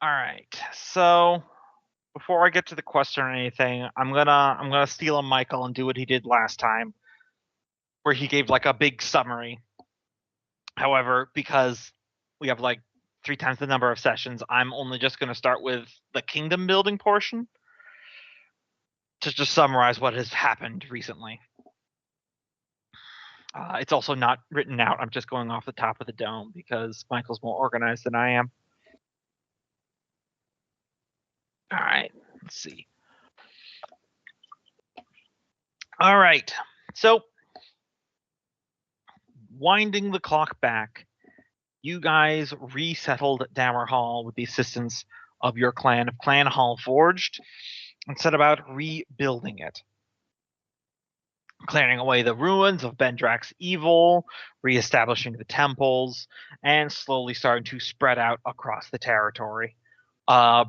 All right. So before I get to the question or anything, I'm gonna steal a Michael and do what he did last time, where he gave like a big summary. However, because we have like 3 times the number of sessions, I'm only just gonna start with the kingdom building portion to just summarize what has happened recently. It's also not written out. I'm just going off the top of the dome because Michael's more organized than I am. All right, let's see. All right, so winding the clock back, you guys resettled Dammerhall with the assistance of your clan of Clan Hall Forged and set about rebuilding it. Clearing away the ruins of Bendrak's evil, reestablishing the temples, and slowly starting to spread out across the territory.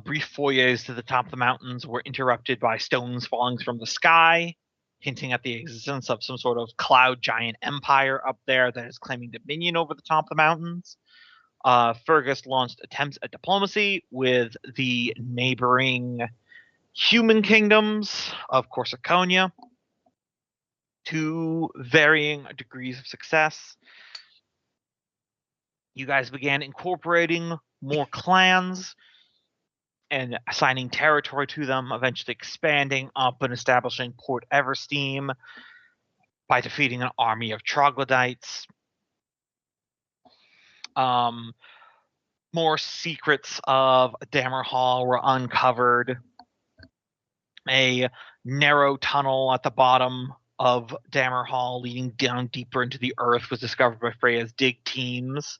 Brief forays to the top of the mountains were interrupted by stones falling from the sky, hinting at the existence of some sort of cloud giant empire up there that is claiming dominion over the top of the mountains. Fergus launched attempts at diplomacy with the neighboring human kingdoms of Corsiconia to varying degrees of success. You guys began incorporating more clans and assigning territory to them, eventually expanding up and establishing Port Eversteam by defeating an army of troglodytes. More secrets of Dammerhall were uncovered. A narrow tunnel at the bottom of Dammerhall leading down deeper into the earth was discovered by Freya's dig teams.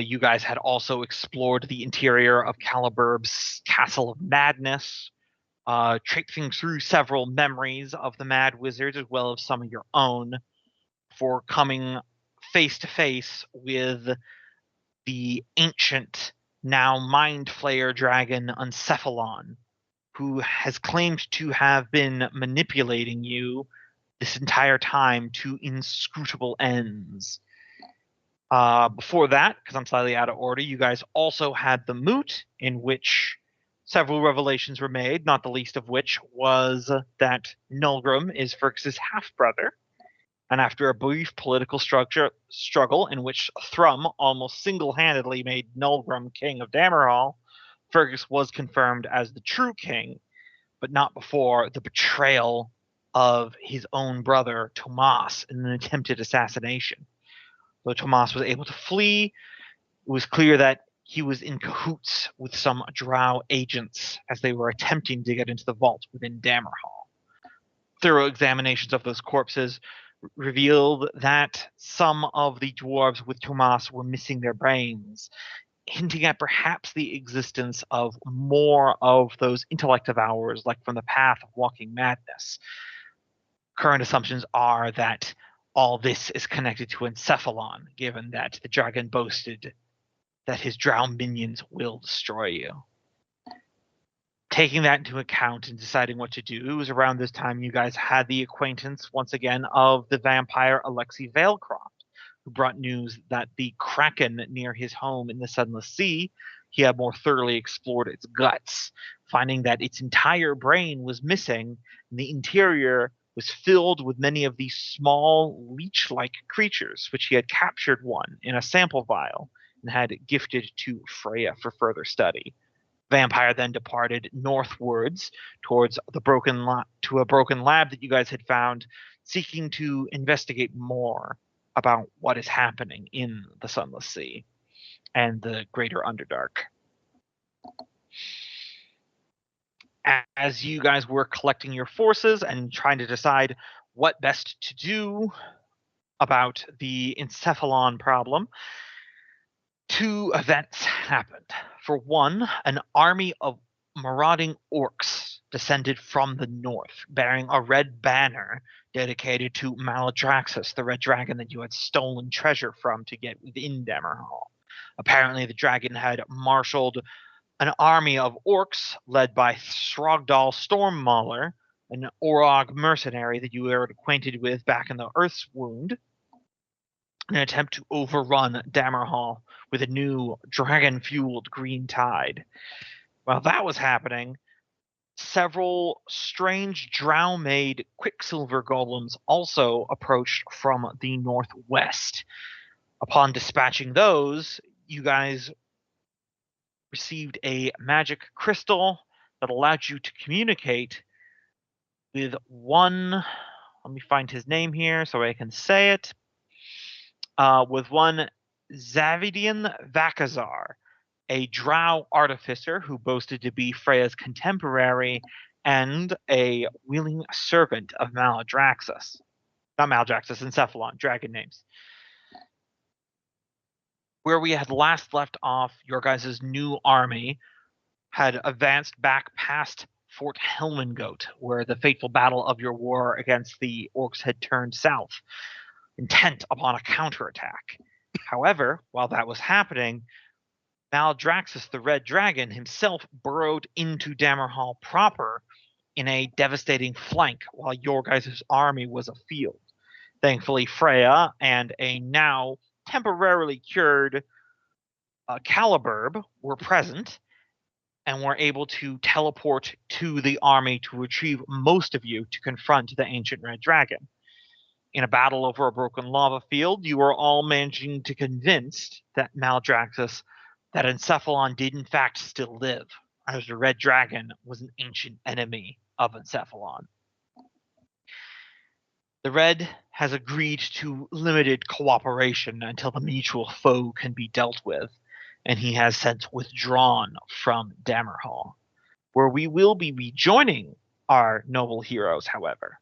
You guys had also explored the interior of Caliburb's Castle of Madness, traipsing through several memories of the Mad Wizards as well as some of your own, for coming face to face with the ancient, now mind flayer dragon Uncephalon, who has claimed to have been manipulating you this entire time to inscrutable ends. Before that, because I'm slightly out of order, you guys also had the moot, in which several revelations were made, not the least of which was that Nulgrim is Fergus's half-brother. And after a brief political struggle in which Thrum almost single-handedly made Nulgrim king of Dammerhall, Fergus was confirmed as the true king, but not before the betrayal of his own brother, Tomas, in an attempted assassination. Though Tomas was able to flee, it was clear that he was in cahoots with some drow agents as they were attempting to get into the vault within Dammerhall. Thorough examinations of those corpses revealed that some of the dwarves with Tomas were missing their brains, hinting at perhaps the existence of more of those intellect devourers like from the path of walking madness. Current assumptions are that all this is connected to Encephalon, given that the dragon boasted that his drow minions will destroy you. Taking that into account and deciding what to do, it was around this time you guys had the acquaintance once again of the vampire Alexei Valecroft, who brought news that the kraken near his home in the Sunless Sea, he had more thoroughly explored its guts, finding that its entire brain was missing and the interior was filled with many of these small leech-like creatures, which he had captured one in a sample vial and had gifted to Freya for further study. Vampire then departed northwards towards a broken lab that you guys had found, seeking to investigate more about what is happening in the Sunless Sea and the greater Underdark. As you guys were collecting your forces and trying to decide what best to do about the Encephalon problem, two events happened. For one, an army of marauding orcs descended from the north, bearing a red banner dedicated to Maladraxus, the red dragon that you had stolen treasure from to get within Dammerhall. Apparently, the dragon had marshaled an army of orcs led by Throgdal Stormmauler, an Orog mercenary that you were acquainted with back in the Earth's Wound, in an attempt to overrun Dammerhall with a new dragon-fueled green tide. While that was happening, several strange drow-made quicksilver golems also approached from the northwest. Upon dispatching those, you guys received a magic crystal that allowed you to communicate with one. Let me find his name here so I can say it. With one Zavidian Vakazar, a drow artificer who boasted to be Freya's contemporary and a willing servant of Maladraxus. Not Maladraxus, Encephalon, dragon names. Where we had last left off, your guys' new army had advanced back past Fort Helmengoat, where the fateful battle of your war against the orcs had turned south, intent upon a counterattack. However, while that was happening, Maldraxxus the Red Dragon himself burrowed into Dammerhall proper in a devastating flank while your guys' army was afield. Thankfully, Freya and a now temporarily cured Caliburb were present and were able to teleport to the army to retrieve most of you to confront the ancient Red Dragon. In a battle over a broken lava field, you were all managing to convince that Maldraxxus that Encephalon did in fact still live, as the Red Dragon was an ancient enemy of Encephalon. The Red has agreed to limited cooperation until the mutual foe can be dealt with, and he has since withdrawn from Dammerhall. Where we will be rejoining our noble heroes, however,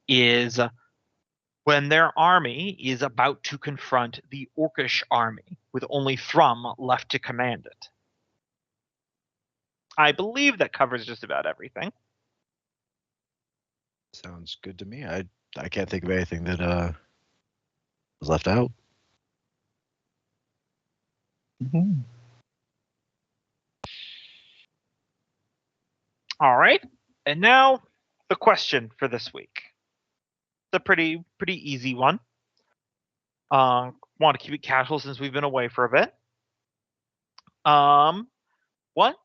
is when their army is about to confront the Orcish army, with only Thrum left to command it. I believe that covers just about everything. Sounds good to me. I can't think of anything that was left out. Mm-hmm. All right, and now the question for this week. It's a pretty easy one. Want to keep it casual since we've been away for a bit. What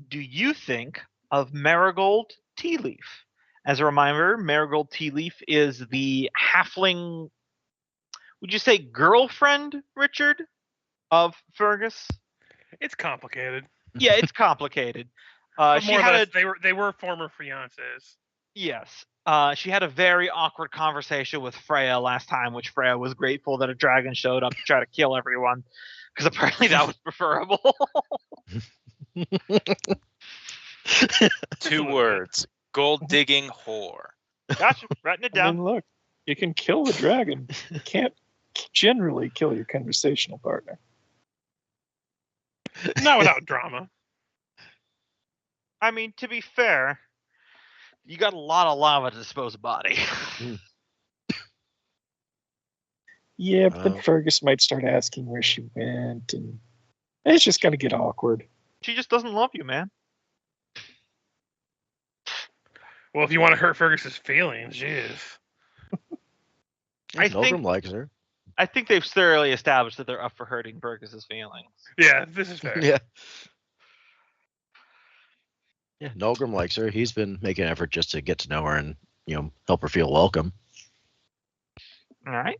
do you think of Marigold Tea Leaf? As a reminder, Marigold Tea Leaf is the halfling, would you say girlfriend, Richard, of Fergus? It's complicated. Yeah, it's complicated. But She more or had less, they were former fiancés. Yes. She had a very awkward conversation with Freya last time, which Freya was grateful that a dragon showed up to try to kill everyone, because apparently that was preferable. 2 words. Gold digging whore. Gotcha. Writing it I down. mean, look, you can kill the dragon. You can't generally kill your conversational partner. Not without drama. I mean, to be fair, you got a lot of lava to dispose of body. Yeah, but then Fergus might start asking where she went, and it's just going to get awkward. She just doesn't love you, man. Well, if you want to hurt Fergus's feelings, jeez. I think- Nolgrim likes her. I think they've thoroughly established that they're up for hurting Burgess's feelings. Yeah, this is fair. Yeah. Yeah, Nolgrim likes her. He's been making an effort just to get to know her and, help her feel welcome. All right.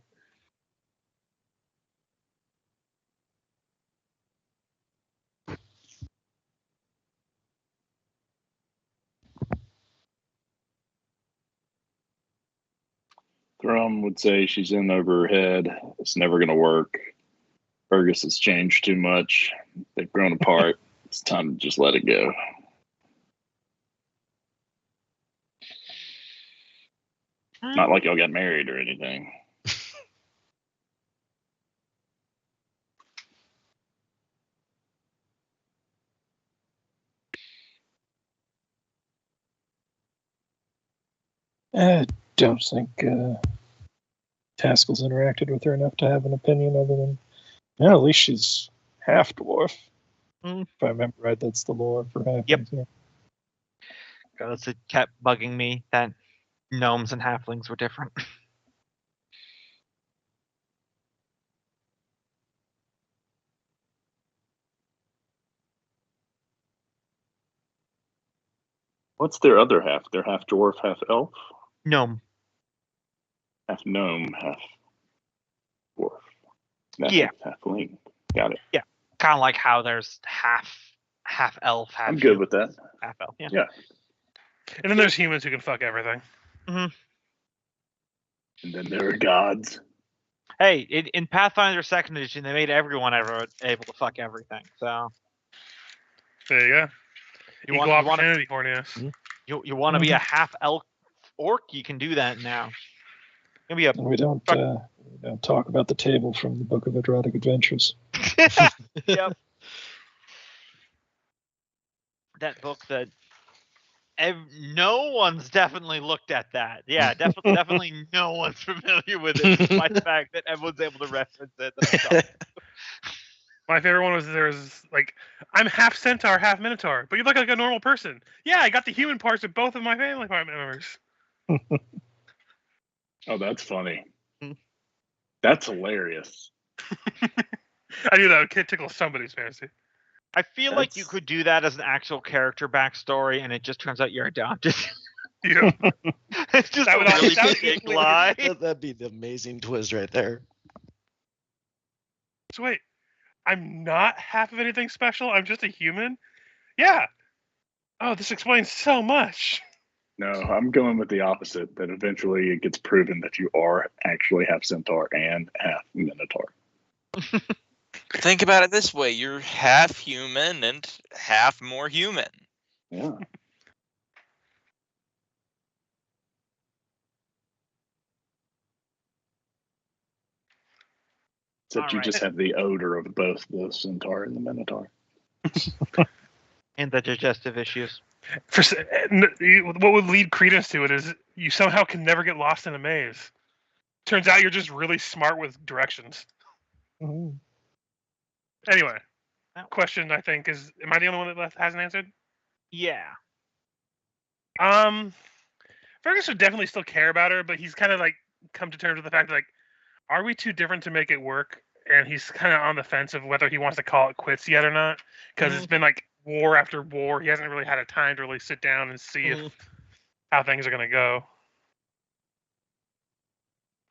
Thrum would say she's in over her head. It's never going to work. Fergus has changed too much. They've grown apart. It's time to just let it go. Not like y'all got married or anything. I don't think Taskell's interacted with her enough to have an opinion other than, at least she's half dwarf. If I remember right, that's the lore for half. Yep. Because it kept bugging me that gnomes and halflings were different. What's their other half? They're half dwarf, half elf, Gnome. half gnome, half dwarf. Yeah. Halfling. Got it. Kind of like how there's half elf, half I'm good human, with that. half elf. Yeah. Yeah. And then there's humans who can fuck everything. And then there are gods. Hey, in Pathfinder 2nd Edition, they made everyone able to fuck everything. So There you go. you Equal want opportunity, Cornelius. you want to be a half elf orc, you can do that now. You can be a And we don't talk about the table from the Book of Erotic Adventures. Yep. That book that no one's definitely looked at that. Yeah, definitely no one's familiar with it, despite the fact that everyone's able to reference it themselves. My favorite one was there's like, I'm half centaur, half minotaur, but you look like a normal person. Yeah, I got the human parts of both of my family members. Oh, that's funny. Hmm. That's hilarious. I knew that would tickle somebody's fancy. I feel like you could do that as an actual character backstory, and it just turns out you're adopted. Yeah. It's just That a would really that would big easily- lie. That'd be the amazing twist right there. So wait, I'm not half of anything special. I'm just a human. Yeah. Oh, this explains so much. No, I'm going with the opposite. That eventually it gets proven that you are actually half centaur and half minotaur. Think about it this way: you're half human and half more human. Yeah. Except you Alright. just have the odor of both the centaur and the minotaur. And the digestive issues. What would lead credence to it is you somehow can never get lost in a maze. Turns out you're just really smart with directions. Mhm. Anyway, That- question I think is, am I the only one that hasn't answered? Yeah. Fergus would definitely still care about her, but he's kind of like come to terms with the fact that, like, are we too different to make it work? And he's kind of on the fence of whether he wants to call it quits yet or not, because it's been like war after war. He hasn't really had a time to really sit down and see if how things are going to go.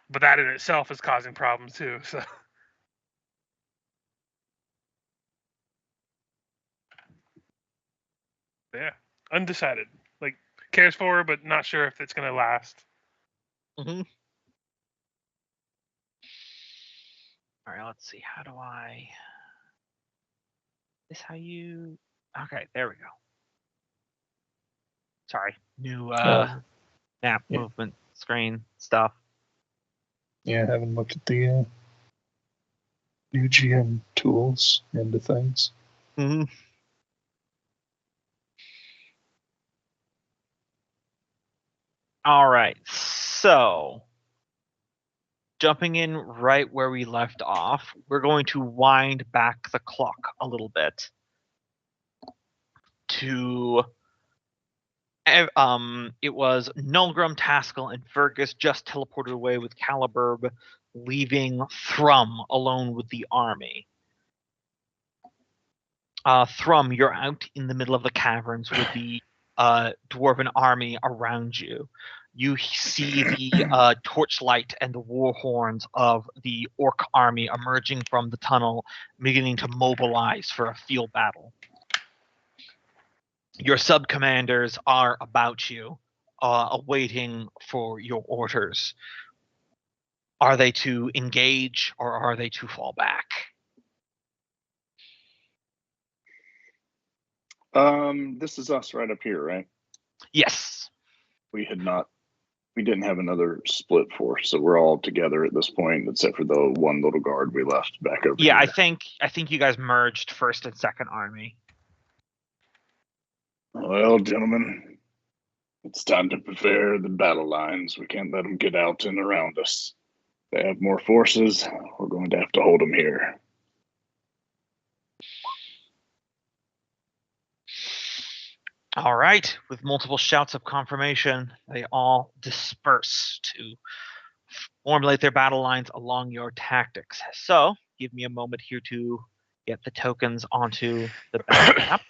But that in itself is causing problems too. So yeah, undecided. Like, cares for her, but not sure if it's going to last. All right, let's see. How do I? Is how you? Okay, there we go. Sorry, new map Yeah. movement screen stuff. Yeah, I haven't looked at the new GM tools into things. All right, so jumping in right where we left off, we're going to wind back the clock a little bit to it was Nulgrim, Taskell, and Fergus just teleported away with Caliburb, leaving Thrum alone with the army. Thrum, you're out in the middle of the caverns with the dwarven army around you. You see the torchlight and the war horns of the orc army emerging from the tunnel, beginning to mobilize for a field battle. Your sub-commanders are about you, awaiting for your orders. Are they to engage or are they to fall back? This is us right up here, right? Yes. We didn't have another split force, so we're all together at this point, except for the one little guard we left back over Yeah, here. I think you guys merged first and second army. Well, gentlemen, it's time to prepare the battle lines. We can't let them get out and around us. If they have more forces, we're going to have to hold them here. All right. With multiple shouts of confirmation, they all disperse to formulate their battle lines along your tactics. So, give me a moment here to get the tokens onto the battle map.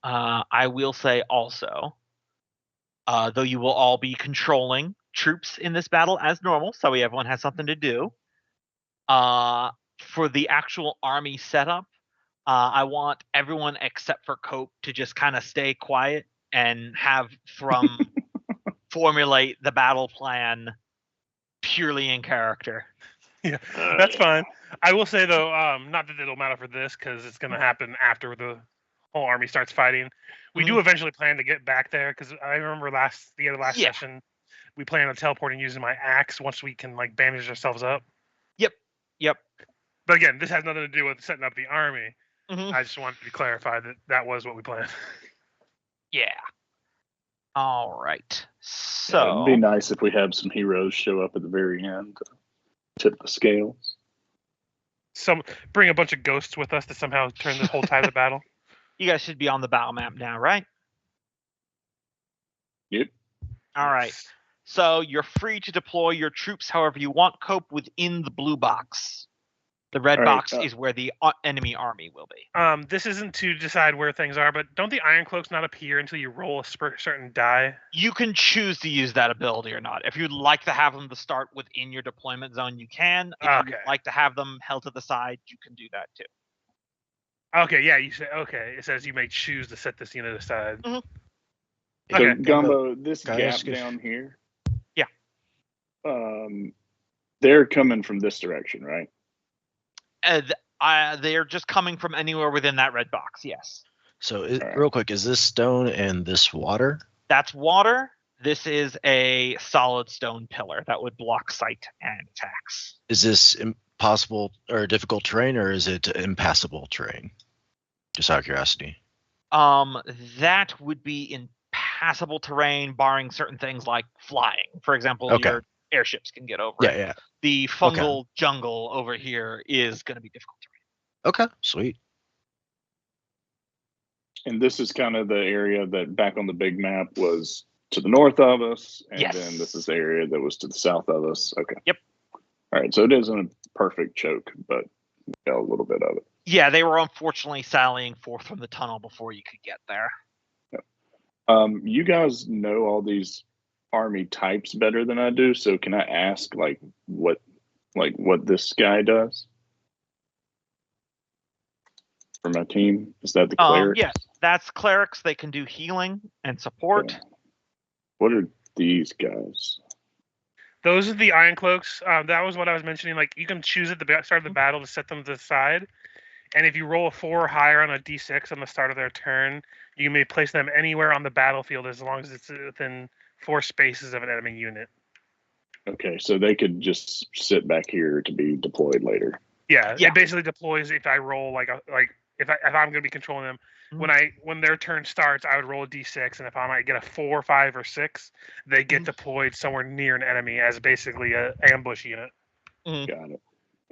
I will say also, though you will all be controlling troops in this battle as normal, so everyone has something to do. For the actual army setup, I want everyone except for Cope to just kind of stay quiet and have Thrum formulate the battle plan purely in character. Yeah, that's fine. I will say though, not that it'll matter for this because it's going to happen after the whole army starts fighting. We do eventually plan to get back there because I remember the end of last session, we plan on teleporting using my axe once we can like bandage ourselves up. Yep. But again, this has nothing to do with setting up the army. Mhm. I just wanted to clarify that was what we planned. Yeah. All right. Yeah, So it'd be nice if we have some heroes show up at the very end to tip the scales. Bring a bunch of ghosts with us to somehow turn the whole tide of the battle. you guys should be on the battle map now, right? Yep. All right. So you're free to deploy your troops however you want. Cope within the blue box. The red All right, box is where the enemy army will be. This isn't to decide where things are, but don't the Iron Cloaks not appear until you roll a certain die? You can choose to use that ability or not. If you'd like to have them to start within your deployment zone, you can. If you'd like to have them held to the side, you can do that too. Okay, yeah, you say okay. It says you may choose to set this unit aside. Mm-hmm. So Okay. Gumbo, this Can I gap ask you- down here. Yeah. They're coming from this direction, right? They're just coming from anywhere within that red box. Yes. So, Alright. real quick, is this stone and this water? That's water. This is a solid stone pillar that would block sight and attacks. Is this impossible or difficult terrain, or is it impassable terrain? Just out of curiosity. That would be impassable terrain, barring certain things like flying. For example, Okay. your airships can get over Yeah, it. yeah. The fungal jungle over here is going to be difficult terrain. Okay, sweet. And this is kind of the area that back on the big map was to the north of us, and Yes. then this is the area that was to the south of us. Okay. Yep. All right, so it isn't a perfect choke, but we got a little bit of it. Yeah, they were unfortunately sallying forth from the tunnel before you could get there. You guys know all these army types better than I do, so can I ask what this guy does for my team? Is that the cleric? Yeah, that's clerics. They can do healing and support. Okay. What are these guys? Those are the Iron Cloaks. That was what I was mentioning. Like you can choose at the start of the battle to set them to the side, and if you roll a 4 or higher on a d6 on the start of their turn, you may place them anywhere on the battlefield as long as it's within 4 spaces of an enemy unit. Okay, so they could just sit back here to be deployed later. Yeah, Yeah. it basically deploys if I roll if I'm going to be controlling them. When their turn starts, I would roll a d6, and if I might get a 4, 5, or 6, they get deployed somewhere near an enemy as basically an ambush unit. Got it.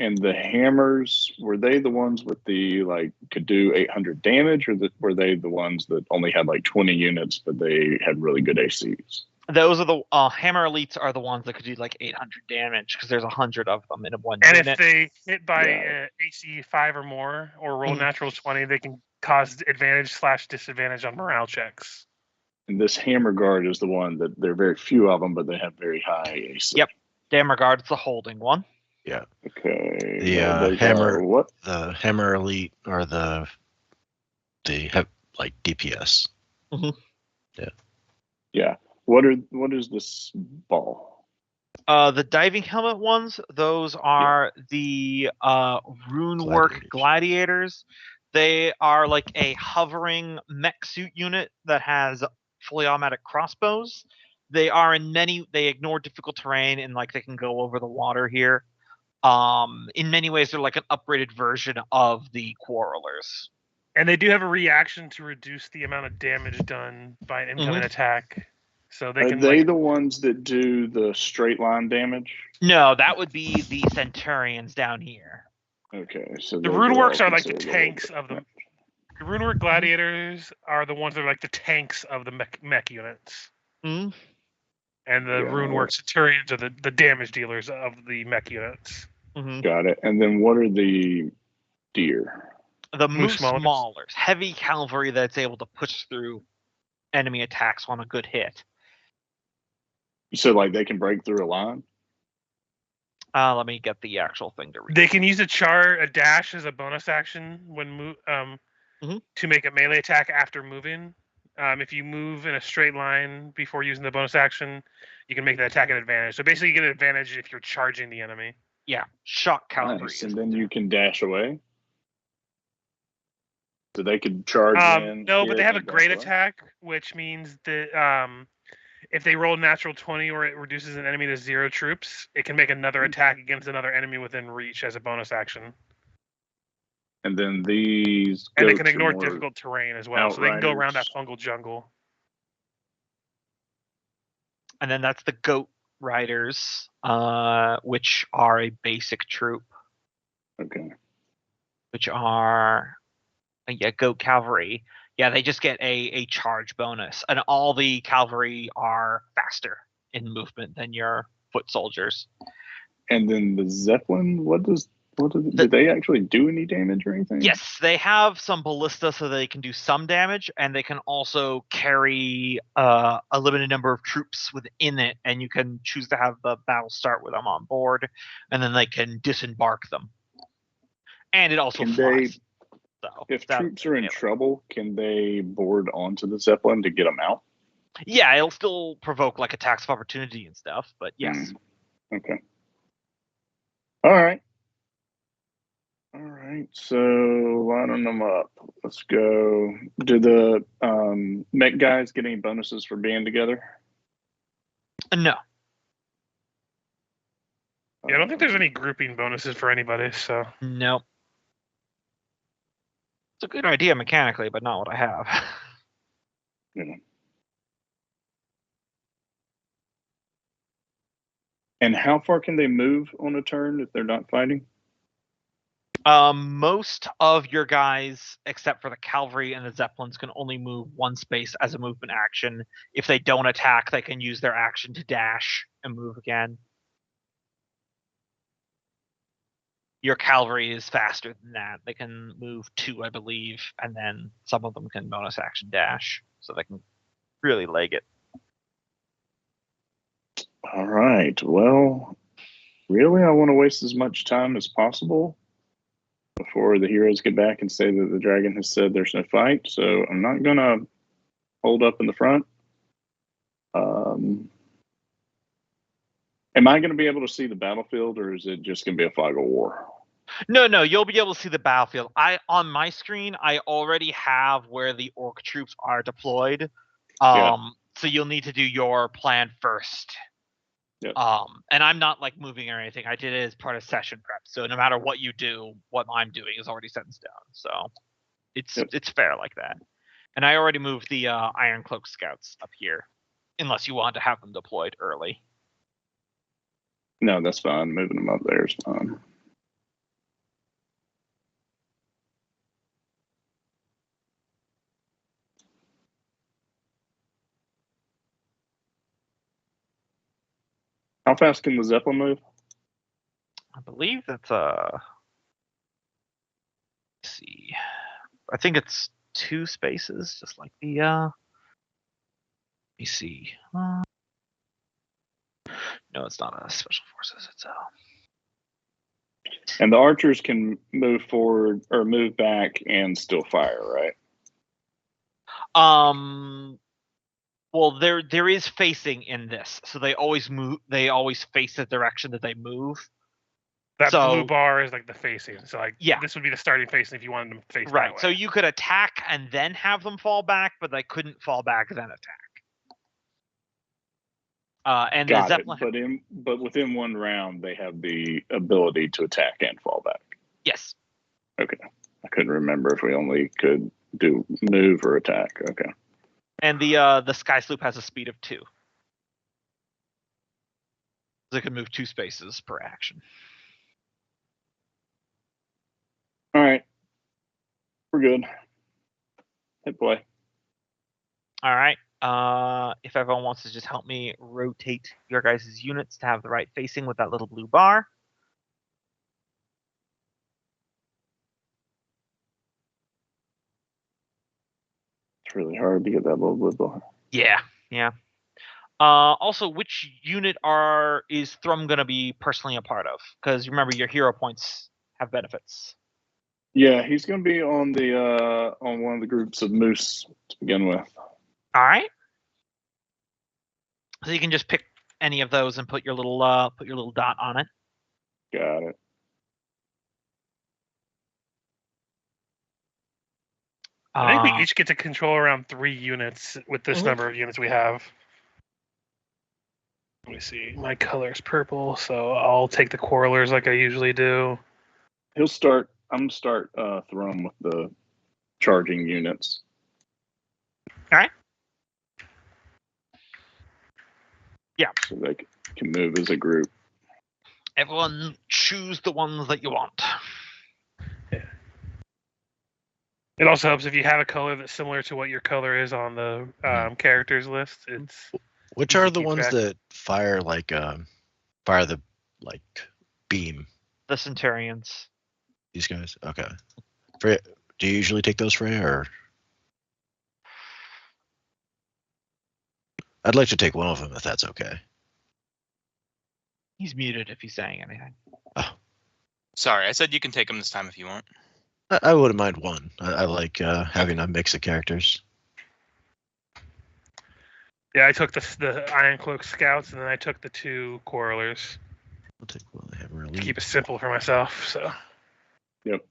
And the hammers, were they the ones with the could do 800 damage, or were they the ones that only had 20 units but they had really good ACs? Those are the hammer elites are the ones that could do 800 damage because there's 100 of them in one And unit. if they hit by AC 5 or more, or roll natural 20, they can cause advantage/disadvantage on morale checks. And this hammer guard is the one that there are very few of them, but they have very high AC. Yep. Dammerguard is the holding one. Yeah. Okay. The those hammer. are what? The hammer elite or the DPS. Yeah. What is this ball? The diving helmet ones, those are the Runework Gladiators. They are like a hovering mech suit unit that has fully automatic crossbows. They ignore difficult terrain and they can go over the water here. In many ways, they're like an upgraded version of the Quarrelers. And they do have a reaction to reduce the amount of damage done by an incoming attack. So they can. Are they the ones that do the straight line damage? No, that would be the Centurions down here. Okay, so The Runeworks are like the tanks of them. The Runework Gladiators are the ones that are like the tanks of the mech units. Mm-hmm. And the Runework Centurions are the damage dealers of the mech units. Mm-hmm. Got it. And then what are the deer? The Moose Maulers. Maulers, heavy cavalry that's able to push through enemy attacks on a good hit. So, like, they can break through a line? Let me get the actual thing to read. They can use a dash as a bonus action when to make a melee attack after moving. If you move in a straight line before using the bonus action, you can make that attack an advantage. So basically, you get an advantage if you're charging the enemy. Yeah, shock cavalry. Nice. And then you can dash away? So they could charge in. No, but they have a and dash great away? attack, which means that if they roll natural 20 or it reduces an enemy to 0 troops, it can make another attack against another enemy within reach as a bonus action. And then these And they goats can are ignore more difficult terrain as well, so they can go around that fungal jungle. And then that's the Goat Riders, which are a basic troop. Okay. Which are Goat Cavalry. Yeah, they just get a charge bonus, and all the cavalry are faster in movement than your foot soldiers. And then the Zeppelin, did they actually do any damage or anything? Yes, they have some ballista, so they can do some damage, and they can also carry a limited number of troops within it, and you can choose to have the battle start with them on board, and then they can disembark them. And it also flies. So if troops are in trouble, can they board onto the Zeppelin to get them out? Yeah, it'll still provoke like attacks of opportunity and stuff, but yes. Okay. All right. So lining them up. Let's go. Do the mech guys get any bonuses for being together? No. Yeah, I don't think there's any grouping bonuses for anybody, so. Nope. It's a good idea mechanically, but not what I have. Yeah. And how far can they move on a turn if they're not fighting? Most of your guys, except for the cavalry and the zeppelins, can only move one space as a movement action. If they don't attack, they can use their action to dash and move again. Your cavalry is faster than that. They can move 2, I believe, and then some of them can bonus action dash, so they can really leg it. All right. Well, really, I want to waste as much time as possible before the heroes get back and say that the dragon has said there's no fight. So I'm not going to hold up in the front. Am I going to be able to see the battlefield, or is it just going to be a fog of war? No, you'll be able to see the battlefield. On my screen, I already have where the orc troops are deployed. So you'll need to do your plan first. Yep. And I'm not like moving or anything. I did it as part of session prep. So no matter what you do, what I'm doing is already set in stone. So it's fair like that. And I already moved the Iron Cloak scouts up here, unless you want to have them deployed early. No, that's fine. Moving them up there is fine. How fast can the Zeppelin move? I believe that's let's see. I think it's 2 spaces, just like the let me see. No, it's not a special forces. It's And the archers can move forward or move back and still fire, right? well, there is facing in this, so they always move. They always face the direction that they move. That blue bar is like the facing. So this would be the starting facing if you wanted them to face right. that way. So you could attack and then have them fall back, but they couldn't fall back then attack. And Got the Zeppelin, but within one round, they have the ability to attack and fall back. Yes. Okay. I couldn't remember if we only could do move or attack. Okay. And the Sky Sloop has a speed of 2. They can move 2 spaces per action. All right. We're good. Hit play. All right. If everyone wants to just help me rotate your guys' units to have the right facing with that little blue bar. It's really hard to get that little blue bar. Yeah. Also, which unit is Thrum gonna be personally a part of? Because remember, your hero points have benefits. Yeah, he's going to be on the on one of the groups of moose to begin with. All right. So you can just pick any of those and put your little dot on it. Got it. I think we each get to control around 3 units with this number of units we have. Let me see. My color is purple, so I'll take the quarrelers like I usually do. He'll start. I'm gonna start Thrum with the charging units. All right. Yeah. So they can move as a group. Everyone choose the ones that you want. Yeah. It also helps if you have a color that's similar to what your color is on the characters list. Which are the ones that fire the beam? The Centurions. These guys? Okay. Freya, do you usually take those, Freya, or? I'd like to take one of them if that's okay. He's muted if he's saying anything. Oh. Sorry, I said you can take them this time if you want. I wouldn't mind one. I like having a mix of characters. Yeah, I took the Iron Cloak Scouts, and then I took the 2 Quarrelers. I'll take one. I haven't really. To keep it simple for myself, so. Yep.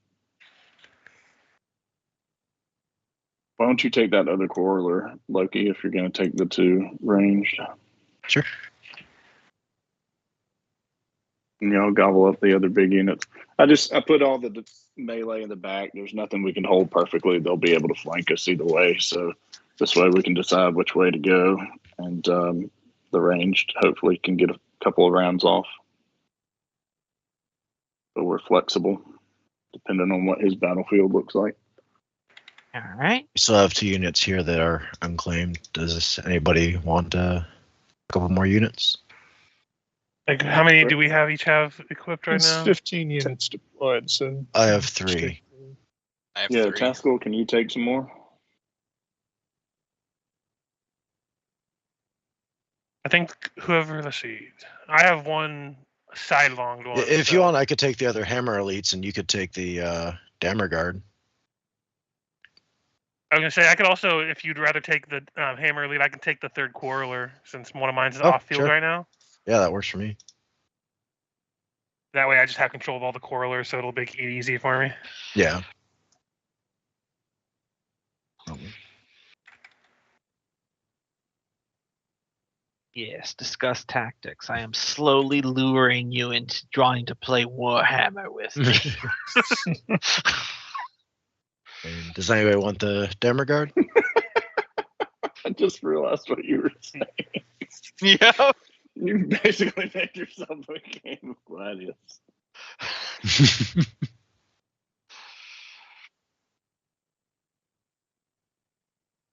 Why don't you take that other quarreler, Loki, if you're going to take the 2 ranged? Sure. And y'all gobble up the other big units. I put all the melee in the back. There's nothing we can hold perfectly. They'll be able to flank us either way. So this way we can decide which way to go. And the ranged hopefully can get a couple of rounds off. But we're flexible, depending on what his battlefield looks like. All right. We still have 2 units here that are unclaimed. Does anybody want a couple more units? Like, how many do we each have equipped right It's now? 15 units deployed, so I have 3. I have 3. Taskell, can you take some more? I think let's see. I have one sidelong one. If you want, I could take the other Hammer Elites, and you could take the Dammer Guard. I was gonna say I could also, if you'd rather take the Hammer Elite, I can take the 3rd Quarreler since one of mine's off field sure. right now. Yeah, that works for me. That way, I just have control of all the Quarrelers, so it'll make it easy for me. Yeah. Yes, discuss tactics. I am slowly luring you into trying to play Warhammer with me. And does anybody want the Dammer Guard? I just realized what you were saying. Yeah. You basically made yourself a game of Gladius.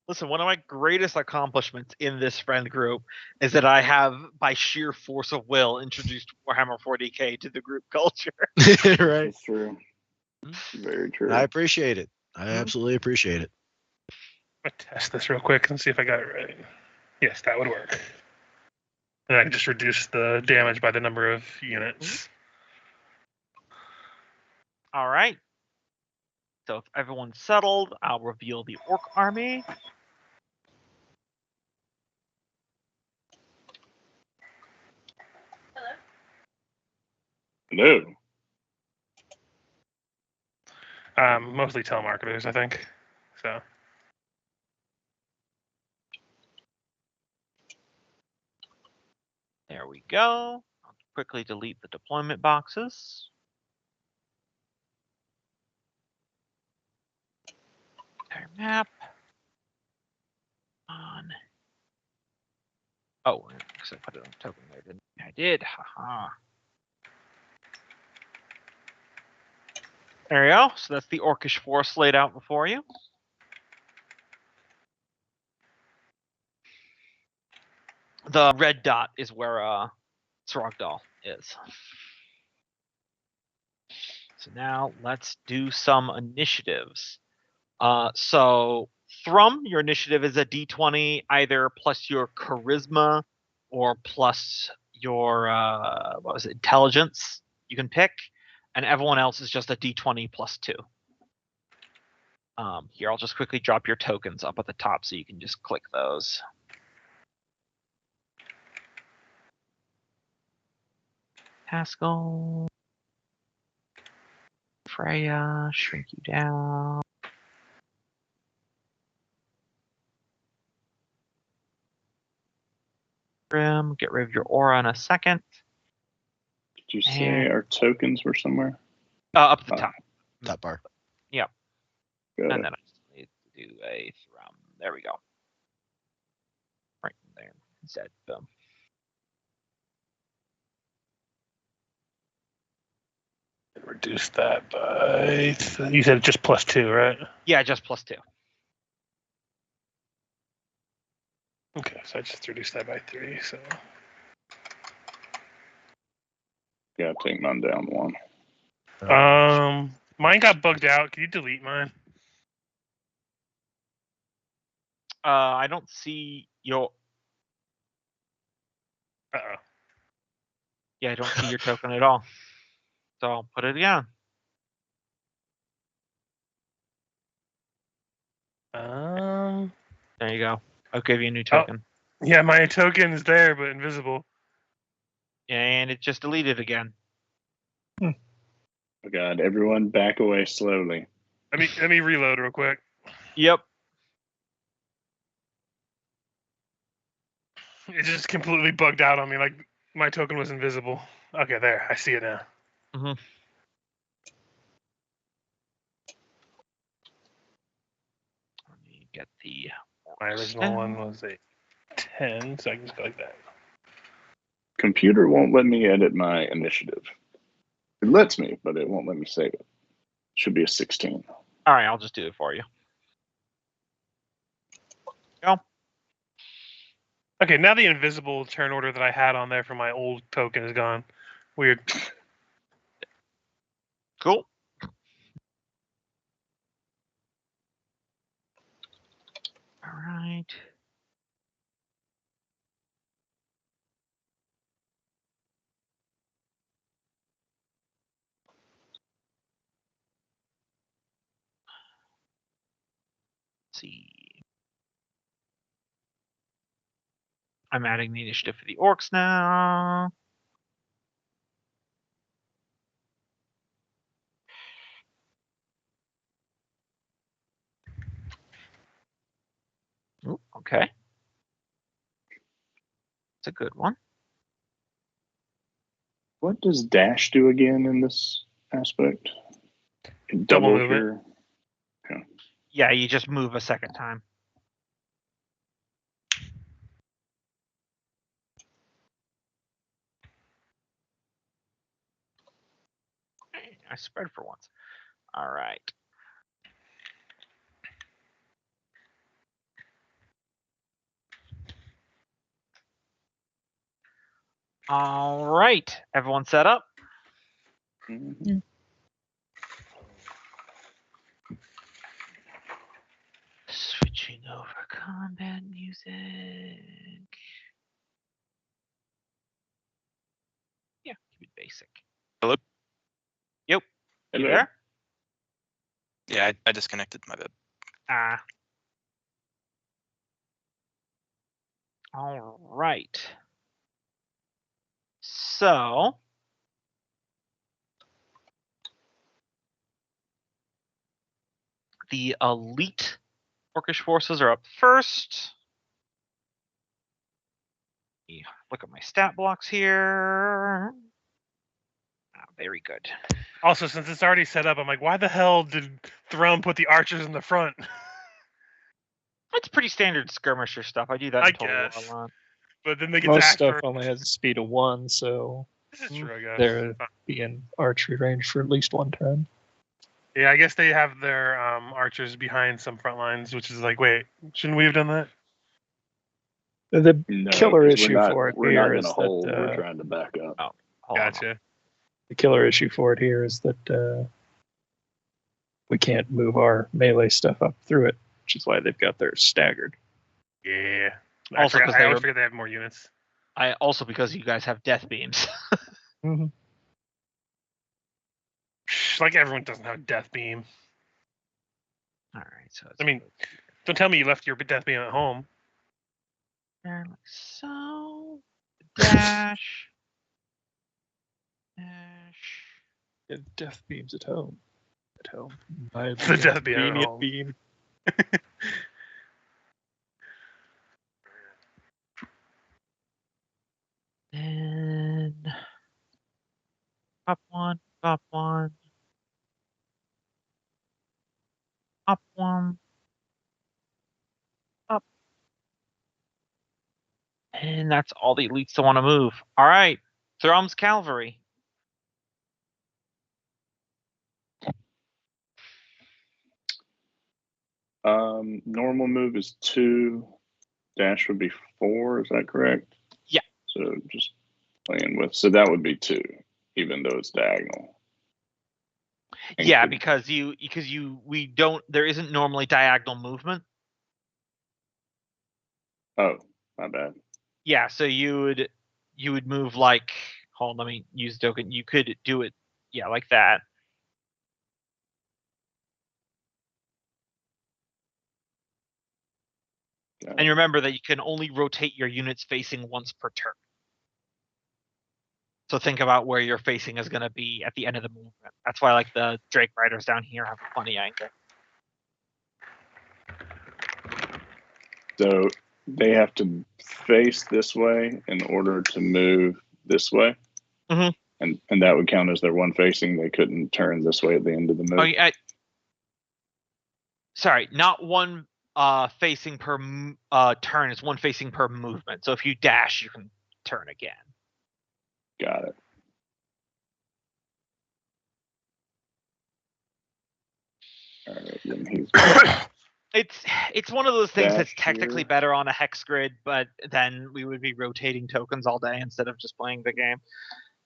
Listen, one of my greatest accomplishments in this friend group is that I have, by sheer force of will, introduced Warhammer 40k to the group culture. Right. That's true. Very true. I appreciate it. I absolutely appreciate it. I'm gonna test this real quick and see if I got it right. Yes, that would work. And I can just reduce the damage by the number of units. All right. So if everyone's settled, I'll reveal the Orc army. No. Mostly telemarketers, I think. So. There we go. I'll quickly delete the deployment boxes. Entire map. On. Oh, I put it on token there, didn't I? I did. Haha. There you go. So that's the Orcish force laid out before you. The red dot is where Srogdal is. So now let's do some initiatives. So Thrum, your initiative is a d20, either plus your charisma or plus your intelligence. You can pick, and everyone else is just a d20 plus 2. Here, I'll just quickly drop your tokens up at the top so you can just click those. Haskell, Freya, shrink you down. Grim, get rid of your aura in a second. Did you say our tokens were somewhere? Up the top. Top bar. Yep. Got And it. then I just need to do a Thrum. There we go. Right there instead. Boom. Reduce that by. You said just +2, right? Yeah, just plus 2. Okay, so I just reduced that by 3. So Yeah, take mine down 1. mine got bugged out. Can you delete mine? I don't see your. Uh-oh. Yeah, I don't see your token at all. So I'll put it again. There you go. I'll give you a new token. Yeah, my token is there, but invisible. And it just deleted again. Oh God! Everyone, back away slowly. Let me reload real quick. Yep. It just completely bugged out on me. Like my token was invisible. Okay, there. I see it now. Mm-hmm. Let me get the. My original one was a 10, so I can just go like that. Computer won't let me edit my initiative. It lets me, but it won't let me save it. Should be a 16. All right, I'll just do it for you. Go. Okay, now the invisible turn order that I had on there for my old token is gone. Weird. Cool. All right. Let's see. I'm adding the initiative for the orcs now. Ooh, okay. It's a good one. What does dash do again in this aspect? It Double doubles movement. your. Yeah, you just move a second time. I spread for once. All right. All right. Everyone set up? Mhm. Switching over combat music. Yeah, keep it basic. Hello? Yep. You Hello. there? Yeah, I disconnected. My bad. Ah. All right. So the elite orcish forces are up first. Let me look at my stat blocks here. Very good. Also, since it's already set up, I'm like, why the hell did Thrum put the archers in the front? That's pretty standard skirmisher stuff. I do that I in Total War guess. a lot. But then they get Most asked stuff for. only has a speed of 1, so This is true, I guess. they're be in archery range for at least one turn. Yeah, I guess they have their archers behind some front lines, which is like, wait, shouldn't we have done that? The No, killer 'cause issue for it we're not here in is a hole. that We're trying to back up. Hold on. Gotcha. the killer issue for it here is that we can't move our melee stuff up through it. which is why they've got theirs staggered. Yeah. Also, 'cause I they always were- forget they have more units. Also because you guys have death beams. Mm-hmm. Like everyone doesn't have death beam. All right, so I mean, don't tell me you left your death beam at home. like so dash. Yeah, death beams at home. At home. My The death beam at convenient home. beam. And up one, up one, up one, up. And that's all the elites that want to move. All right, Thrums Cavalry. Normal move is 2. Dash would be 4. Is that correct? Yeah. So just playing with. So that would be 2, even though it's diagonal. And Yeah, could- because we don't. There isn't normally diagonal movement. Oh, my bad. Yeah, so you would move like. Hold on, let me use token. You could do it. Yeah, like that. Got And it. remember that you can only rotate your units facing once per turn. So think about where your facing is going to be at the end of the movement. That's why like the Drake Riders down here have a funny angle. So they have to face this way in order to move this way. Mhm. And that would count as their one facing. They couldn't turn this way at the end of the move. Oh, yeah. Sorry, not one facing per turn. It's one facing per movement. So if you dash, you can turn again. Got it. All right, then he's It's one of those things Dash that's technically here. better on a hex grid, but then we would be rotating tokens all day instead of just playing the game.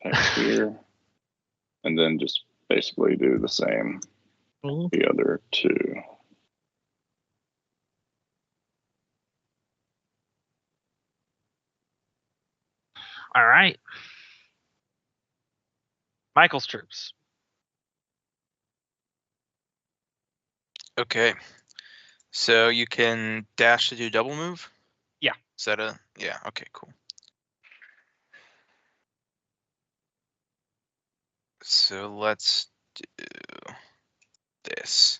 hex here, and then just basically do the same. Mhm. The other 2. All right. Michael's troops. Okay. So you can dash to do double move? Yeah. Is that a yeah, okay, cool. So let's do this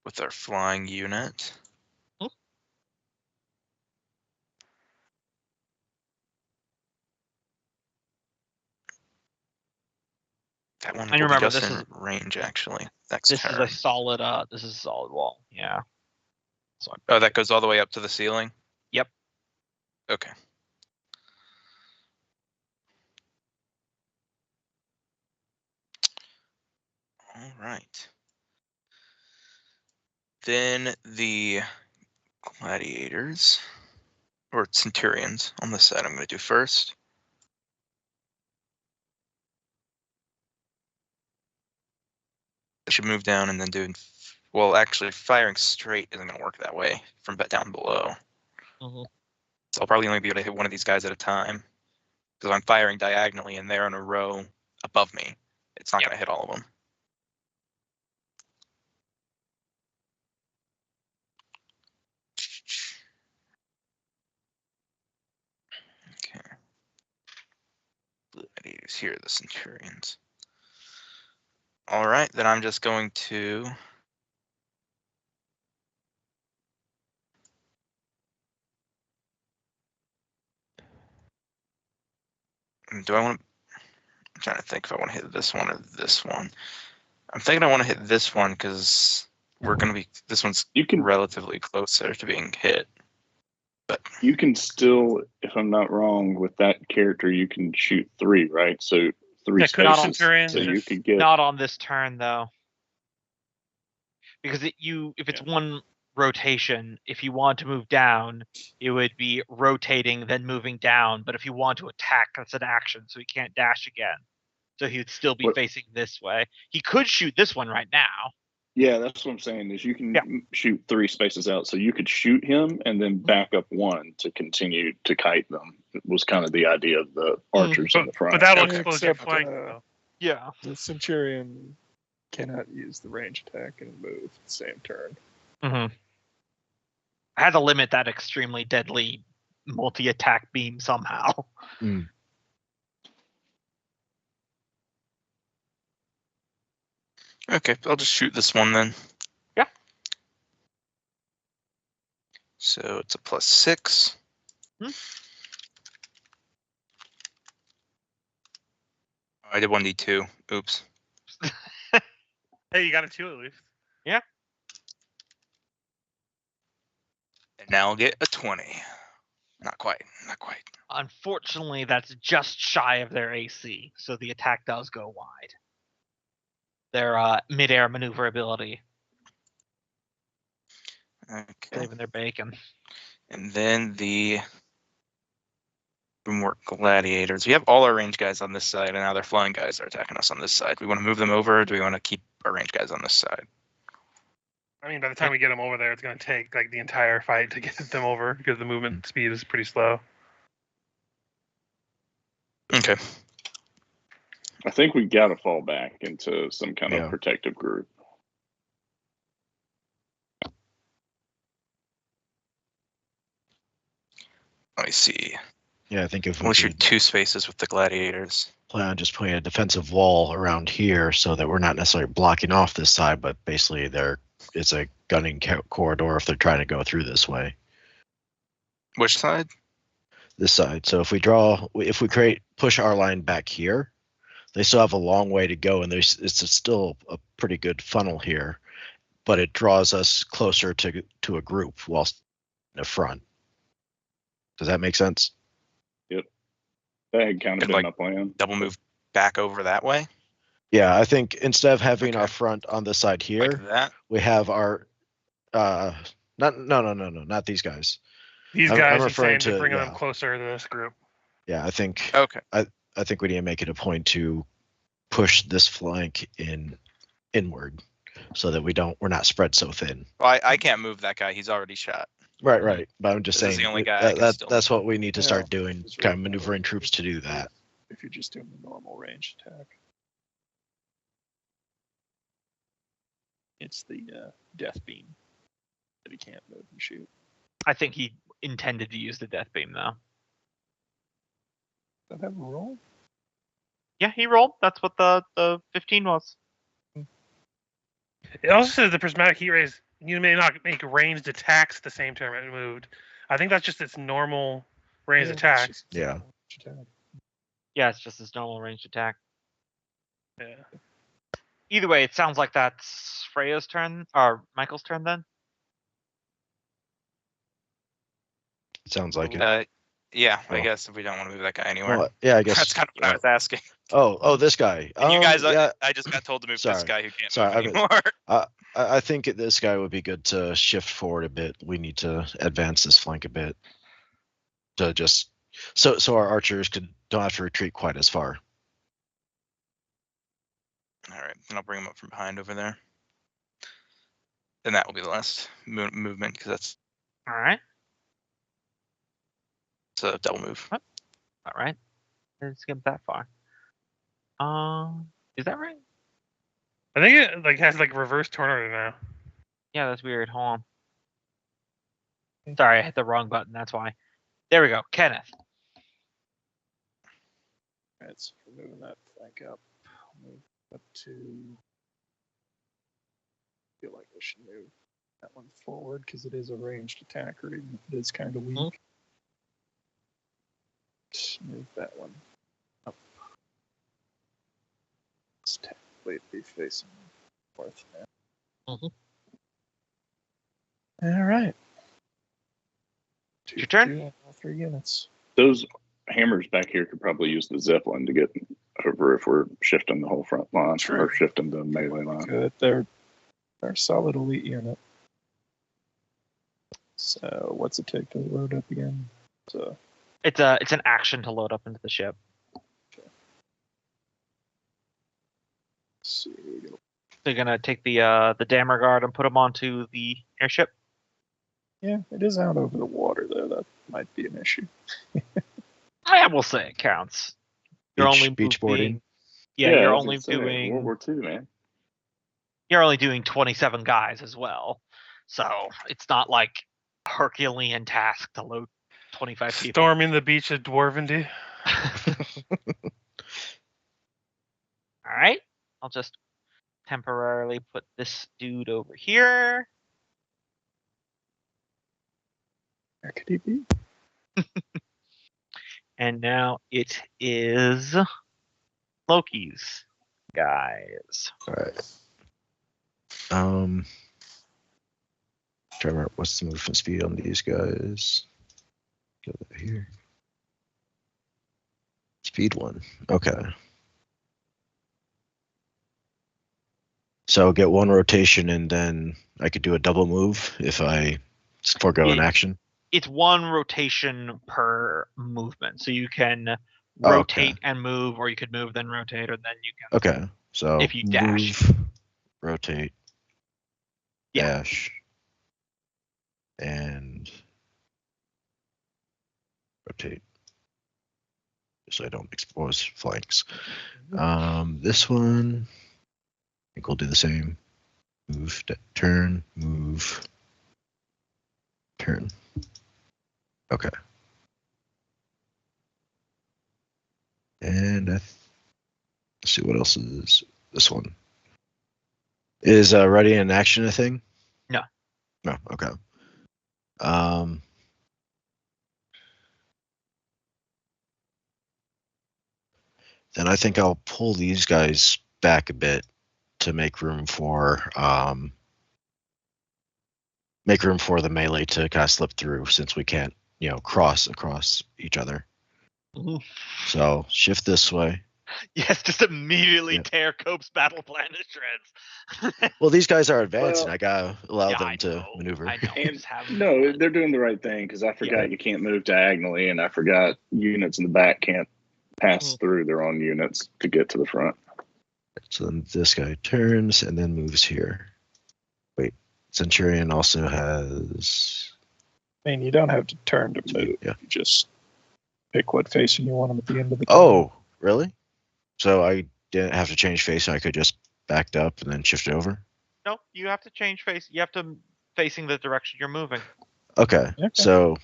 with our flying unit. Hmm. That one And will remember, be just this in range actually. Next This turn. is a solid. This is a solid wall. Yeah. So Oh, that goes all the way up to the ceiling? Yep. Okay. All right. Then the gladiators, or centurions on this side I'm going to do first. I should move down and then do, well, actually firing straight isn't going to work that way from down below. Mhm. So I'll probably only be able to hit one of these guys at a time because I'm firing diagonally and they're in a row above me. It's not Yep. going to hit all of them. Okay. Gladiators, here are the centurions. All right, then I'm just going to do I want to, I'm trying to think if I want to hit this one or this one. I'm thinking I want to hit this one because we're going to be, this one's You can relatively closer to being hit. But you can still, if I'm not wrong, with that character, you can shoot 3, right? So 3 Yeah, could not spaces. on- Centurions So you just- could get Not on this turn though, because if it's one rotation, if you want to move down, it would be rotating then moving down. But if you want to attack, that's an action, so he can't dash again. So he would still be What- facing this way. He could shoot this one right now. Yeah, that's what I'm saying. Is you can Yeah. shoot 3 spaces out, so you could shoot him and then back up 1 to continue to kite them. It was kind of the idea of the archers in the front. But that'll Okay. expose your Except, flank. Though. Yeah. The Centurion cannot use the range attack and move the same turn. Mm-hmm. I had to limit that extremely deadly multi-attack beam somehow. Mm. Okay, I'll just shoot this one then. Yeah. So it's a +6. I did 1d2. Oops. Hey, you got a 2 at least. And now I'll get a 20. Not quite. Not quite. Unfortunately, that's just shy of their AC, so the attack does go wide. Their mid-air maneuverability, Okay. saving their bacon. And then the more gladiators. We have all our range guys on this side, and now their flying guys are attacking us on this side. Do we want to move them over, or do we want to keep our range guys on this side? I mean, by the time we get them over there, it's going to take like the entire fight to get them over because the movement speed is pretty slow. Okay. I think we got to fall back into some kind Yeah. of protective group. Let me see. Yeah, I think if we We'll shoot could 2 spaces with the gladiators. plan on just putting a defensive wall around here so that we're not necessarily blocking off this side, but basically it's a gunning corridor if they're trying to go through this way, Which side? this side. So if we push our line back here, they still have a long way to go, and it's still a pretty good funnel here, but it draws us closer to a group whilst in the front. Does that make sense? That had kind of Could, been like, my plan. Double move back over that way? Yeah, I think instead of having our Okay. front on the side here, Like that? we have our not these guys. These I'm guys, he's referring saying to to- bring yeah. them closer to this group. Yeah, I think Okay. I think we need to make it a point to push this flank inward so that we're not spread so thin. Well, I can't move that guy. He's already shot. Right. But I'm just This is saying the only guy I can still that's what we need to Yeah, start doing, it's kind of really maneuvering better. troops to do that. If you're just doing the normal range attack. It's the death beam that he can't move and shoot. I think he intended to use the death beam, though. Does that have a roll? Yeah, he rolled. That's what the 15 was. It also says the prismatic heat rays, you may not make ranged attacks the same turn it moved. I think that's just its normal ranged Yeah, it's attack. just Yeah. range attack. Yeah, it's just his normal ranged attack. Yeah. Either way, it sounds like that's Freya's turn, or Michael's turn then. Sounds like it. Yeah, I Well. guess if we don't want to move that guy anywhere. Well, yeah, I guess. That's kind of what I was asking. Oh, this guy. And you guys, yeah, I just got told to move this Sorry. guy who can't Sorry, move anymore. I think this guy would be good to shift forward a bit. We need to advance this flank a bit to just so our archers don't have to retreat quite as far. All right, then I'll bring him up from behind over there. Then that will be the last movement because that's All right. a double move. All right. Let's get that far. Is that right? I think it like has like reverse tornado now. Yeah, that's weird. Hold on. Sorry, I hit the wrong button. That's why. There we go. Kenneth. Alright, so we're moving that flank up. Move up to. I feel like I should move that one forward because it is a ranged attacker, even if it is kind of weak. Move that one up. It's technically be facing north now. All right. Your turn? 2, all 3 units. Those hammers back here could probably use the Zeppelin to get over if we're shifting the whole front line or shifting the melee line. Good. They're a solid elite unit. So what's it take to load up again? So It's an action to load up into the ship. let's see. We go They're gonna take the Dammer guard and put them onto the airship. Yeah, it is out over the water though. That might be an issue. I will say it counts. You're only Beach boarding. moving. Yeah, you're I was only gonna say, doing. World War II, man. You're only doing 27 guys as well, so it's not like a Herculean task to load 25 people. Storming the beach of Dwarvendy. All right, I'll just temporarily put this dude over here. Where could he be? And now it is Loki's guys. All right. Trying to remember what's the movement speed on these guys. Go here. Speed 1. Okay. So get 1 rotation, and then I could do a double move if I forego an action. It's 1 rotation per movement, so you can Oh, rotate okay. and move, or you could move then rotate, or then you can. Okay. So If you dash. move, rotate, Yeah. dash, and rotate, so I don't expose flanks. This one, I think we'll do the same. Move, turn, move, turn. Okay. And let's see what else is this one. Is ready in action a thing? No. No. Okay. Then I think I'll pull these guys back a bit to make room for the melee to kind of slip through, since we can't, cross across each other. Mhm. So shift this way. Yes, just immediately Yeah. tear Cope's battle plan to shreds. Well, these guys are advancing. Well, I gotta allow Yeah, them I to know, maneuver. I know. And just have no, them- they're doing the right thing, because I forgot you can't move diagonally, and I forgot units in the back can't pass through their own units to get to the front. So then this guy turns and then moves here. Wait, Centurion also has. I mean, you don't have to turn to move. Yeah. You just pick what facing you want them at the end of the game. Oh, really? So I didn't have to change face. I could just backed up and then shift over. No, you have to change face. You have to facing the direction you're moving. Okay. So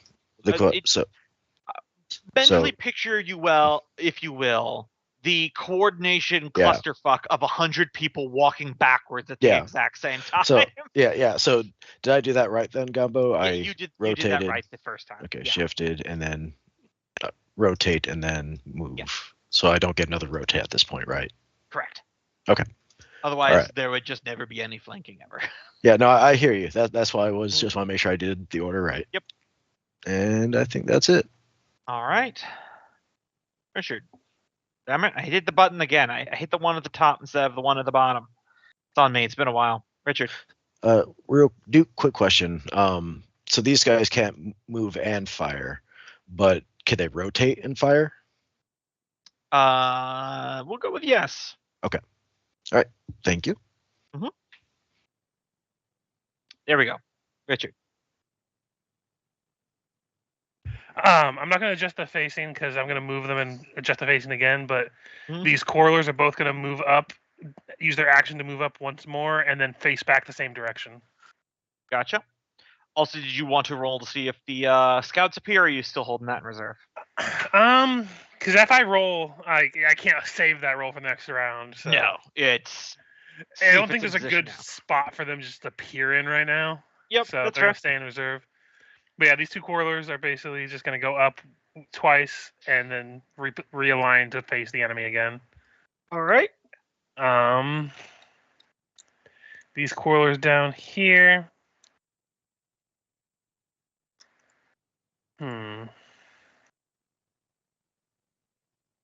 Mentally picture you if you will, the coordination Yeah. clusterfuck of 100 people walking backwards at the Yeah. exact same time. So yeah. So did I do that right then, Gumbo? Yeah, I you did rotated. that right the first time. Okay, Yeah. shifted and then rotate and then move. Yeah. So I don't get another rotate at this point, right? Correct. Okay. Otherwise, All right. there would just never be any flanking ever. Yeah, no, I hear you. That's why I was just want to make sure I did the order right. Yep. And I think that's it. All right. Richard. Damn it, I hit the button again. I hit the one at the top instead of the one at the bottom. It's on me. It's been a while. Richard. Quick question. So these guys can't move and fire, but can they rotate and fire? We'll go with yes. Okay. All right. Thank you. There we go. Richard. I'm not going to adjust the facing because I'm going to move them and adjust the facing again. But Mhm. these coralers are both going to move up, use their action to move up once more, and then face back the same direction. Gotcha. Also, did you want to roll to see if the scouts appear, or are you still holding that in reserve? Because if I roll, I can't save that roll for the next round. So. No, it's. I don't think there's a good spot for them just to peer in right now. Yep, So that's they're fair. going to stay in reserve. But yeah, these two coralers are basically just going to go up twice and then realign to face the enemy again. All right. These coralers down here.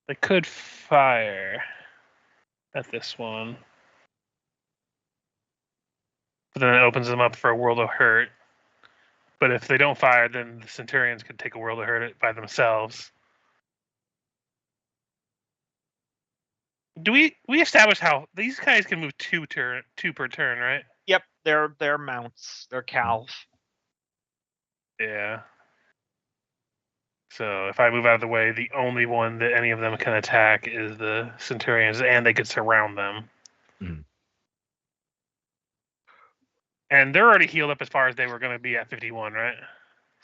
They could fire at this one. But then it opens them up for a world of hurt. But if they don't fire, then the Centurions could take a world of hurt by themselves. do we establish how these guys can move two per turn, right? Yep, they're mounts. They're calf. Yeah. So if I move out of the way, the only one that any of them can attack is the Centurions, and they could surround them. Mhm. And they're already healed up as far as they were going to be at 51, right?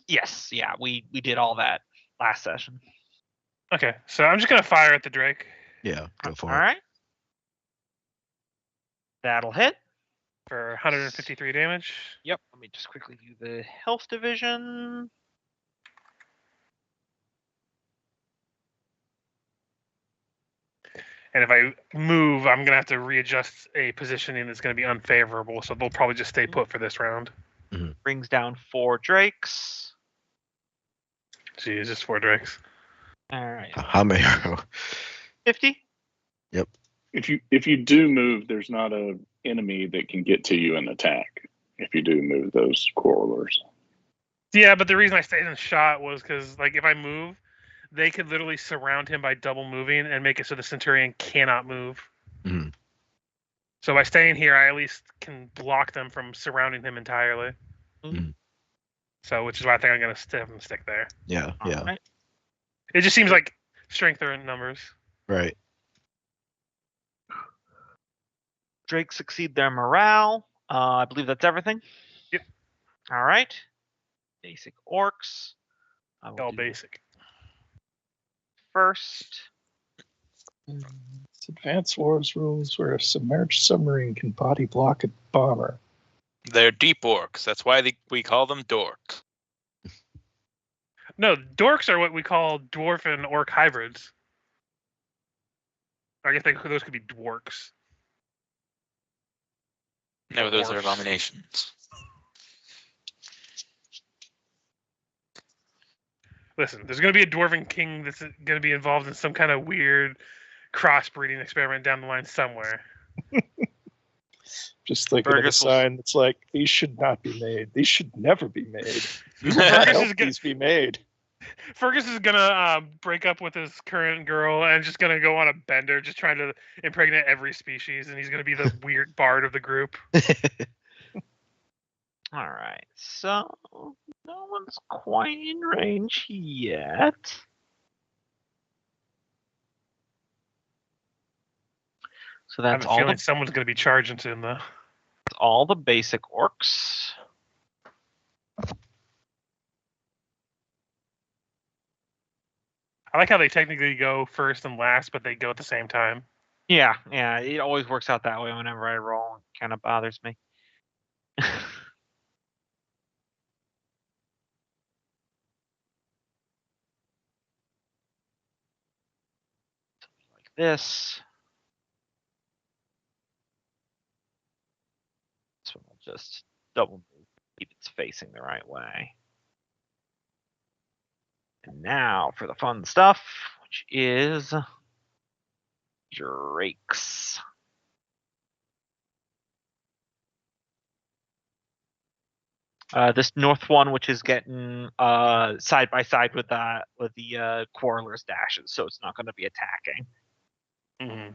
Yes, yeah, we did all that last session. Okay, so I'm just going to fire at the Drake. Yeah, go for All it. right. That'll hit. For 153 damage. Yep, let me just quickly do the health division. And if I move, I'm going to have to readjust a positioning that's going to be unfavorable, so they'll probably just stay put for this round. Brings down 4 Drakes. Jeez, just 4 Drakes. All right. How many? 50? If you do move, there's not a enemy that can get to you and attack. If you do move those quarrelers. Yeah, but the reason I stayed in shot was because, like, if I move, they could literally surround him by double moving and make it so the Centurion cannot move. Mhm. So by staying here, I at least can block them from surrounding him entirely. Mhm. So, which is why I think I'm going to stick there. Yeah, All yeah, right. It just seems like strength are in numbers. right. Drakes succeed their morale. I believe that's everything. Yep. All right. Basic orcs. I will All do basic. first. It's Advanced Wars rules where a submerged submarine can body block a bomber. They're deep orcs. That's why we call them dorks. No, dorks are what we call dwarf and orc hybrids. I guess those could be dwarks. No, those are Dwarfs. abominations. Listen, there's going to be a dwarven king that's going to be involved in some kind of weird crossbreeding experiment down the line somewhere. Just thinking Fergus of will- a sign that's like, these should not be made. These should never be made. Fergus Help is, these be made. Fergus is going to break up with his current girl and just going to go on a bender, just trying to impregnate every species, and he's going to be the weird bard of the group. All right. So no one's quite in range yet. So I have that's a all feeling the, someone's going to be charging to him, though. all the basic orcs. I like how they technically go first and last, but they go at the same time. Yeah, it always works out that way whenever I roll. It kind of bothers me. Like this. This one will just double move, keep it facing the right way. And now for the fun stuff, which is Drakes. This north one, which is getting side by side with the quarrelers dashes, so it's not going to be attacking. Mm-hmm.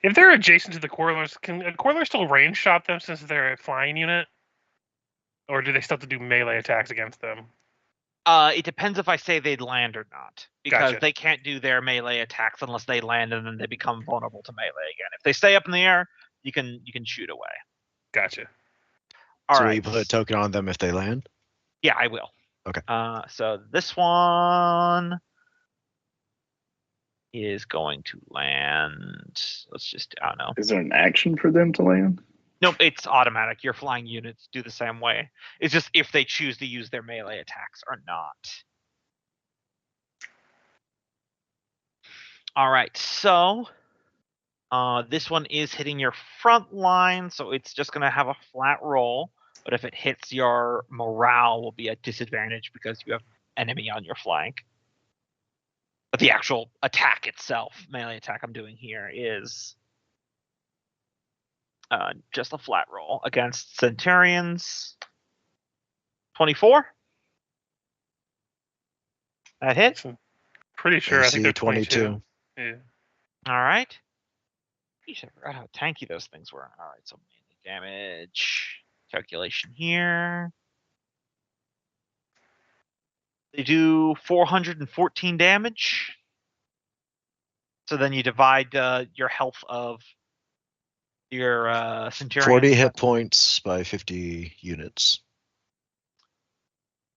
If they're adjacent to the quarrelers, can a quarreler still range shot them since they're a flying unit? Or do they still have to do melee attacks against them? It depends if I say they'd land or not, because Gotcha. they can't do their melee attacks unless they land, and then they become vulnerable to melee again. If they stay up in the air, you can shoot away. Gotcha. All So right. you put a token on them if they land? Yeah, I will. Okay. So this one is going to land. Let's just, I don't know. Is there an action for them to land? Nope, it's automatic. Your flying units do the same way. It's just if they choose to use their melee attacks or not. All right, so this one is hitting your front line, so it's just going to have a flat roll. But if it hits, your morale will be at disadvantage because you have enemy on your flank. But the actual attack itself, melee attack I'm doing here, is just a flat roll against Centurions. 24. That hit? Pretty sure. I think AC they're 22. 22. Yeah. All right. I forgot how tanky those things were. All right, so melee damage calculation here. They do 414 damage. So then you divide your health of your Centurion. 40 hit points by 50 units.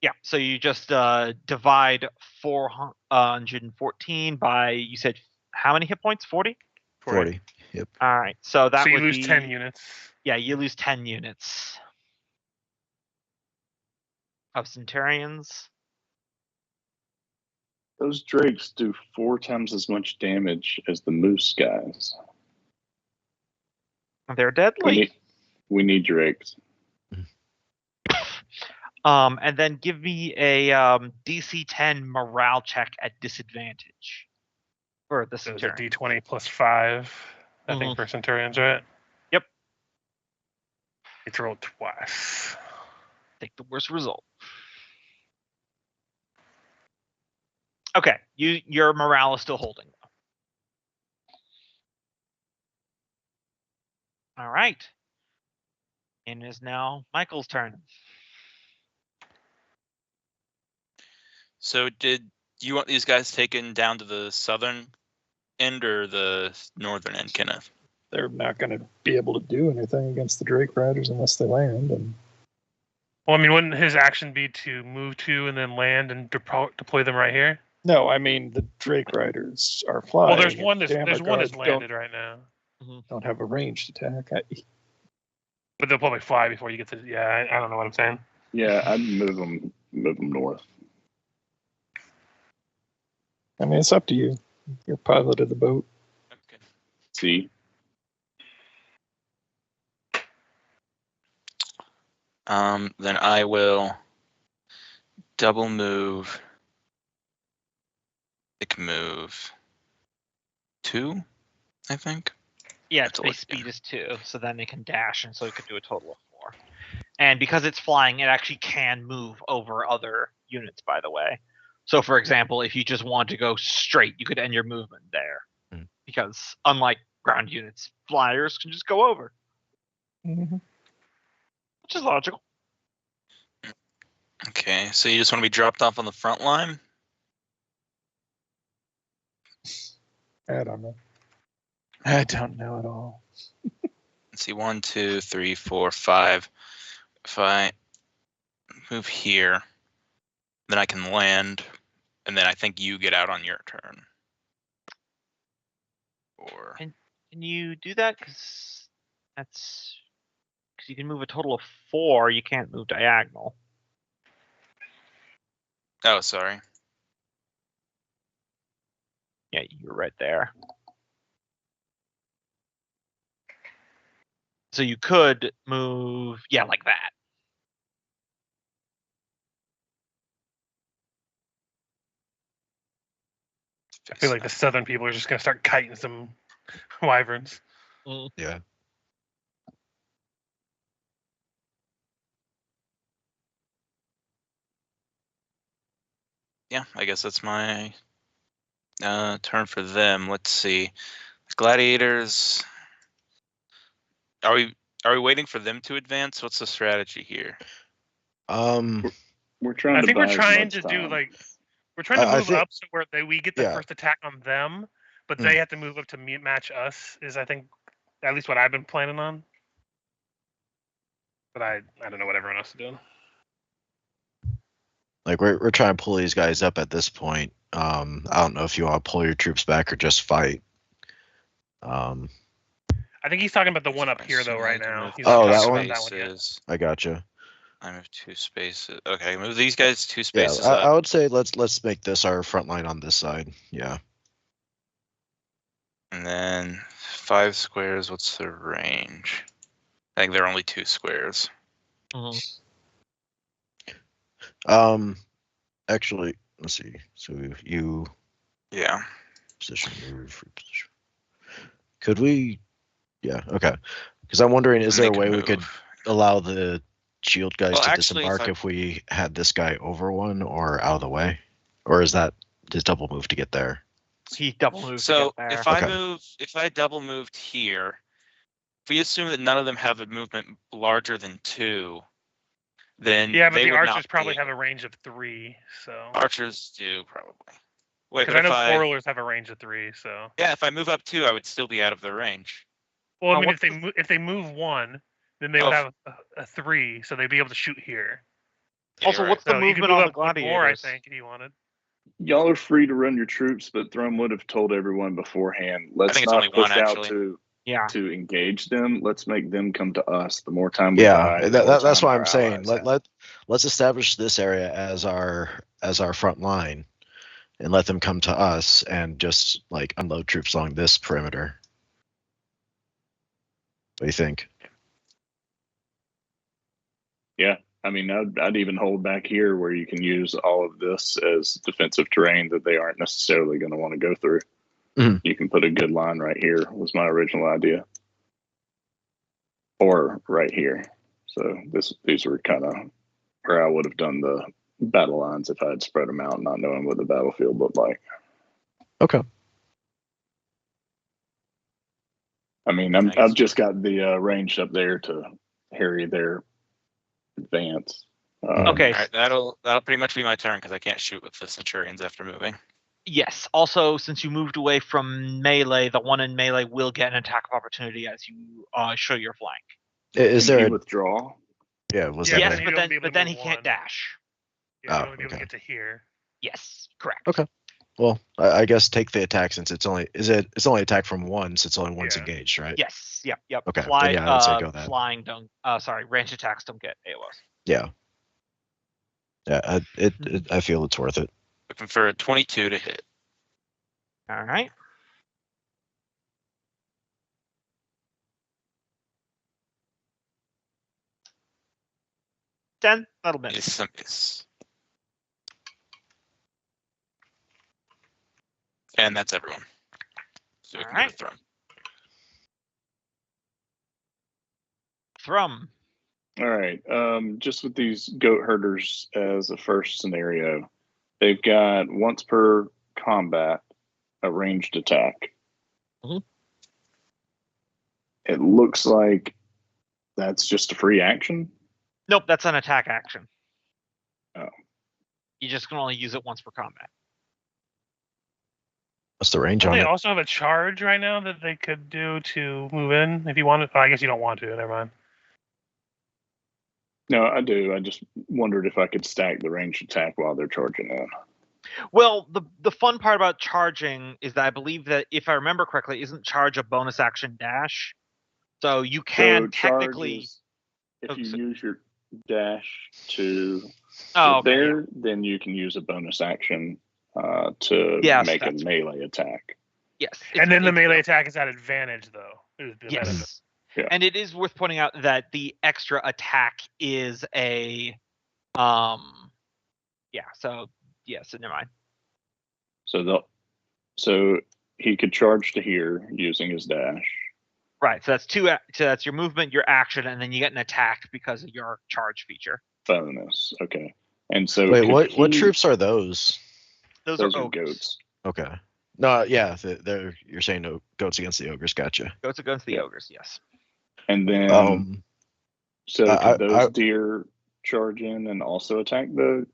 Yeah, so you just divide 414 by, you said how many hit points? 40? 40. Yep. All right, so that So you would lose be 10 units. Yeah, you lose 10 units of Centurions. Those drakes do 4 times as much damage as the moose guys. They're deadly. We need drakes. And then give me a DC 10 morale check at disadvantage for the So it's a Centurion. D20 plus 5, I think, for Centurions, right? Yep. It's rolled twice. Take the worst result. Okay, your morale is still holding. All right. And it is now Michael's turn. So did you want these guys taken down to the southern end or the northern end, Kenneth? They're not going to be able to do anything against the Drake Riders unless they land. And Well, I mean, wouldn't his action be to move to and then land and deploy them right here? no, I mean the Drake Riders are flying. Well, there's one that's Dammerhall landed right now. Don't have a ranged attack. But they'll probably fly before you get to. Yeah, I don't know what I'm saying. Yeah, I'd move them north. I mean, it's up to you. You're pilot of the boat. Okay. See? Then I will double move. Thick move 2, I think. Yeah, its base speed is 2, so then it can dash, and so it could do a total of 4. And because it's flying, it actually can move over other units, by the way. So, for example, if you just want to go straight, you could end your movement there. Because unlike ground units, flyers can just go over. Mm-hmm. Which is logical. Okay, so you just want to be dropped off on the front line? I don't know. I don't know at all. Let's see, 1, 2, 3, 4, 5. If I move here, then I can land, and then I think you get out on your turn. Or Can you do that? Because you can move a total of 4. You can't move diagonal. oh, sorry. Yeah, you're right there. So you could move, yeah, like that. I feel like the southern people are just going to start kiting some wyverns. Yeah. Yeah, I guess that's my turn for them. Let's see. Gladiators. Are we waiting for them to advance? What's the strategy here? We're trying I to think buy we're as trying much to time. do we're trying to I move think- up so we get the yeah. first attack on them, but they have to move up to match us. Is I think at least what I've been planning on. But I don't know what everyone else is doing. Like we're trying to pull these guys up at this point. I don't know if you want to pull your troops back or just fight. I think he's talking about the one up here though right now. He's Oh, not that talking one? about that one yet. I gotcha. I move 2 spaces. Okay, move these guys 2 Yeah, spaces I up. would say let's make this our front line on this side. Yeah. And then 5 squares. What's the range? I think they're only 2 squares. Actually, let's see. So you Yeah. position move reposition. Could we? Yeah. Okay. Because I'm wondering, is there a way we could allow the shield guys Well, to actually, disembark if we had this guy over one or out of the way? Or is that his double move to get there? He double moves. So to get there. if I double moved here, if we assume that none of them have a movement larger than 2, then Yeah, but they the would archers not probably be- have a range of 3, so. Archers do probably. Wait, Because but I know if I quarrelers have a range of 3, so. if I move up 2, I would still be out of their range. Well, I Oh, mean, what's if they move 1, then they would have a 3, so they'd be able to shoot here. Yeah, Also, you're what's right. the So you could movement move on the up 1 more, I gladiators? think, if you wanted. Y'all are free to run your troops, but Thrum would have told everyone beforehand. Let's think it's not only one, push out actually. to engage them. Let's make them come to us. The more time we Yeah, buy, the more that's time why our I'm saying allies have. let's establish this area as our front line, and let them come to us and just like unload troops along this perimeter. What do you think? Yeah, I mean, I'd even hold back here where you can use all of this as defensive terrain that they aren't necessarily going to want to go through. Mhm. You can put a good line right here, was my original idea. Or right here. So these were kind of where I would have done the battle lines if I had spread them out, not knowing what the battlefield looked like. Okay. I mean, I've just got the range up there to harry their advance. Okay. All right, that'll pretty much be my turn because I can't shoot with the Centurions after moving. Yes. Also, since you moved away from melee, the one in melee will get an attack of opportunity as you show your flank. Is Can there he a withdraw? was Yeah, that Yes, he'd but only be able to then move he can't 1. dash. Yeah, you'd Oh, only be able to okay. get to here. Yes, correct. Okay. Well, I guess take the attack since it's only attack from 1, so it's only once Yeah. engaged, right? Yes. Yep. Yep. Okay, then Fly, yeah, I would say go that. flying don't. Sorry, range attacks don't get AOS. Yeah. Yeah, I feel it's worth it. Looking for a 22 to hit. All right. Then that'll miss. Miss. And that's everyone. So we can Alright. go to Thrum. Thrum. All right. Just with these goat herders as a first scenario, they've got once per combat a ranged attack. Mhm. It looks like that's just a free action. Nope, that's an attack action. Oh. You just can only use it once per combat. What's the range Don't on they it? also have a charge right now that they could do to move in if you wanted? Oh, I guess you don't want to. Never mind. No, I do. I just wondered if I could stack the ranged attack while they're charging in. Well, the fun part about charging is that I believe that if I remember correctly, isn't charge a bonus action dash? So you can So charge technically. is if you use your dash to Oh, get okay, there, yeah. then you can use a bonus action to Yes, make a that's- melee attack. Yes. And then the it's- melee attack is at advantage, though. Is the benefit. Yes. Yeah. And it is worth pointing out that the extra attack is a yeah, so never mind. So he could charge to here using his dash. Right. So that's so that's your movement, your action, and then you get an attack because of your charge feature. Bonus. Okay. And so Wait, what troops are those? Those are ogres. goats. Okay. No, yeah, they're you're saying no goats against the ogres. Gotcha. Goats against the Yeah. ogres, yes. And then so I- could those deer charge in and also attack the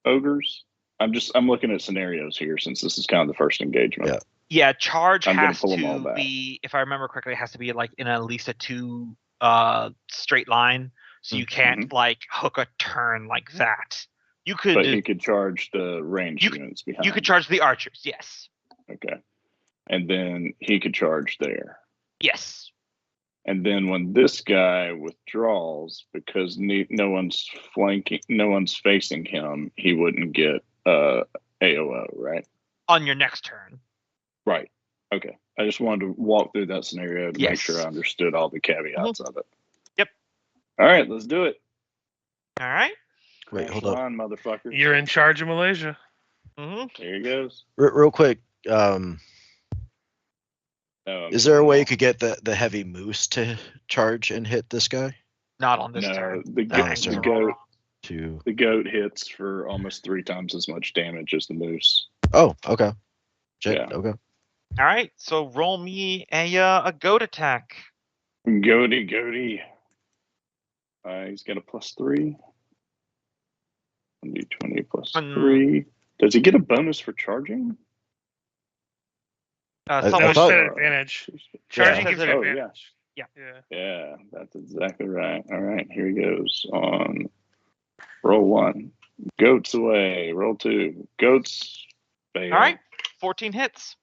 ogres? I'm looking at scenarios here since this is kind of the first engagement. Yeah. Yeah, charge I'm gonna has pull them all to back. be, if I remember correctly, it has to be like in at least a 2 straight line. So you can't like hook a turn like that. You could But he could charge the ranged units behind. You could charge the archers, yes. Okay. And then he could charge there. Yes. And then when this guy withdraws, because no one's facing him, he wouldn't get AOO, right? On your next turn. Right. Okay. I just wanted to walk through that scenario to make sure I understood all the caveats of it. Yep. All right, let's do it. All right. Wait, Crash hold up. line, motherfucker. You're in charge of Malaysia. Mm-hmm. Here he goes. Real quick, is there a way you could get the heavy moose to charge and hit this guy? Not on this No, turn. the Not on this goat. turn. 2. The goat hits for almost 3 times as much damage as the moose. Oh, okay. Shit, Yeah. okay. All right, so roll me a goat attack. Goaty. He's got a +3. 1d20 plus 3. Does he get a bonus for charging? I No, it's thought- at advantage. Charging Yeah. gives you Oh, advantage. yeah. Yeah, that's exactly right. All right, here he goes on roll 1. Goats away. Roll 2. Goats fail. All right, 14 hits.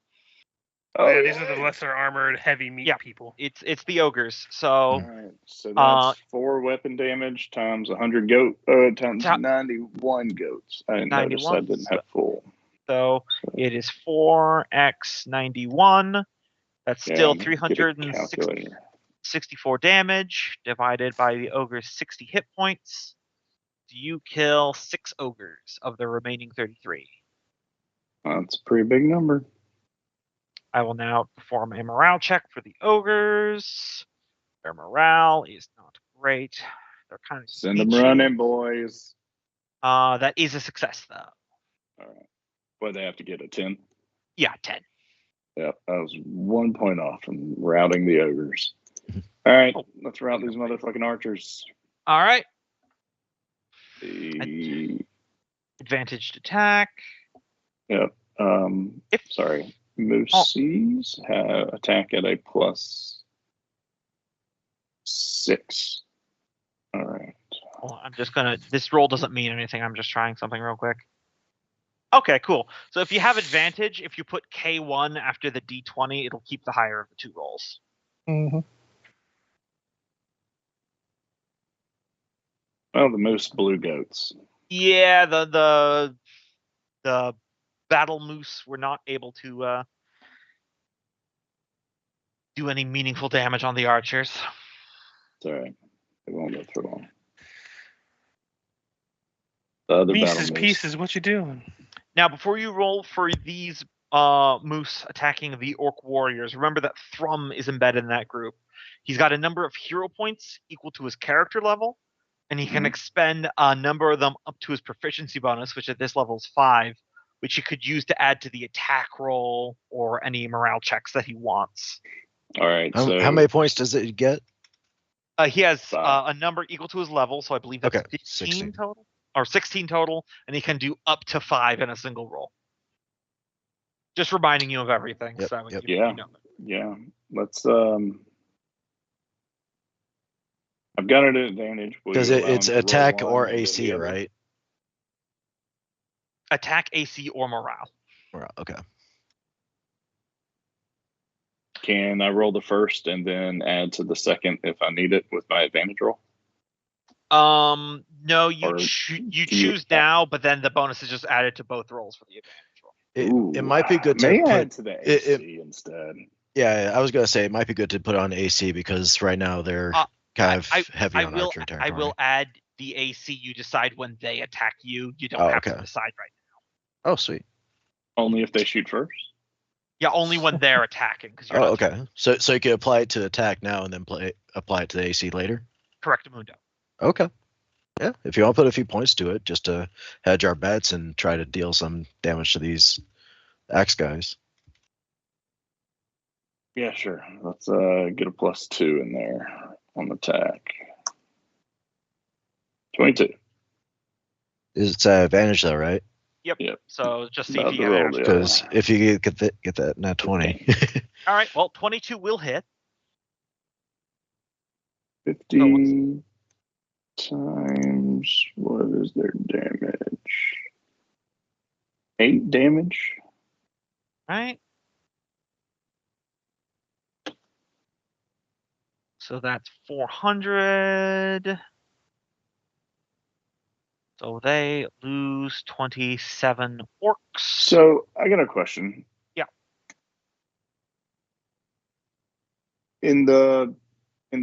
Oh, Yeah, these are the lesser armored, heavy meat Yeah. people. It's the ogres. So All right, so that's 4 weapon damage times 100 goat times 91 goats. I didn't notice 91, I didn't have full. So it is 4x 91. That's still Get a calculator. 364 damage divided by the ogre's 60 hit points. Do you kill 6 ogres of the remaining 33? That's a pretty big number. I will now perform a morale check for the ogres. Their morale is not great. They're kind of Send them leechy. running, boys. That is a success though. All right. Well, they have to get a 10. Yeah, 10. Yep, that was 1 point off from routing the ogres. All right, Oh. let's route these motherfucking archers. All right. The Advantaged attack. sorry, mooses have attack at a +6. All right. Well, I'm just gonna. This roll doesn't mean anything. I'm just trying something real quick. Okay, cool. So if you have advantage, if you put K1 after the D20, it'll keep the higher of the 2 rolls. Mm-hmm. Well, the moose blue goats. Yeah, the battle moose were not able to do any meaningful damage on the archers. It's all right. It won't go through long. The other battle Pieces, moose. pieces, what you doing? Now, before you roll for these moose attacking the orc warriors, remember that Thrum is embedded in that group. He's got a number of hero points equal to his character level, and he can expend a number of them up to his proficiency bonus, which at this level is 5, which he could use to add to the attack roll or any morale checks that he wants. All right. How many points does it get? He has 5. a number equal to his level, so I believe that's Okay, 15 16. total, or 16 total, and he can do up to 5 in a single roll. Just reminding you of everything. Yep, So yep. you know. Yeah. Let's. I've got an advantage. Will Does you it? allow It's him to roll attack one or and then AC, the other? right? Attack, AC, or morale. Okay. Can I roll the first and then add to the second if I need it with my advantage roll? No, you Or choose now, but then the bonus is just added to both rolls for the advantage roll. It might be good to may put. add to the AC instead. Yeah, I was gonna say it might be good to put on AC because right now they're kind of heavy on archer territory. I will add the AC. You decide when they attack you. You don't have to decide right now. Oh, sweet. Only if they shoot first? Yeah, only when they're attacking. Oh, okay. So you can apply it to attack now and then apply it to the AC later? Correctamundo. Okay. Yeah, if you want to put a few points to it, just to hedge our bets and try to deal some damage to these axe guys. Yeah, sure. Let's get a +2 in there on attack. 22. It's advantage though, right? Yep. So just see About if you to roll have the Because if you get that nat 20. All right. Well, 22 will hit. 50 times, what is their damage? 8 damage. Right. So that's 400. So they lose 27 orcs. So I got a question. Yeah. In the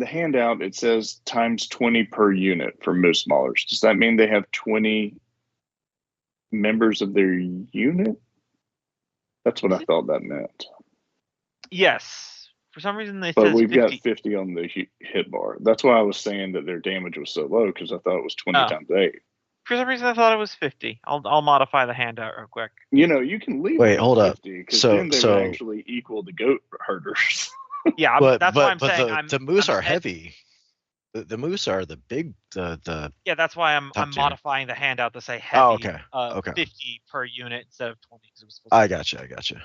handout, it says times 20 per unit for moose maulers. Does that mean they have 20 members of their unit? That's what I thought that meant. Yes. For some reason they But says we've 50. got 50 on the hit bar. That's why I was saying that their damage was so low, because I thought it was 20 times 8. For some reason, I thought it was 50. I'll modify the handout real quick. You can leave Wait, it at hold up. 50 because So- then they so- would actually equal the goat herders. Yeah, that's why I'm saying the moose I'm are heavy. The moose are the big Yeah, that's why I'm top tier. modifying the handout to say heavy. Oh, okay. Okay. 50 per unit instead of 20. 'Cause it was supposed I to gotcha.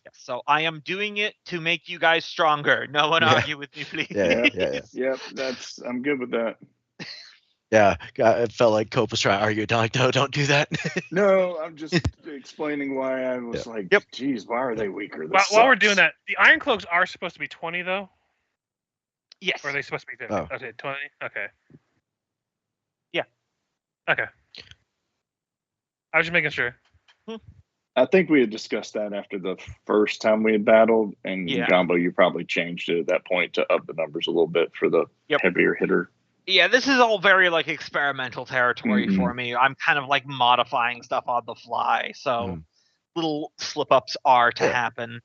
Yeah, so I am doing it to make you guys stronger. No one Yeah. argue with me, please. Yeah. Yep, I'm good with that. Yeah, it felt like Cope was trying to argue. Like, no, don't do that. No, I'm just explaining why I was like, Yep. geez, why are they weaker? While we're doing that, the Iron Cloaks are supposed to be 20 though, Yes. or are they supposed to be 50? Oh. Okay, 20. Okay. Yeah. Okay. I was just making sure. I think we had discussed that after the first time we had battled, and Yeah. Gombo, you probably changed it at that point to up the numbers a little bit for the Yep. heavier hitter. Yeah, this is all very like experimental territory Mhm. for me. I'm kind of like modifying stuff on the fly, so little slip ups are to Yeah. happen.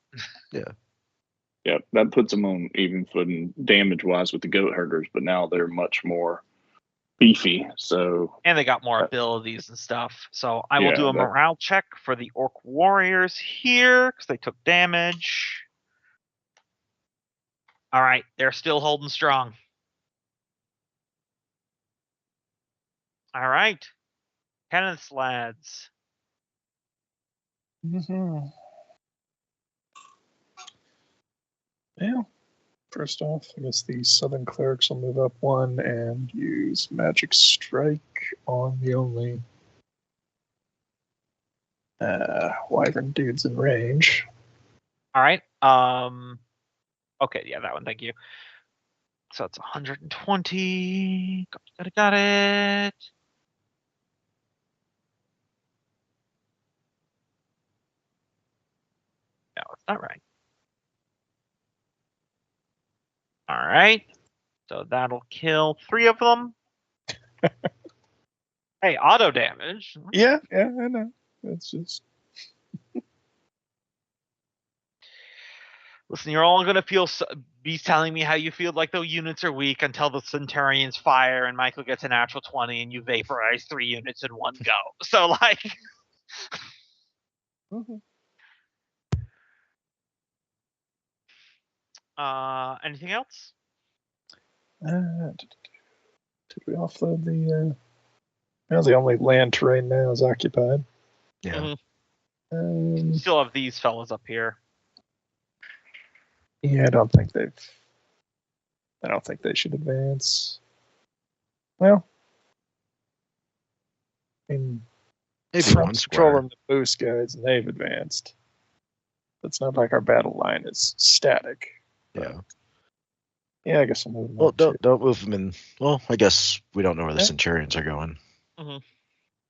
Yep, that puts them on even footing damage wise with the goat herders, but now they're much more beefy. So And they got more abilities and stuff. So I will Yeah, do a that- morale check for the orc warriors here because they took damage. All right, they're still holding strong. All right, Kenneth's lads. Mhm. Yeah. First off, I guess the Southern Clerics will move up one and use Magic Strike on the only Wyvern dudes in range. All right. Okay, yeah, that one. Thank you. So it's 120. Got it. No, it's not right. All right. So that'll kill 3 of them. Hey, auto damage. Yeah, I know. It's just Listen, you're all gonna be telling me how you feel like the units are weak until the Centurions fire and Michael gets a natural 20 and you vaporize 3 units in one go. So like, anything else? did we offload the? Now the only land terrain now is occupied. Yeah. You still have these fellas up here. Yeah, I don't think they should advance. Well, I mean, Maybe Thrums one square. controlling the boost guys, and they've advanced. It's not like our battle line is static. Yeah. Yeah, I guess I'll move them. Well, up too. don't move them in. Well, I guess we don't know where the Centurions are going.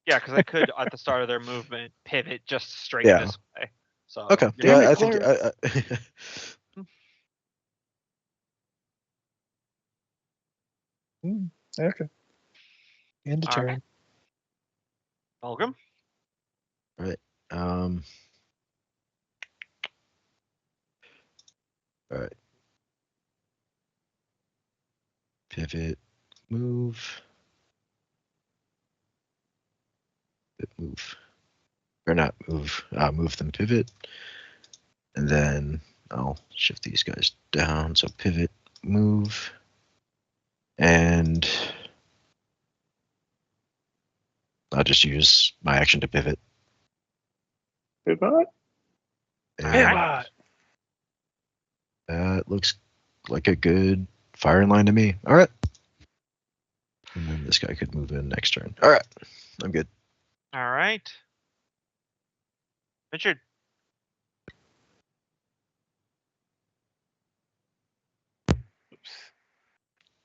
Yeah, because they could at the start of their movement pivot just straight Yeah. this way. So Okay. Damn Yeah, it, I think. Okay. End of All turn. right. Welcome. All right. Pivot, move. Move. Or not move. Move them, pivot. And then I'll shift these guys down. So pivot, move. And I'll just use my action to pivot. Pivot? And that looks like a good firing line to me. All right. And then this guy could move in next turn. All right. I'm good. All right. Richard.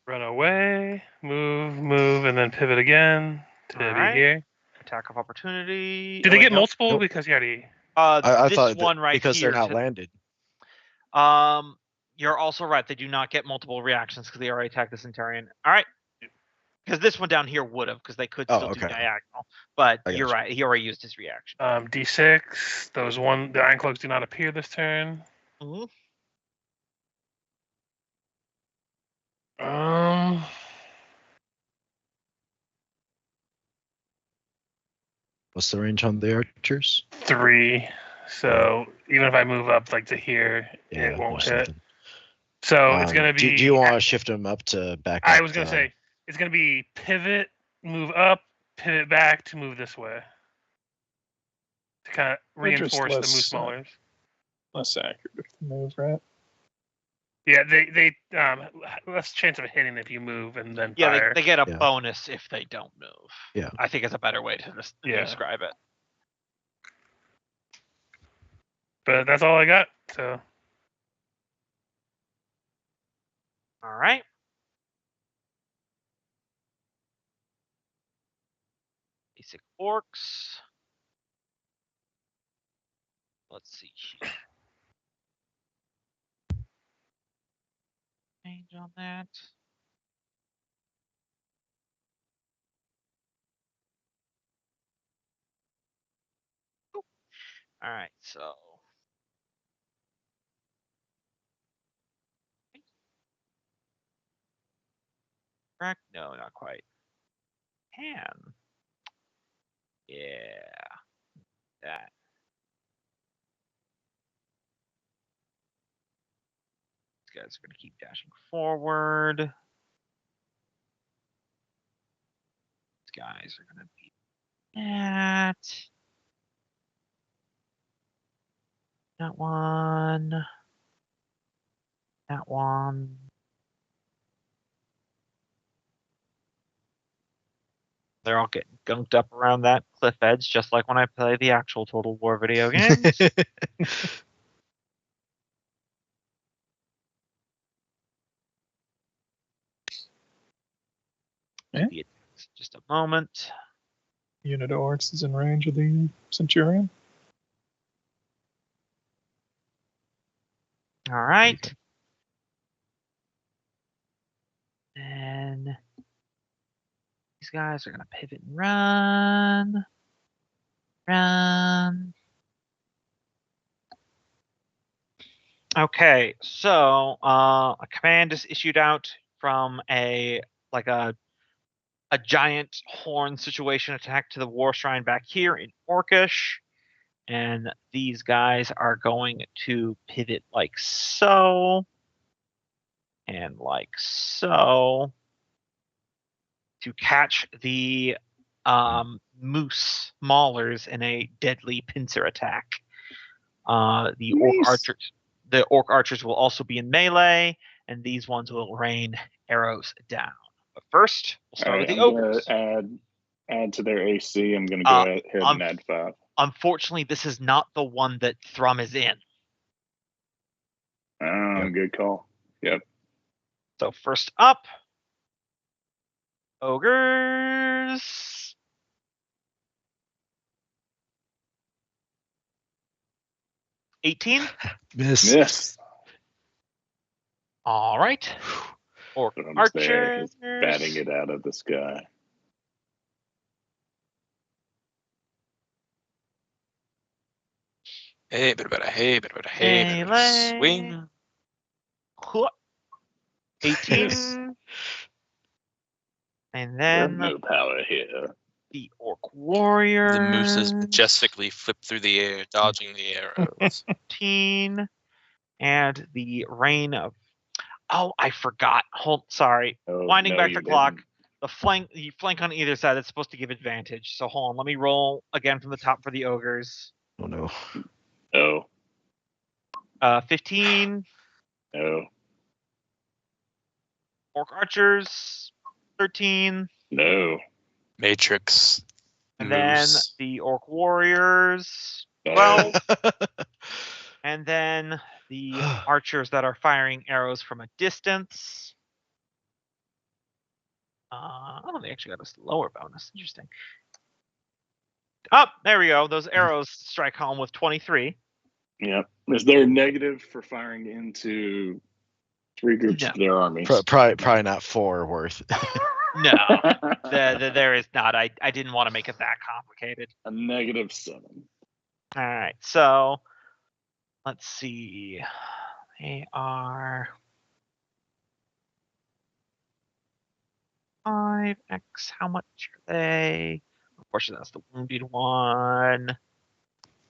Run away, move, and then pivot again to All be right. here. Attack of opportunity. Did Oh, they wait, get no. multiple? Nope. Because you already. I This thought one right because here. they're not landed. You're also right. They do not get multiple reactions because they already attacked the Centurion. All right. Because this one down here would have, because they could still do okay. diagonal. But I you're gotcha. right. He already used his reaction. D6. The Iron Cloaks do not appear this turn. Mhm. What's the range on the archers? 3. So even if I move up like to here, it won't there's hit. nothing. So it's gonna be. Do you want to shift them up to back up? I was gonna say it's gonna be pivot, move up, pivot back to move this way. To kind of They're just reinforce the less, moose maulers. Less accurate if you move, right? Yeah, they less chance of hitting if you move and then Yeah, fire. they get a Yeah. bonus if they don't move. Yeah. I think it's a better way to Yeah. describe it. But that's all I got. So All right. Basic orcs. Let's see here. Change on that. All right, so correct? No, not quite. Can. Yeah. That. These guys are going to keep dashing forward. These guys are going to be that. That one. That one. They're all getting gunked up around that cliff edge, just like when I play the actual Total War video games. Yeah. Just a moment. Unit of orcs is in range of the Centurion. All right. And these guys are going to pivot and run. Run. Okay, so a command is issued out from a giant horn situation attack to the war shrine back here in Orcish. And these guys are going to pivot like so. And like so. To catch the moose maulers in a deadly pincer attack. The orc archers will also be in melee, and these ones will rain arrows down. But first, we'll start with the ogres. Add to their AC. I'm going to go ahead and add 5. Unfortunately, this is not the one that Thrum is in. Good call. Yep. So first up, ogres. $18. Miss. All right. Orc Thrums there. archers. He's batting it out of the sky. Hey, Melee. swing. 18. And We have then no power here. the orc warrior. The mooses majestically flip through the air, dodging the arrows. 15. And the rain of. Oh, I forgot. Sorry. Oh, Winding no, back you the clock. didn't. The flank on either side that's supposed to give advantage. So hold on. Let me roll again from the top for the ogres. Oh no. No. 15. No. Orc archers. 13. No. Matrix. And then Moose. the orc warriors. No. 12. And then the archers that are firing arrows from a distance. Oh, they actually got a lower bonus. Interesting. Oh, there we go. Those arrows strike home with 23. Yep. Is there a negative for firing into 3 groups No. of their armies? Probably not 4 worth. No, there is not. I didn't want to make it that complicated. A -7. All right, so let's see. They are 5x. How much are they? Unfortunately, that's the wounded one.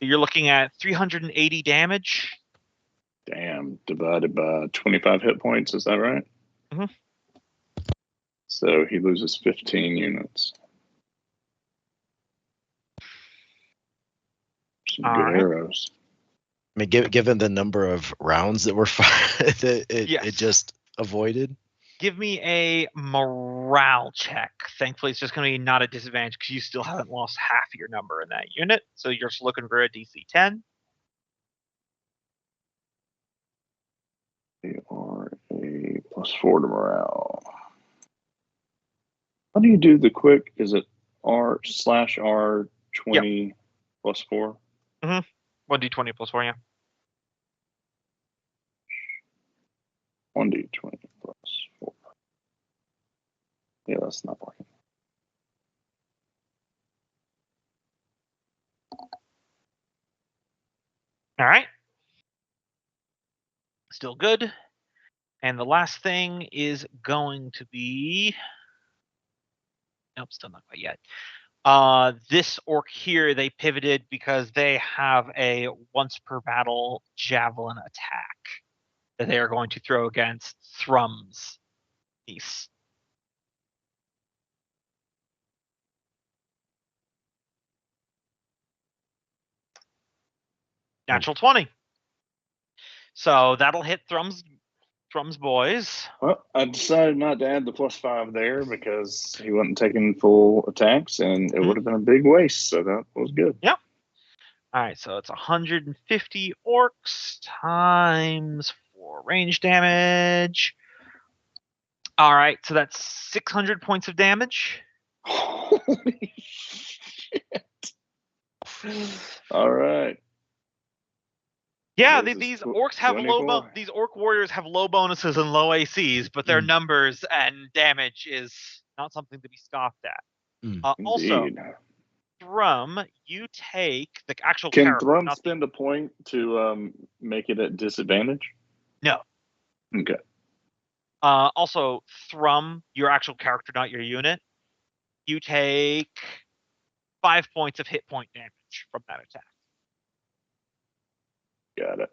You're looking at 380 damage. Damn, divided by 25 hit points, is that right? Mhm. So he loses 15 units. Some All good right. arrows. I mean, given the number of rounds that were fired, it Yes. just avoided. Give me a morale check. Thankfully, it's just going to be not a disadvantage because you still haven't lost half your number in that unit. So you're just looking for a DC 10. They are a +4 to morale. How do you do the quick? Is it R/R 20 +4? 1d20 plus 4, yeah. 1d20 +4. Yeah, that's not working. All right. Still good. And the last thing is going to be. Nope, still not quite yet. This orc here, they pivoted because they have a once per battle javelin attack that they are going to throw against Thrums piece. Natural 20. So that'll hit Thrums boys. Well, I decided not to add the +5 there because he wasn't taking full attacks, and it would have been a big waste. So that was good. Yep. All right, so it's 150 orcs times 4 range damage. All right, so that's 600 points of damage. Holy shit! All right. Yeah, This is these orcs have 24. these orc warriors have low bonuses and low ACs, but their numbers and damage is not something to be scoffed at. Also, Indeed. Thrum, you take the actual Can character. Thrum not the- spend a point to make it at disadvantage? No. Okay. Also, Thrum, your actual character, not your unit, you take 5 points of hit point damage from that attack. Got it.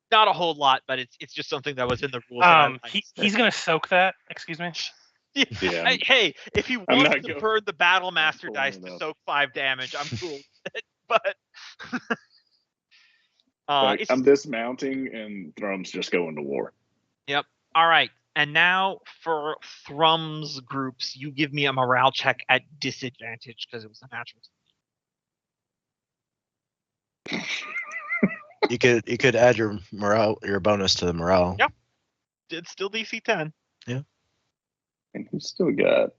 Not a whole lot, but it's just something that was in the rules. That I liked. He's gonna soak that. Excuse me. Yeah. Hey, if he I'm wants not to go- burn the battle master pulling dice it to up. soak 5 damage, I'm cool with it. But Like, it's I'm dismounting, and Thrum's just going to war. Yep. All right. And now for Thrum's groups, you give me a morale check at disadvantage because it was a natural. You could add your bonus to the morale. Yep. It's still DC 10. And he's still got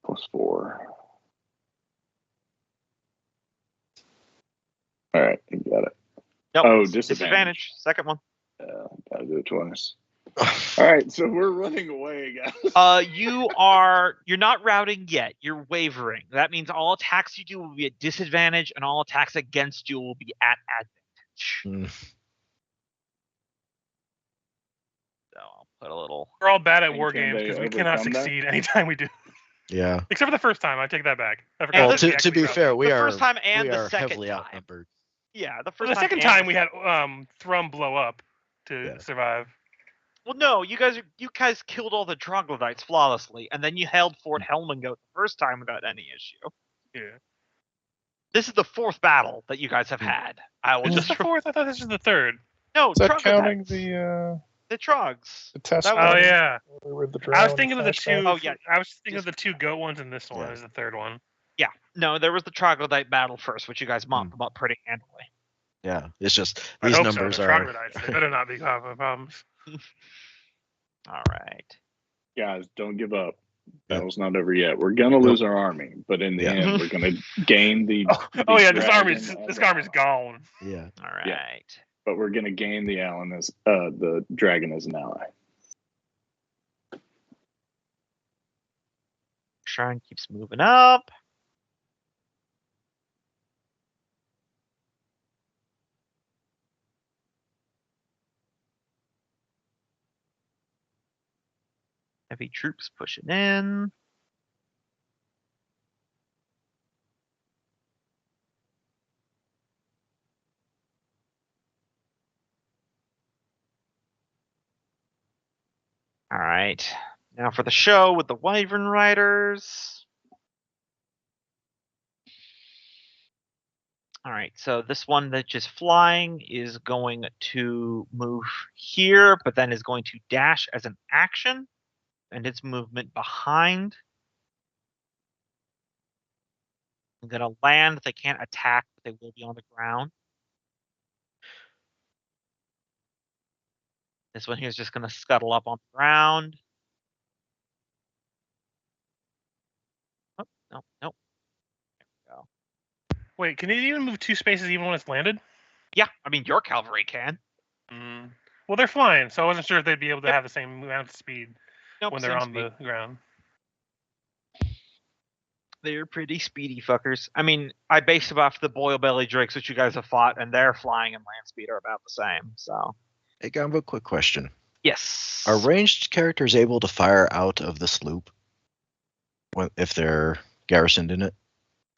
+4. All right, you got it. Yep. Oh, it's disadvantage. Second one. Gotta do it twice. All right, so we're running away, guys. You're not routing yet. You're wavering. That means all attacks you do will be at disadvantage, and all attacks against you will be at advantage. So I'll put a little. We're all bad at And war can games they because we cannot overcome that? succeed anytime we do. Yeah. Except for the first time. I take that back. I forgot Well, that we to actually be routed. fair, we The are first time and we the are second heavily time. outnumbered. Yeah, the Well, first the second and time we had Thrum blow up to survive. Well, no, you guys killed all the troglodytes flawlessly, and then you held Fort Helmingott the first time without any issue. Yeah. This is the 4th battle that you guys have had. I will Is this just the 4th? I thought this was the 3rd. no Is that counting troglodytes. the Trogs. test? That one was- Oh yeah. with the I was drow thinking of the flashback? two. Oh, yeah. I was thinking of the 2 goat ones, and this one Yeah. is the 3rd one. Yeah, no, there was the troglodyte battle first, which you guys mopped them up pretty handily. Yeah, it's just I these hope numbers so. The are. troglodytes. They better not be causing problems. All right. Guys, don't give up. Yeah. Battle's not over yet. We're gonna lose our army, but in the Yeah. end, we're gonna gain the. Oh the yeah, this dragon army's as gone. Yeah. All right. Yeah. But we're gonna gain the the dragon as an ally. Shrine keeps moving up. Heavy troops pushing in. All right. Now for the show with the Wyvern Riders. All right, so this one that's just flying is going to move here, but then is going to dash as an action, and its movement behind. I'm going to land. They can't attack, but they will be on the ground. This one here is just going to scuttle up on the ground. Oh, no. There we go. Wait, can it even move 2 spaces even when it's landed? Yeah, I mean, your cavalry can. Well, they're flying, so I wasn't sure if they'd be able to Yep. have the same amount of speed Nope, when they're same on speed. the ground. They're pretty speedy fuckers. I mean, I based them off the boil belly drakes which you guys have fought, and their flying and land speed are about the same. So Hey, Gumbo, quick question. yes. Are ranged characters able to fire out of this loop if they're garrisoned in it?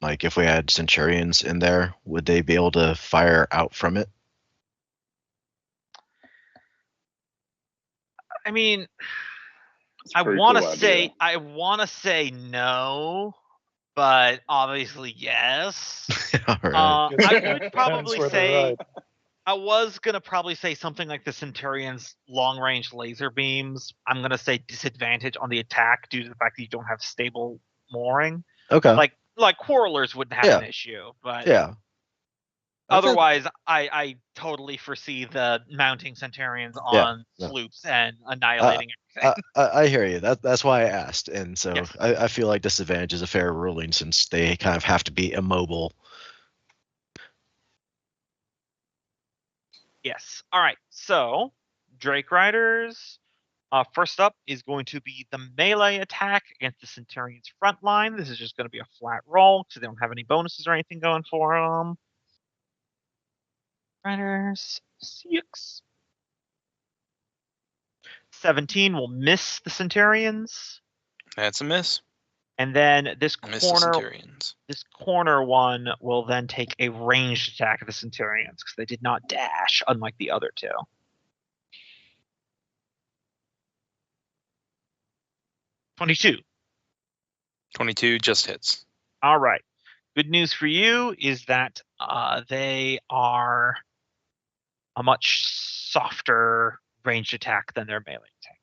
Like if we had centurions in there, would they be able to fire out from it? I mean, It's a I pretty want to cool say idea. no, but obviously yes. All right. Guess I it would depends probably where they're say right. I was gonna probably say something like the Centurion's long-range laser beams. I'm gonna say disadvantage on the attack due to the fact that you don't have stable mooring. Okay. Like quarrelers wouldn't have an issue, but Yeah. otherwise, I totally foresee the mounting Centurions Yeah, on no. sloops and annihilating everything. I hear you. That's why I asked, and so Yes. I feel like disadvantage is a fair ruling since they kind of have to be immobile. Yes. All right. So, Drake Riders. First up is going to be the melee attack against the Centurion's front line. This is just going to be a flat roll, so they don't have any bonuses or anything going for them. Riders 6. 17 will miss the Centurions, That's a miss. and then this Miss the corner Centurions. This corner one will then take a ranged attack at the Centurions because they did not dash, unlike the other two. $22. 22 just hits. All right. Good news for you is that they are a much softer ranged attack than their melee attack.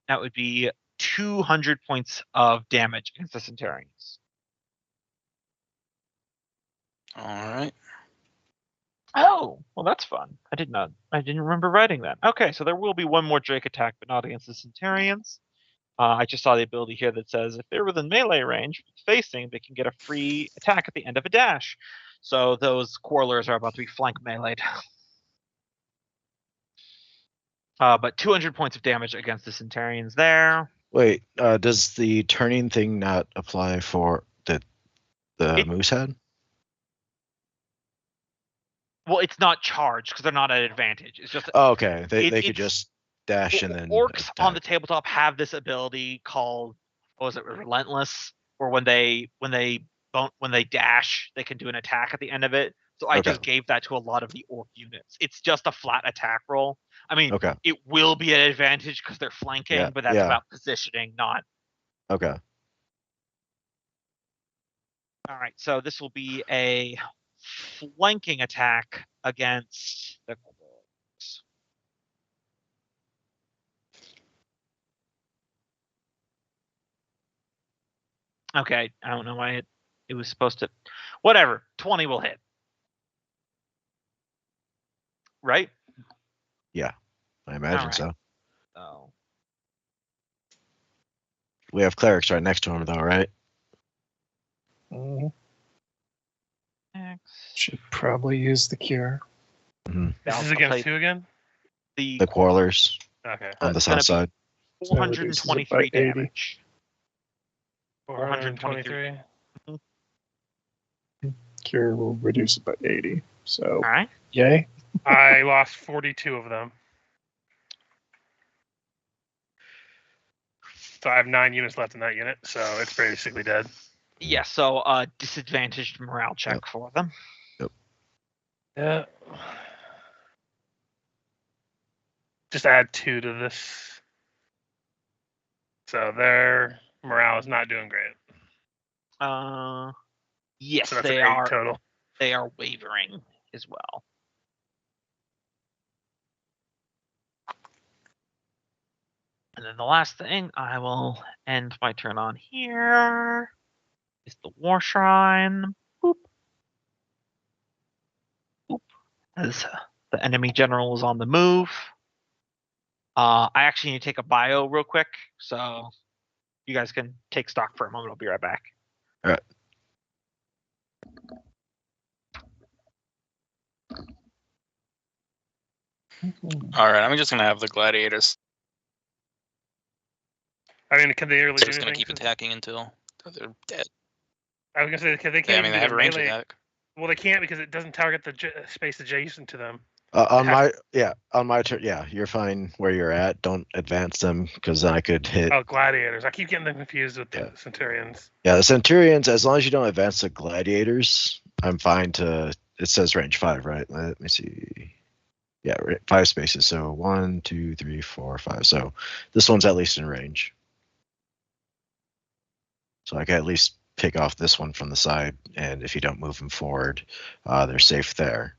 That would be 200 points of damage against the Centurions. All right. Oh, well, that's fun. I didn't remember writing that. Okay, so there will be one more Drake attack, but not against the Centurions. I just saw the ability here that says if they're within melee range facing, they can get a free attack at the end of a dash. So those quarrelers are about to be flank meleeed. But 200 points of damage against the Centurions there. Wait, does the turning thing not apply for the Moosehead? Well, it's not charged because they're not at advantage. It's just Oh, okay. They it's- could just dash and then orcs on the attack. tabletop have this ability called, what was it, relentless, where when they dash, they can do an attack at the end of it. So I Okay. just gave that to a lot of the orc units. It's just a flat attack roll. I mean, Okay. it will be an advantage because they're flanking, Yeah, but that's yeah. about positioning, not. Okay. All right, so this will be a flanking attack against the orcs. Okay, I don't know why it was supposed to. Whatever, 20 will hit. Right? I imagine Alright. so. So We have clerics right next to him, though, right? Mhm. next, Should probably use the cure. Mhm. This I'll is play against who again? the The quarrelers Okay. on the it's south gonna side. So it reduces it by 423 80. damage. 423. Cure will reduce it by 80. So, All right. yay. I lost 42 of them. So I have 9 units left in that unit, so it's basically dead. Yeah, so disadvantaged morale check for them. Yeah. just add 2 to this. So their morale is not doing great. Yes, So that's they an 8 are. total. They are wavering as well. And then the last thing I will end my turn on here is the War Shrine. Boop. Boop. As the enemy general is on the move. I actually need to take a bio real quick, so you guys can take stock for a moment. I'll be right back. All right. All right, I'm just gonna have the gladiators. I mean, can they really So do just gonna anything? keep attacking until they're dead. I was gonna say, they Yeah, can't I mean, even they do have their a range melee. attack. Well, they can't because it doesn't target the space adjacent to them. On has my turn, yeah, you're fine where you're at. Don't advance them because then I could hit. Oh, gladiators. I keep getting them confused with Yeah. the centurions. Yeah, the Centurions. As long as you don't advance the gladiators, I'm fine to. It says range 5, right? Let me see. Yeah, 5 spaces. So 1, 2, 3, 4, 5. So this one's at least in range. So I can at least pick off this one from the side, and if you don't move them forward, they're safe there.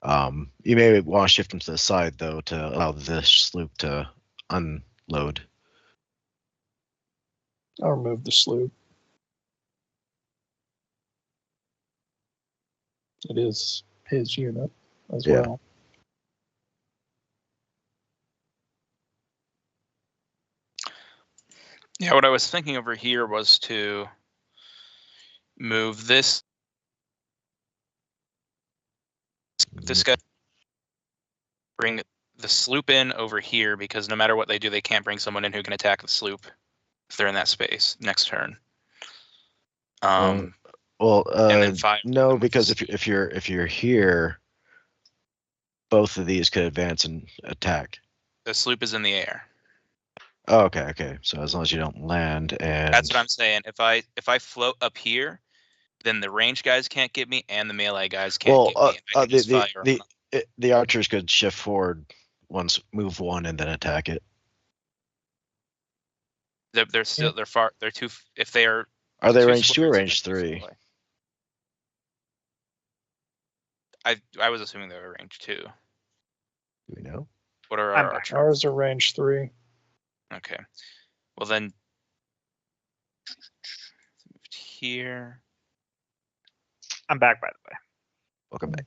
You may want to shift them to the side though to allow this sloop to unload. I'll remove the sloop. It is his unit as Yeah. well. Yeah, what I was thinking over here was to move this guy, bring the sloop in over here, because no matter what they do, they can't bring someone in who can attack the sloop if they're in that space next turn. Well, and then fire no, them with because the if you're here, both of these could advance and attack. The sloop is in the air. Oh, okay. So as long as you don't land, and That's what I'm saying. If I float up here, then the range guys can't get me, and the melee guys can't get me. I can just fire on them. the archers could shift forward move 1, and then attack it. They're still they're far. They're too. If they are. Are they two range 2 or squares, range they're too 3? far away. I was assuming they were range 2. Do we know? What are I'm our back. archers? Ours are range 3. Okay. Well then, moved here. I'm back, by the way. Welcome back.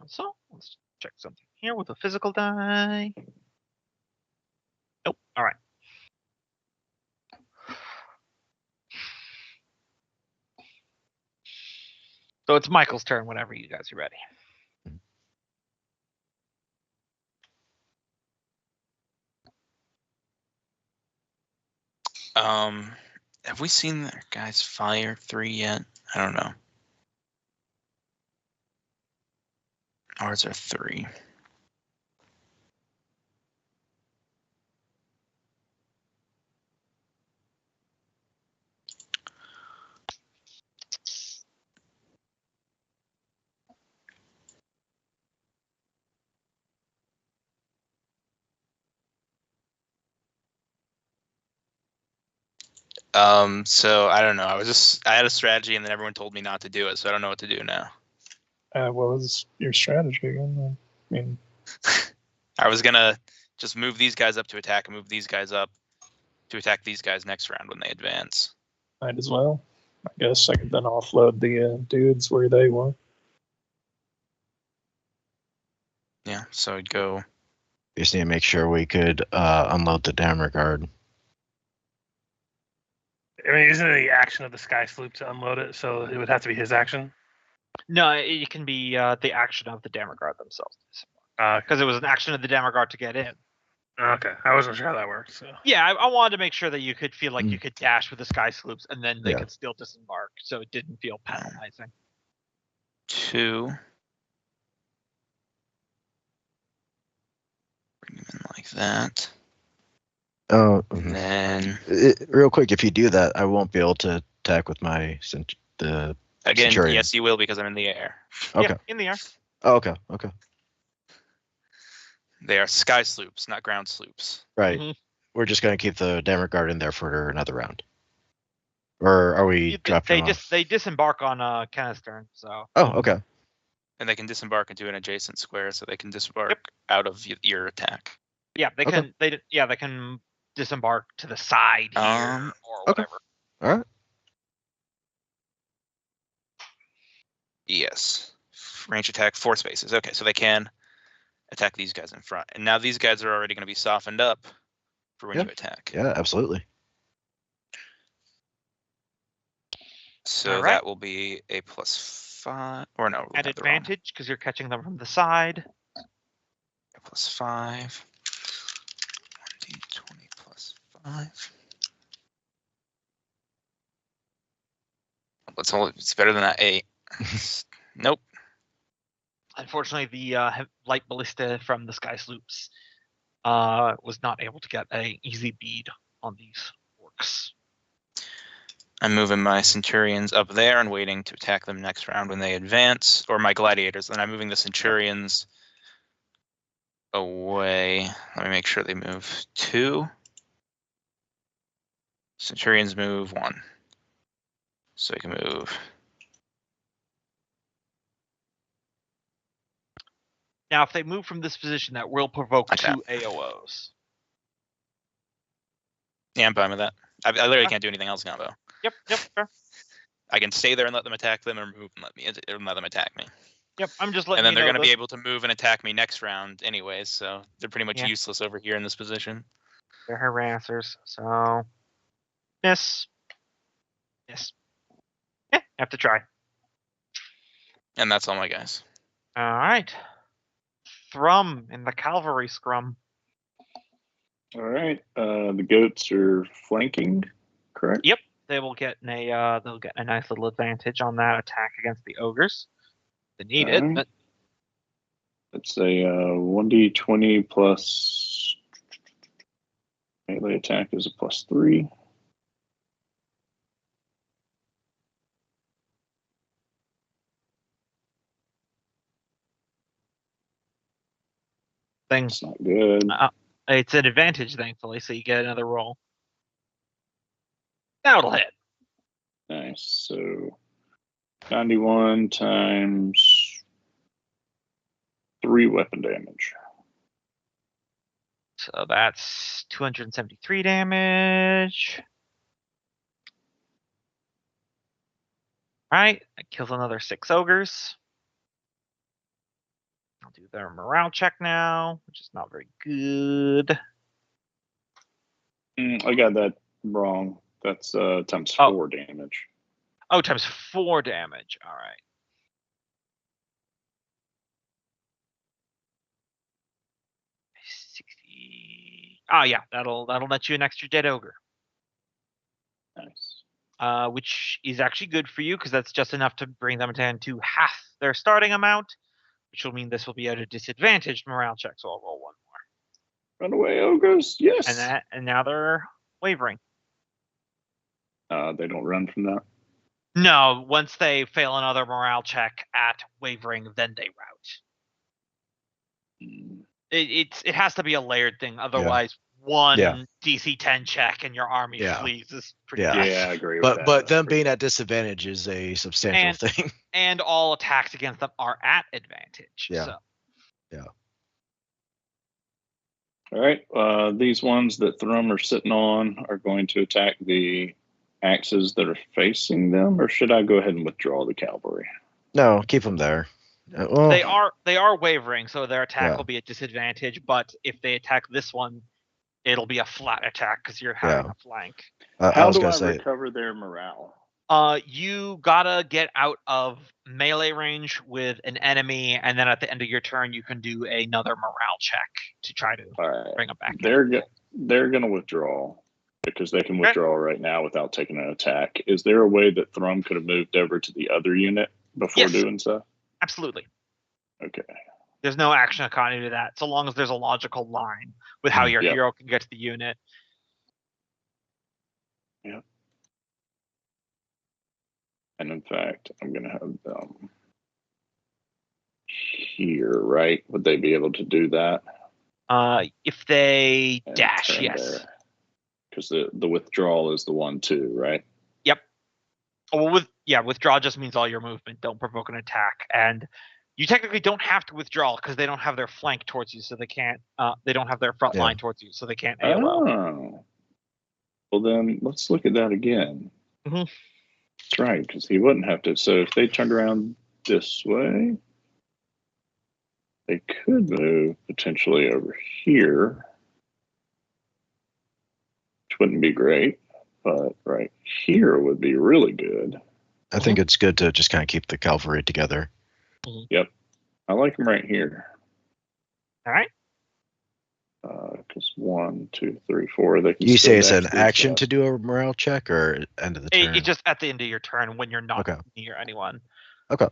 So let's check something here with a physical die. Nope. All right. So it's Michael's turn whenever you guys are ready. Have we seen their guys fire 3 yet? I don't know. Ours are 3. So I don't know. I had a strategy and then everyone told me not to do it, so I don't know what to do now. What was your strategy again? I mean, I was gonna just move these guys up to attack and move these guys up to attack these guys next round when they advance. might as well. I guess I could then offload the dudes where they were. Yeah, so I'd go. We just need to make sure we could unload the Dammer guard. I mean, isn't it the action of the sky sloop to unload it? So it would have to be his action. No, it can be the action of the Dammer Guard themselves. Because it was an action of the Dammer Guard to get in. Okay, I wasn't sure how that worked. So Yeah, I wanted to make sure that you could feel like you could dash with the sky sloops and then they could still disembark, so it didn't feel penalizing. 2. Bring them in like that. Oh, And then real quick, if you do that, I won't be able to attack with the Again, Centurion. yes, you will because I'm in the air. Okay. Yeah, in the air. Oh, okay. Okay. They are sky sloops, not ground sloops. Right. Mhm. We're just gonna keep the Dammer Guard in there for another round. Or are we dropping them off? They disembark on Canistern, so Oh, okay. And they can disembark into an adjacent square, so they can disembark out of your attack. yeah, they Okay. can they can disembark to the side here or okay. whatever. All right. Yes. Range attack, 4 spaces. Okay, so they can attack these guys in front. And now these guys are already going to be softened up for when Yeah. you attack. Yeah, absolutely. So All right. that will be a +5. Or no, we'll At have the wrong. advantage because you're catching them from the side. A +5. 1d20 +5. It's better than that 8. Nope. Unfortunately, the light ballista from the sky sloops was not able to get a easy bead on these orcs. I'm moving my Centurions up there and waiting to attack them next round when they advance, or my Gladiators. Then I'm moving the Centurions away. Let me make sure they move 2. Centurions move 1. So I can move. Now, if they move from this position, that will provoke Like 2 AOOs. Yeah, I'm fine with that. I literally Yeah. can't do anything else now, though. Yep, fair. I can stay there and let them attack them, or move and let them attack me. Yep, I'm just letting And then you they're know going to be this- able to move and attack me next round, anyways. So they're pretty much Yeah. useless over here in this position. They're harassers, so miss. Yeah, have to try. And that's all my guys. All right. Thrum in the cavalry scrum. All right. The goats are flanking, correct? Yep. They will get they'll get a nice little advantage on that attack against the ogres. They need it, Alright. but It's a 1d20 plus melee attack is a +3. thing It's not good. it's an advantage, thankfully, so you get another roll. Now it'll hit. Nice. So 91 times 3 weapon damage. So that's 273 damage. Right, that kills another 6 ogres. I'll do their morale check now, which is not very good. I got that wrong. That's times Oh. 4 damage. Oh, times 4 damage. All right. Yeah, that'll net you an extra dead ogre. Nice. Which is actually good for you because that's just enough to bring them down to half their starting amount, which will mean this will be at a disadvantaged morale check. So I'll roll 1 more. Run away, ogres! Yes. And now they're wavering. They don't run from that. No, once they fail another morale check at wavering, then they rout. Mm. It has to be a layered thing, otherwise one Yeah. DC 10 check and your army Yeah. flees is pretty Yeah. bad. Yeah, I agree with that. But them That's being pretty- at disadvantage is a substantial thing. And all attacks against them are at advantage. Yeah. So. All right. These ones that Thrum are sitting on are going to attack the axes that are facing them, or should I go ahead and withdraw the cavalry? No, keep them there. Well, They are wavering, so their attack Yeah. will be at disadvantage. But if they attack this one, it'll be a flat attack because you're having Yeah. a flank. I How was do gonna I say recover their morale? You gotta get out of melee range with an enemy, and then at the end of your turn, you can do another morale check to try to All right. bring them back. They're going to withdraw because they can withdraw right now without taking an attack. Is there a way that Thrum could have moved over to the other unit before Yes. doing so? Absolutely. Okay. There's no action economy to that, so long as there's a logical line with how your Yep. hero can get to the unit. Yep. And in fact, I'm going to have them here, right? Would they be able to do that? If they And dash, turn yes. there? Because the withdrawal is the 1/2, right? Yep. Well, withdraw just means all your movement. Don't provoke an attack, and you technically don't have to withdraw because they don't have their flank towards you, so they can't. They don't have their front Yeah. line towards you, so they can't AOL. Oh. Well, then let's look at that again. Mhm. That's right, because he wouldn't have to. So if they turned around this way, they could move potentially over here, which wouldn't be great, but right here would be really good. I think it's good to just kind of keep the cavalry together. Yep. I like them right here. All right. Because 1, 2, 3, 4. They can You still say it's dash an these action up. to do a morale check or end of the turn? It's just at the end of your turn when you're not Okay. near anyone. Okay.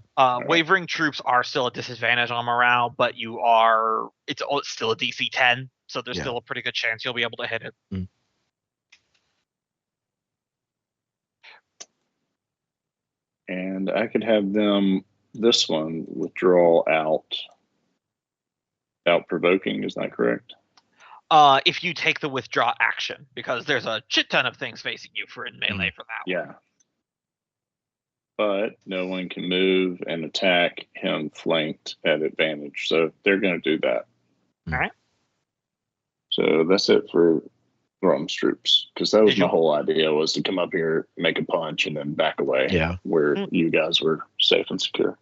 Wavering troops are still a disadvantage on morale, but you are. It's still a DC 10, so there's Yeah. still a pretty good chance you'll be able to hit it. And I could have them, this one, withdraw out provoking. Is that correct? If you take the withdraw action, because there's a shit ton of things facing you for in melee for that one. Yeah. But no one can move and attack him flanked at advantage. So they're going to do that. All right. So that's it for Thrums troops. Because that was Did my you- whole idea, was to come up here, make a punch, and then back away. Yeah. Where you guys were safe and secure.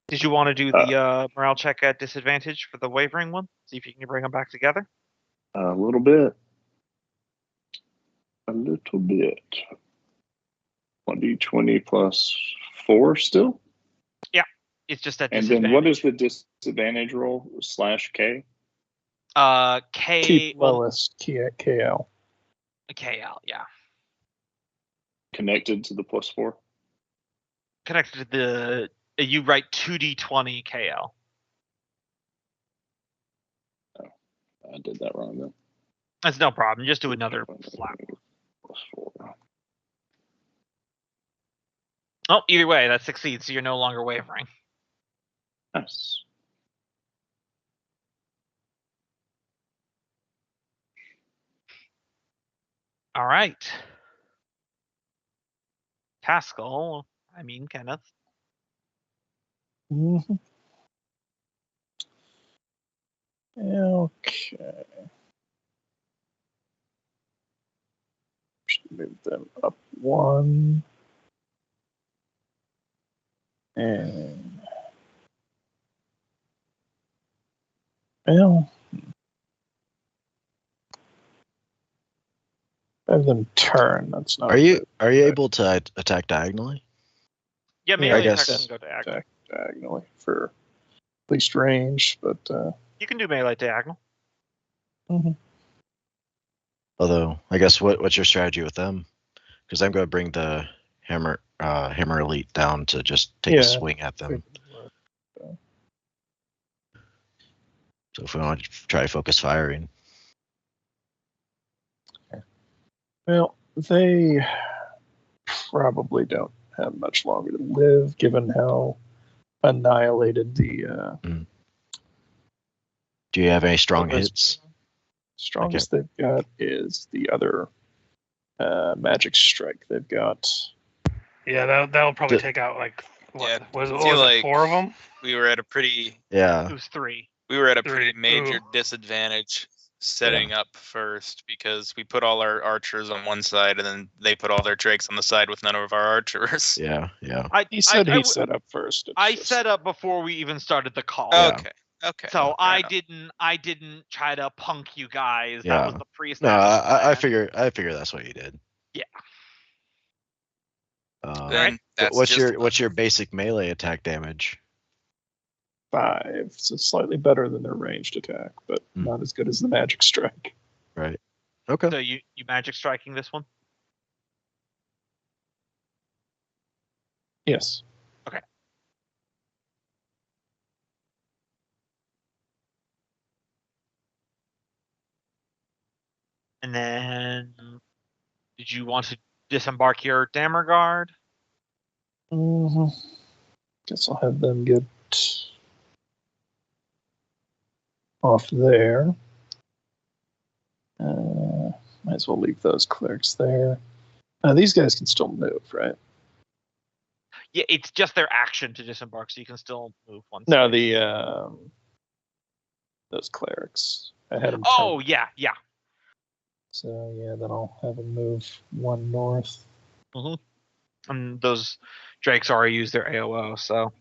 Did you want to do the morale check at disadvantage for the wavering one? See if you can bring them back together. A little bit. A little bit. 1d20 plus 4 still? It's just at And disadvantage. then what is the disadvantage roll? /K? K? Keep lowest KL. KL, yeah. Connected to the +4? Connected to the. You write 2d20 KL. I did that wrong then. That's no problem. Just do another flat. +4. Oh, either way, that succeeds, so you're no longer wavering. Nice. All right. Kenneth. Mm-hmm. Okay. Should move them up 1. And well, have them turn. That's not. Are you able to attack diagonally? Yeah, Yeah, melee I attacks guess- can go diagonal. attack diagonally for at least range, but You can do melee diagonal. Although, I guess what's your strategy with them? Because I'm going to bring the hammer elite down to just take Yeah. a swing at them. So if we want to try focus firing, well, they probably don't have much longer to live, given how annihilated the do you have any strong others- hits? Strongest they've got is the other magic strike. They've got. Yeah, that'll probably The- take out like what Yeah, was it? I What feel was it, like 4 of them? We were at a pretty Yeah. It was 3. pretty major Ooh. disadvantage setting up first, because we put all our archers on one side and then they put all their drakes on the side with none of our archers. Yeah. He said he set up first. It's I just- set up before we even started the call. Yeah. Okay. So fair I enough. didn't try to punk you guys. Yeah. That was the No, pre-established I plan. figure that's what you did. Yeah. Then that's what's just your basic melee attack damage? 5, so it's slightly better than their ranged attack, but not as good as the magic strike. Right. Okay. So you magic striking this one? Yes. Okay. And then, did you want to disembark your Dammer Guard? Mm-hmm. Guess I'll have them get off there. Might as well leave those clerics there. These guys can still move, right? Yeah, it's just their action to disembark, so you can still move one. No, space. those clerics. I had them. Oh, yeah. So yeah, then I'll have them move one north. And those drakes already use their AOO, so.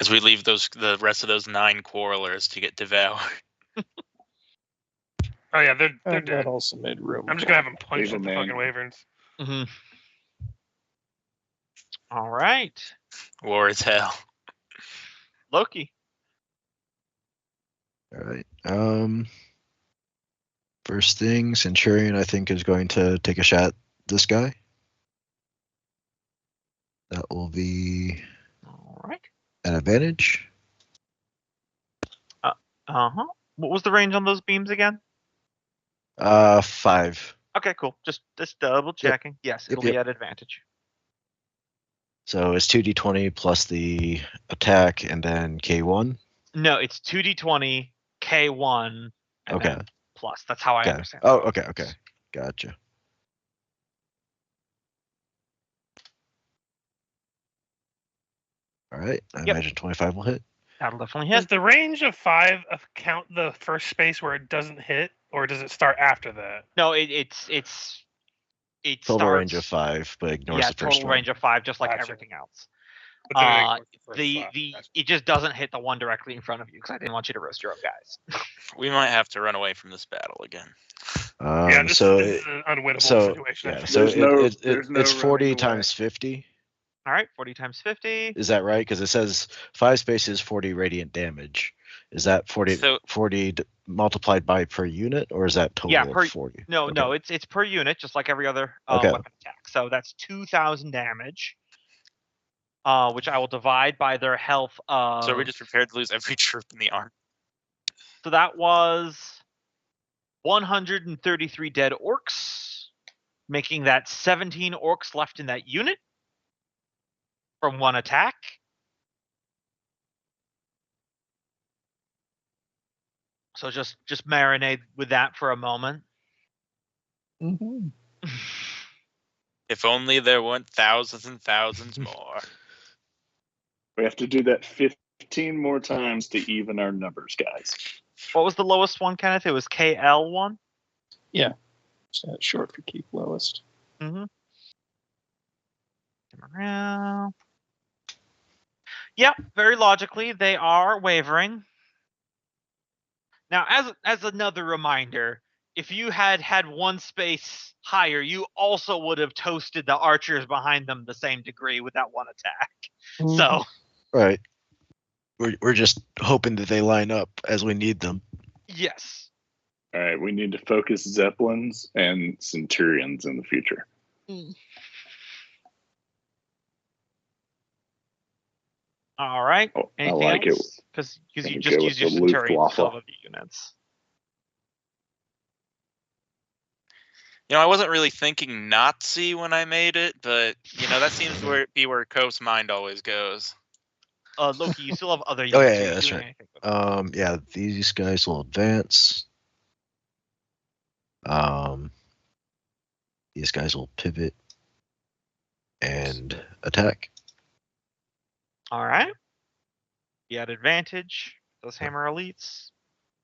As we leave the rest of those 9 quarrelers to get devoured. Oh yeah, they're And dead. that also made room. I'm just gonna have them punch Leave at the 'em in. fucking wyverns. All right. War is hell. Loki. All right. First thing, Centurion, I think, is going to take a shot at this guy. That will be All right. an advantage. Uh-huh. What was the range on those beams again? 5. Okay, cool. Just double checking. Yes, it'll Yep. be at advantage. So it's 2d20 plus the attack and then K1. No, it's 2d20 K1 and Okay. then plus. That's how I Okay. understand. Oh, okay. Gotcha. All right. I Yep. imagine 25 will hit. That'll definitely Does hit. the range of 5 count the first space where it doesn't hit, or does it start after that? No, it Total starts, range of 5, but ignores yeah, the first total one. range of 5, just like Gotcha. everything else. But then it ignores the first The 5. Gotcha. it just doesn't hit the one directly in front of you because I didn't want you to roast your own guys. We might have to run away from this battle again. Yeah, this So is an unwinnable so situation. I yeah, think. so There's no it's 40 running times 50. All right, 40 times 50. Is that right? Because it says 5 spaces, 40 radiant damage. Is that 40 So- multiplied by per unit, or is that total Yeah, of per- 40? No, Okay. no, it's per unit, just like every other Okay. weapon attack. So that's 2,000 damage, which I will divide by their health. So are we just prepared to lose every troop in the army? So that was 133 dead orcs, making that 17 orcs left in that unit from one attack. So just marinate with that for a moment. Mm-hmm. If only there weren't thousands and thousands more. We have to do that 15 more times to even our numbers, guys. What was the lowest one, Kenneth? It was KL1? Short for keep lowest. Mm-hmm. Come around. Yep, very logically, they are wavering. Now, as another reminder, if you had one space higher, you also would have toasted the archers behind them the same degree with that one attack. So, Right. We're just hoping that they line up as we need them. yes. All right, we need to focus Zeppelins and Centurions in the future. All right. Oh, I Anything like it. else? Because you Gonna just go use with your the Centurion to Luftwaffe. fill the units. You know, I wasn't really thinking Nazi when I made it, but you know that seems to be where Cope's mind always goes. Loki, you still have other Oh units. yeah, Are you that's doing right. anything with them? Yeah, these guys will advance. These guys will pivot and attack. All right. You had advantage. Those hammer elites.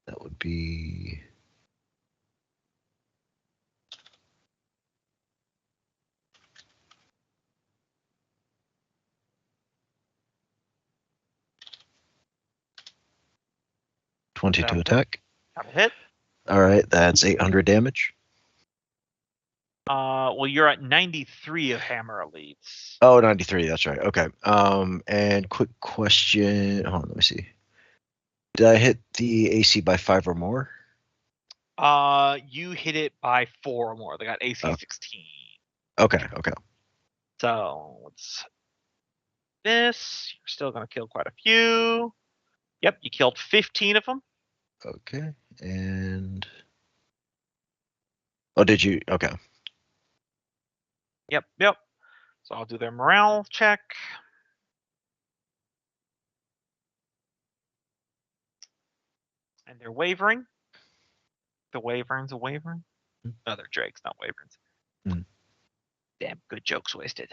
That would be $20 to attack. Got a hit. All right, that's 800 damage. Well, you're at 93 of hammer elites. Oh, 93. That's right. Okay. And quick question. Hold on, let me see. Did I hit the AC by 5 or more? You hit it by 4 or more. They got AC 16. Okay. So let's this. You're still gonna kill quite a few. Yep, you killed 15 of them. Okay. And oh, did you? Okay. Yep. So I'll do their morale check. And they're wavering. The Wyverns are wavering. No, they're drakes, not Wyverns. Hmm. Damn, good jokes wasted.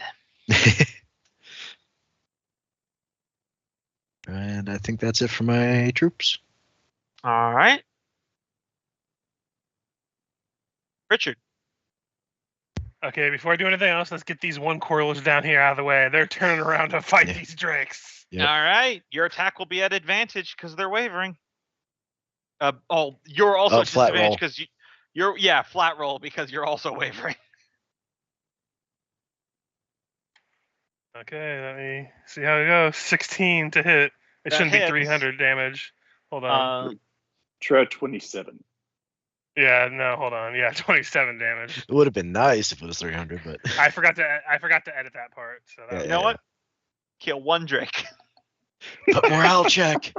And I think that's it for my troops. All right. Richard. Okay, before I do anything else, let's get these one Corlers down here out of the way. They're turning around to fight Yeah. these drakes. Yep. All right. Your attack will be at advantage because they're wavering. You're also at flat roll. disadvantage because you're flat roll because you're also wavering. Okay, let me see how it goes. 16 to hit. It That shouldn't hits. be 300 damage. Hold on. Try 27. Yeah, no, hold on. Yeah, 27 damage. It would have been nice if it was 300, but I forgot to edit that part. So that Yeah, You know what? Kill one drake. But morale check.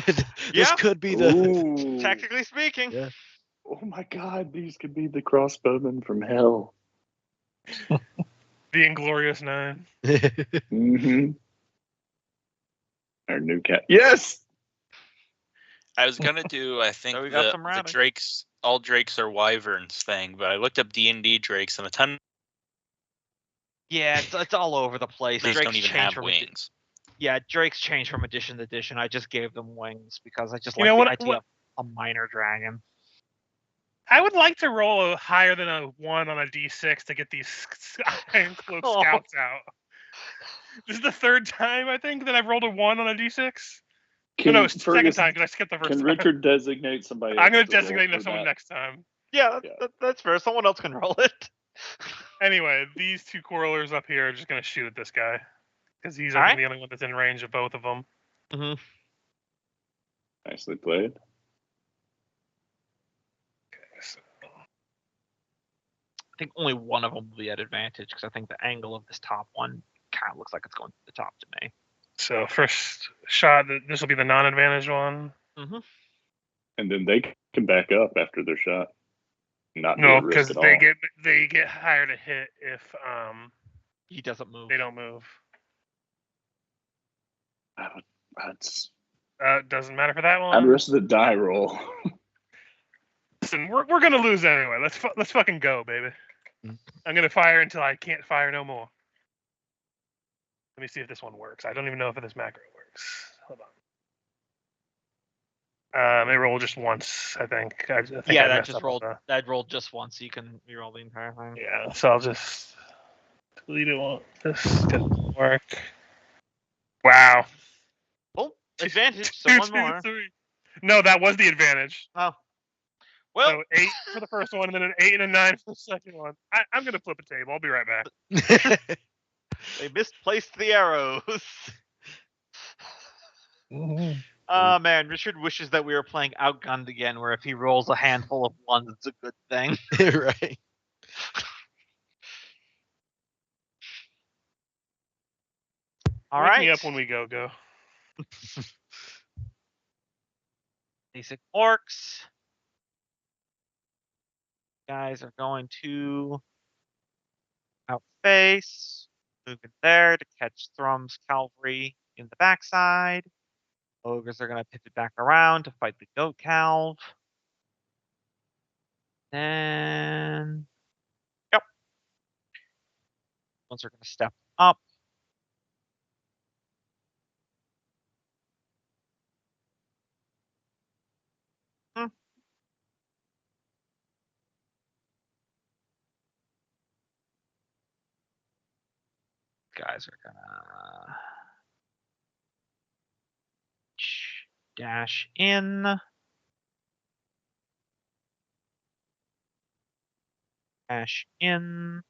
This Yeah. could be the. Ooh. Technically speaking. Yeah. Oh my god, these could be the crossbowmen from hell. the Inglorious 9. Mm-hmm. Our new cat. Yes! I was gonna do, I think, we got the some routing. drakes, all drakes are wyverns thing, but I looked up D&D drakes, and a ton of Yeah, it's all over the place. these Drakes don't even change have from wings. Yeah, Drakes change from edition to edition. I just gave them wings because I just You like know the what- idea of a minor dragon. I would like to roll higher than a 1 on a d6 to get these Ironcloak Oh. scouts out. This is the third time, I think, that I've rolled a 1 on a d6. No, it's the second Fergus, time because I skipped the first Can time. Richard designate somebody I'm going else to roll designate for someone that? next time. Yeah, Yeah. that's fair. Someone else can roll it. Anyway, these two Corlers up here are just going to shoot at this guy. Because he's, I All think, right. the only one that's in range of both of them. Mm-hmm. Nicely played. I think only one of them will be at advantage because I think the angle of this top one kind of looks like it's going to the top to me. So first shot, this will be the non-advantage one. Mm-hmm. And then they can back up after their shot. Not be No, at risk because at all. they get higher to hit if He doesn't move. they don't move. That's Doesn't matter for that I'd one. risk the die roll. Listen, we're gonna lose anyway. Let's fucking go, baby. Mm. I'm gonna fire until I can't fire no more. Let me see if this one works. I don't even know if this macro works. Hold on. It rolled just once, I think. I think Yeah, I that messed just up on rolled. the- That rolled just once, so you can reroll the entire thing. Yeah, so I'll just delete it. This didn't work. Wow. Oh, advantage. So Two, one two, more. three. No, that was the advantage. Oh. Well, So 8 for the first one, and then an 8 and a 9 for the second one. I'm gonna flip a table. I'll be right back. they misplaced the arrows. Mhm. Oh man, Richard wishes that we were playing Outgunned again, where if he rolls a handful of ones, it's a good thing. Right. All Wake right. me up when we go. Basic orcs. Guys are going to outface. Move in there to catch Thrums cavalry in the backside. Ogres are going to pivot back around to fight the goat calv. Then, yep. Ones are going to step up. Guys are gonna dash in. Dash in.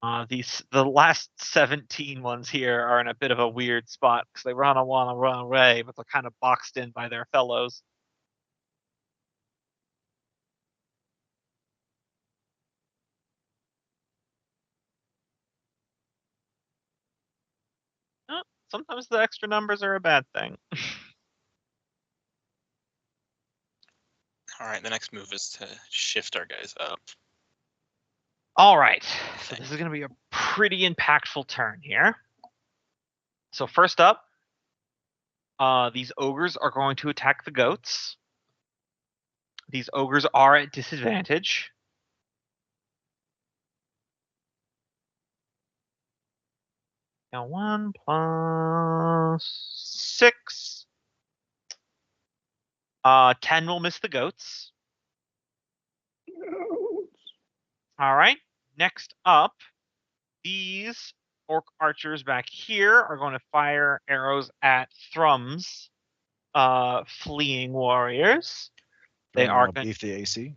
The last 17 ones here are in a bit of a weird spot because they run away, but they're kind of boxed in by their fellows. Sometimes the extra numbers are a bad thing. All right, the next move is to shift our guys up. All right, so this is going to be a pretty impactful turn here. So first up, these ogres are going to attack the goats. These ogres are at disadvantage. Now 1 + 6. 10 will miss the goats. All right. Next up, these orc archers back here are going to fire arrows at Thrums, fleeing warriors. They are going. beef the AC.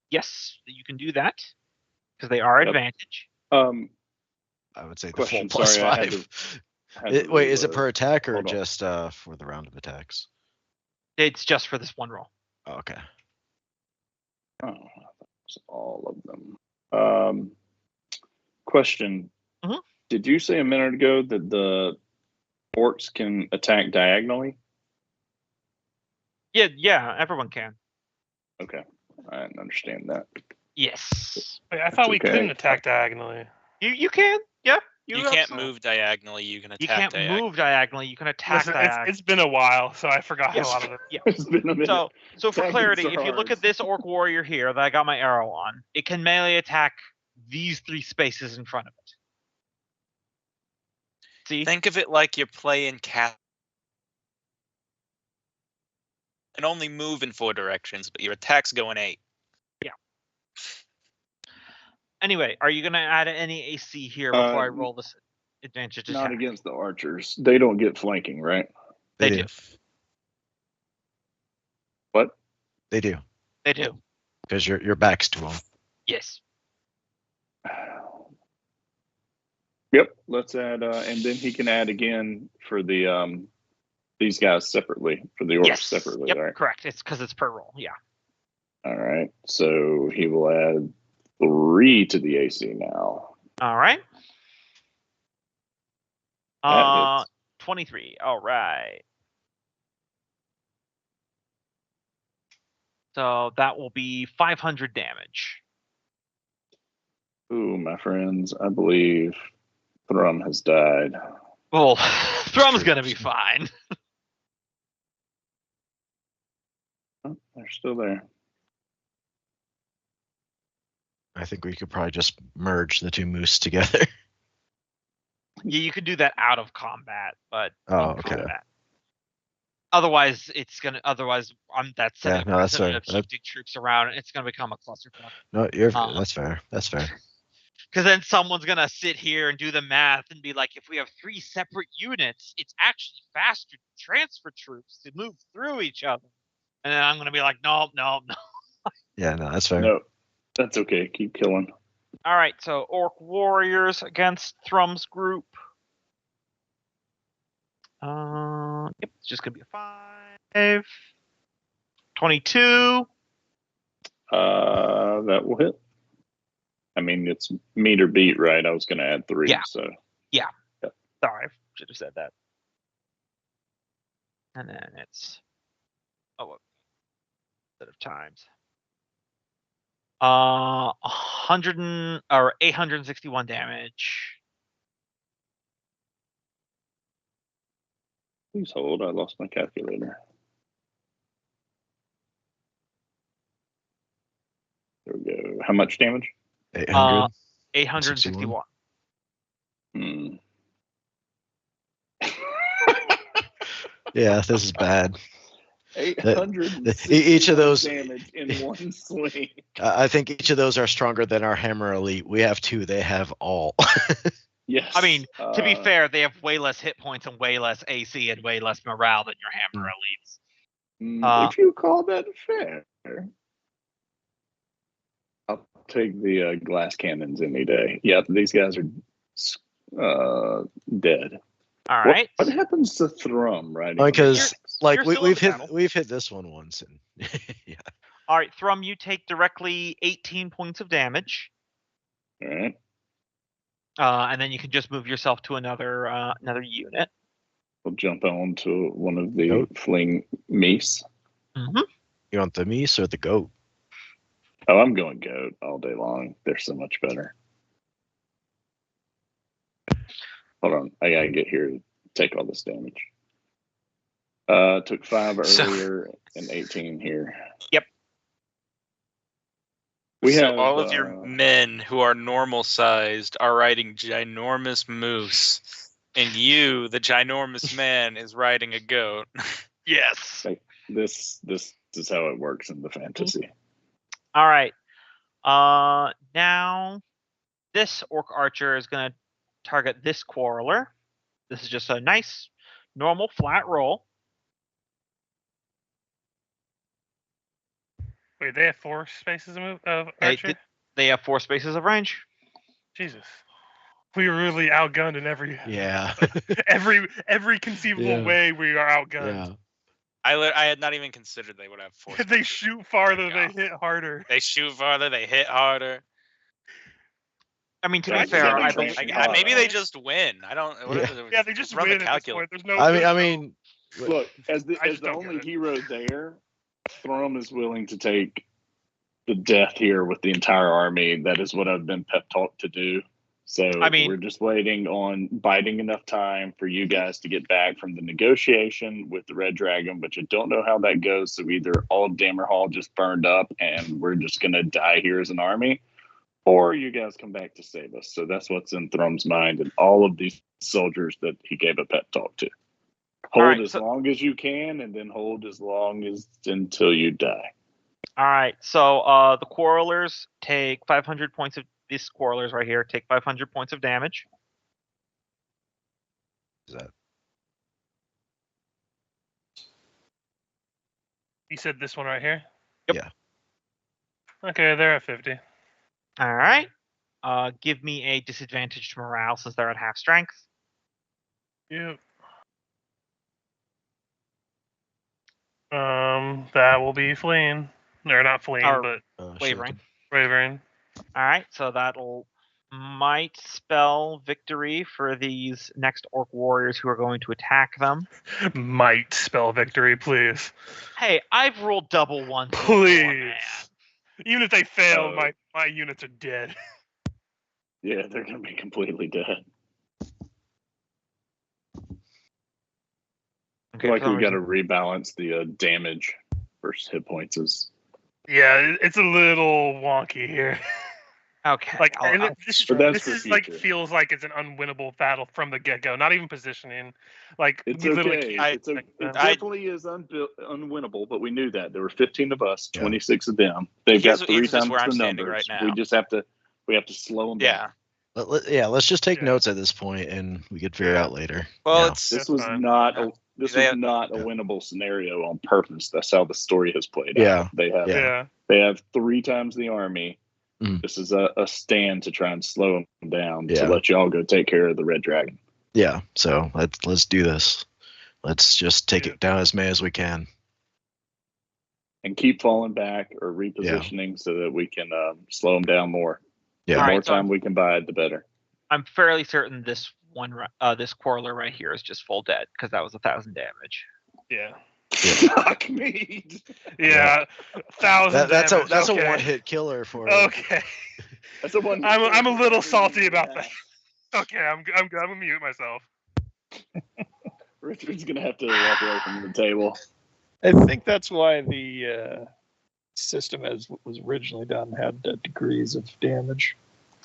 Yes, you can do that because they are Yep. advantage. I would say the Question, full sorry, I had +5. had to Wait, is it reload. per attack or Hold on. just for the round of attacks? It's just for this one roll. Oh, okay. Oh, that's all of them. Question. Mhm. Did you say a minute ago that the orcs can attack diagonally? Yeah, everyone can. Okay, I didn't understand that. Yes, Wait, I thought we okay. couldn't attack diagonally. you can. Yep, You can't absolutely- move diagonally. You can attack You can't diagonally. move diagonally. You can attack Listen, diagonally. it's been a while, so I forgot Yes. a lot of it. Yeah. It's been a minute. So for Tangents clarity, are if you look hard. at this orc warrior here that I got my arrow on, it can melee attack these 3 spaces in front of it. See? Think of it like you're playing cat. And only move in 4 directions, but your attacks go in 8. Anyway, are you going to add any AC here before I roll this advantage Not attack? against the archers. They don't get flanking, right? They do. What? They do. They do. Because your back's to them. Yes. Yep. Let's add, and then he can add again for the these guys separately, for the orcs Yes. separately, Yep, right? correct. It's because it's per roll. Yeah. All right. So he will add 3 to the AC now. All right. That hits. 23. All right. So that will be 500 damage. Ooh, my friends, I believe Thrum has died. Well, Thrum's going to be fine. Oh, they're still there. I think we could probably just merge the 2 moose together. Yeah, you could do that out of combat, but Oh, in okay. combat. Otherwise, it's gonna. Otherwise, that's setting Yeah, no, that's precedent fair. of shifting troops around. It's gonna become a clusterfuck. No, that's fair. That's fair. Because then someone's gonna sit here and do the math and be like, if we have 3 separate units, it's actually faster to transfer troops to move through each other. And then I'm gonna be like, no. Yeah, no, that's fair. No, that's okay. Keep killing. All right, so orc warriors against Thrum's group. Yep, it's just gonna be a 5. 22. That will hit. I mean, it's meter beat, right? I was going to add 3. Yeah. So Sorry, I should have said that. And then it's instead of times. 861 damage. please hold. I lost my calculator. There we go. How much damage? 800. 861. Yeah, this is bad. 800 each of those- damage in one swing. I think each of those are stronger than our hammer elite. We have 2. They have all. Yes. I mean, to be fair, they have way less hit points and way less AC and way less morale than your hammer elites. If you call that fair, I'll take the glass cannons any day. Yeah, these guys are dead. All right. What happens to Thrum, right? Because like You're still in we've the hit battle. we've hit this one once, and yeah. All right, Thrum, you take directly 18 points of damage. All right. And then you can just move yourself to another unit. We'll jump on to one of the Goat. fleeing meese. Mm-hmm. You want the meese or the goat? Oh, I'm going goat all day long. They're so much better. Hold on. I gotta get here to take all this damage. Took 5 earlier and 18 here. Yep. We So have all of your men who are normal sized are riding ginormous moose, and you, the ginormous man, is riding a goat. Yes. this is how it works in the fantasy. All right. Now this orc archer is going to target this quarreler. This is just a nice, normal, flat roll. Wait, they have 4 spaces of archer? They have 4 spaces of range. Jesus. We were really outgunned in every Yeah. every conceivable Yeah. way we are outgunned. Yeah. I had not even considered they would have 4. They shoot farther, Yeah. they hit harder. They shoot farther, they hit harder. I mean, to Yeah, be I fair, just I haven't believe. trained Like, maybe they right? just win. I don't. What Yeah. is it? Yeah, they just Run win the at this calculus. point. There's no. I there's mean, Look, as the I just don't only get it. hero there, Thrum is willing to take the death here with the entire army. That is what I've been pep talked to do. So I mean- we're just waiting on biding enough time for you guys to get back from the negotiation with the Red Dragon, but you don't know how that goes. So either all Dammerhall just burned up and we're just gonna die here as an army, or you guys come back to save us. So that's what's in Thrum's mind and all of these soldiers that he gave a pep talk to. Hold right, as so- long as you can, and then hold as long as until you die. All right. So the quarrelers take 500 points of these quarrelers right here. Take 500 points of damage. Is that You said this one right here? Yep. Yeah. Okay, they're at 50. All right. Give me a disadvantaged morale since they're at half strength. Yep. That will be fleeing. Or not fleeing, Or but Wavering. wavering. All right. So that'll might spell victory for these next orc warriors who are going to attack them. Might spell victory, please. Hey, I've rolled double once before, Please. man. Even if they fail, Oh. my units are dead. Yeah, they're going to be completely dead. I feel like for some we got to reason- rebalance the damage versus hit points. Yeah, it's a little wonky here. Okay. Like, I'll- and I'll this But that's this for is like future. feels like it's an unwinnable battle from the get go. Not even positioning. Like It's we literally okay. can't It protect them. definitely is unwinnable, but we knew that. There were 15 of us, Yeah. 26 of them. They've Here's- got 3 here's just times where I'm the standing numbers. right We now. just have to slow them Yeah. down. Yeah, let's just take Yeah. notes at this point, and we could figure it out later. Well, Yeah. it's This That's was fine. not Yeah. a this They was have- not a winnable scenario on purpose. That's how the story has played Yeah. out. They have Yeah. they have 3 times the army. Mhm. This is a stand to try and slow them down Yeah. to let y'all go take care of the Red Dragon. Yeah, so let's do this. Let's just take Yeah. it down as many as we can. And keep falling back or repositioning so that we can slow them down more. Yeah. The All more right, so time we can bide, the better. I'm fairly certain this this quarreler right here is just full dead because that was 1,000 damage. Yeah. Fuck me. Yeah. 1,000 That's damage. a okay. one hit killer for Okay. That's the one. I'm a little salty about that. Okay, I'm gonna mute myself. Richard's gonna have to walk away from the table. I think that's why the system, as was originally done, had degrees of damage.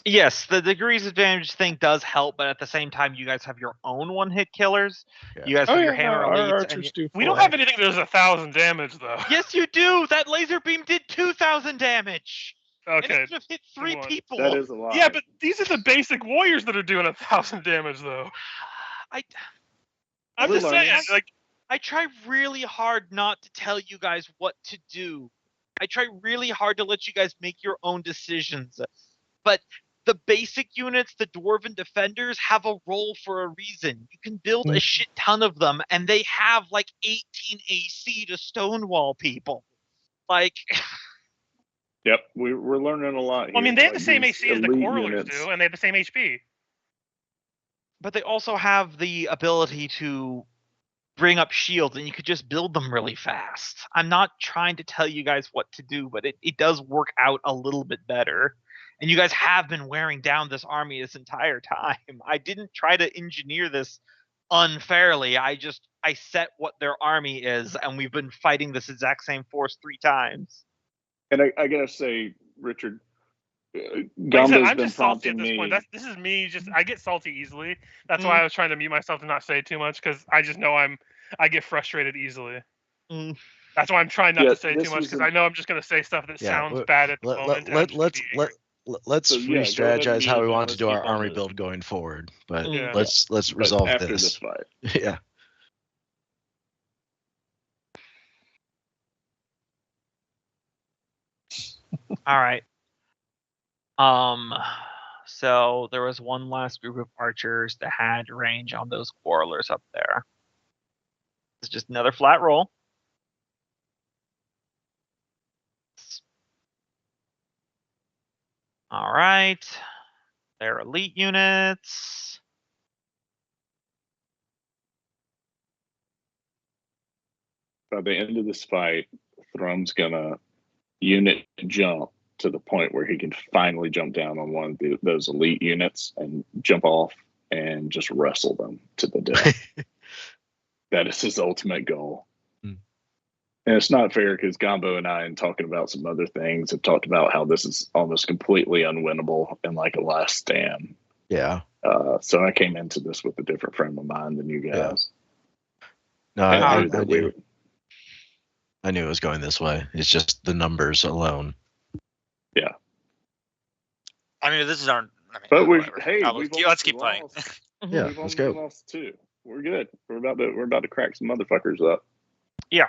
Yes, the degrees of damage thing does help, but at the same time, you guys have your own one-hit killers. Yeah. You guys have your hammer our elites. archers And do. We don't full have health. anything that does 1,000 damage though. yes, you do. That laser beam did 2,000 damage, and Okay. it could have hit 3 Come on. people. That is a lot. Yeah, but these are the basic warriors that are doing 1,000 damage though. I I'm We're just saying, learning. like, I try really hard not to tell you guys what to do. I try really hard to let you guys make your own decisions. But the basic units, the Dwarven Defenders, have a role for a reason. You can build a shit ton of them, and they have like 18 AC to stonewall people. Like, Yep, we're learning a lot here. I mean, they have the Like, same these AC as the elite Quarrelers units. do, and they have the same HP. but they also have the ability to bring up shields, and you could just build them really fast. I'm not trying to tell you guys what to do, but it does work out a little bit better. And you guys have been wearing down this army this entire time. I didn't try to engineer this unfairly. I set what their army is, and we've been fighting this exact same force 3 times. And I gotta say, Richard, Like I said, Gombo's I'm been just salty at prompting this me. point. This is me. I get salty easily. That's why I was trying to mute myself and not say too much, because I just know I get frustrated easily. Mm. That's why I'm trying not Yeah, to say this too much, was because an- I know I'm just going to say stuff that Yeah, sounds bad at the moment. and I'm just gonna be angry. Let's So, yeah, go ahead and re-strategize how mute we and want to let's do our keep on army the- build going forward. But Yeah. let's But resolve after this. this fight. Yeah. All right. So there was one last group of archers that had range on those quarrelers up there. It's just another flat roll. All right. They're elite units. By the end of this fight, Thrum's gonna unit jump to the point where he can finally jump down on one of those elite units and jump off and just wrestle them to the death. That is his ultimate goal. Hmm. And it's not fair because Gombo and I, in talking about some other things, have talked about how this is almost completely unwinnable and like a last stand. Yeah. So I came into this with a different frame of mind than you guys. No, And I, I I, knew that I we knew. would. I knew it was going this way. It's just the numbers alone. I mean, this is our. I mean, But whatever. only Let's keep playing. lost. Yeah, We've let's only go. lost 2. We're good. We're about to crack some motherfuckers up. Yeah.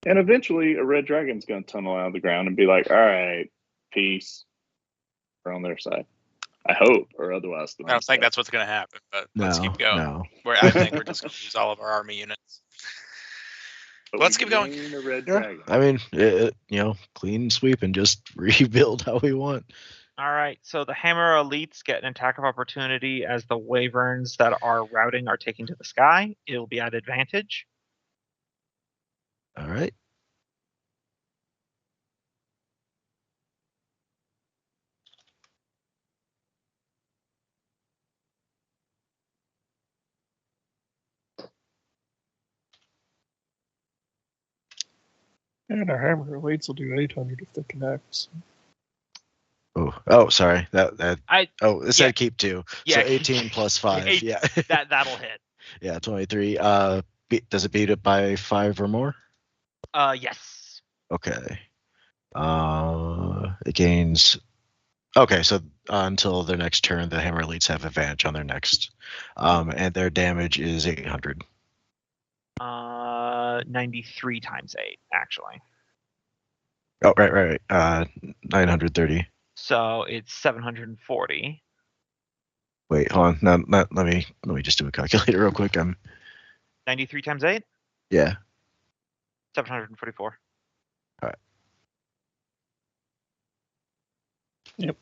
And eventually, a red dragon's gonna tunnel out of the ground and be like, "All right, peace." We're on their side. I hope, or otherwise, I don't think that's what's going to happen, but let's keep going. No. I think we're just going to use all of our army units. But Let's we keep going. gain a red Yeah. dragon. I mean, clean sweep and just rebuild how we want. All right. So the hammer elites get an attack of opportunity as the wyverns that are routing are taken to the sky. It'll be at advantage. All right. And our hammer elites will do 800 if they connect. Oh, sorry. It Yeah. said keep 2. Yeah. So 18 plus 5. Eight- Yeah. That'll hit. Yeah, 23. Does it beat it by 5 or more? Yes. Okay. It gains. Okay, so until their next turn, the hammer elites have advantage on their next. And their damage is 800. 93 times 8, actually. Oh, right. 930. So it's 740. Wait, hold on. No, let me just do a calculator real quick. 93 times 8? Yeah. 744. All right. Yep.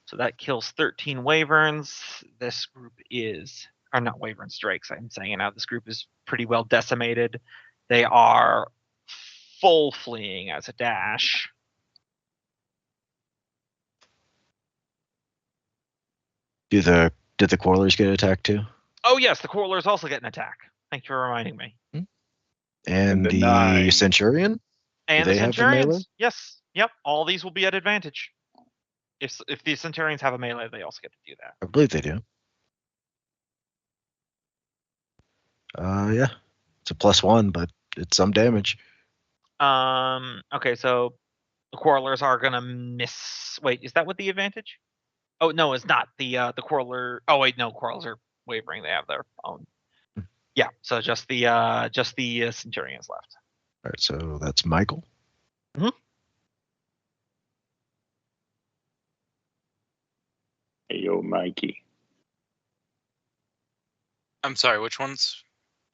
So that kills 13 wyverns. This group is, or not wyverns, drakes. I'm saying it now. This group is pretty well decimated. They are full fleeing as a dash. Did the quarrelers get attacked too? Oh yes, the quarrelers also get an attack. Thank you for reminding me. And the the 9. Centurion? And Do the they have a Centurions. melee? Yes. Yep. All these will be at advantage. If the Centurions have a melee, they also get to do that. I believe they do. Yeah. It's a +1, but it's some damage. Okay, so the quarrelers are gonna miss. Wait, is that what the advantage? Oh no, it's not. The quarreler. Oh wait, no, quarrelers are wavering. They have their own. Yeah, so just the Centurions left. All right, so that's Michael. Hey, yo, Mikey. I'm sorry, which ones?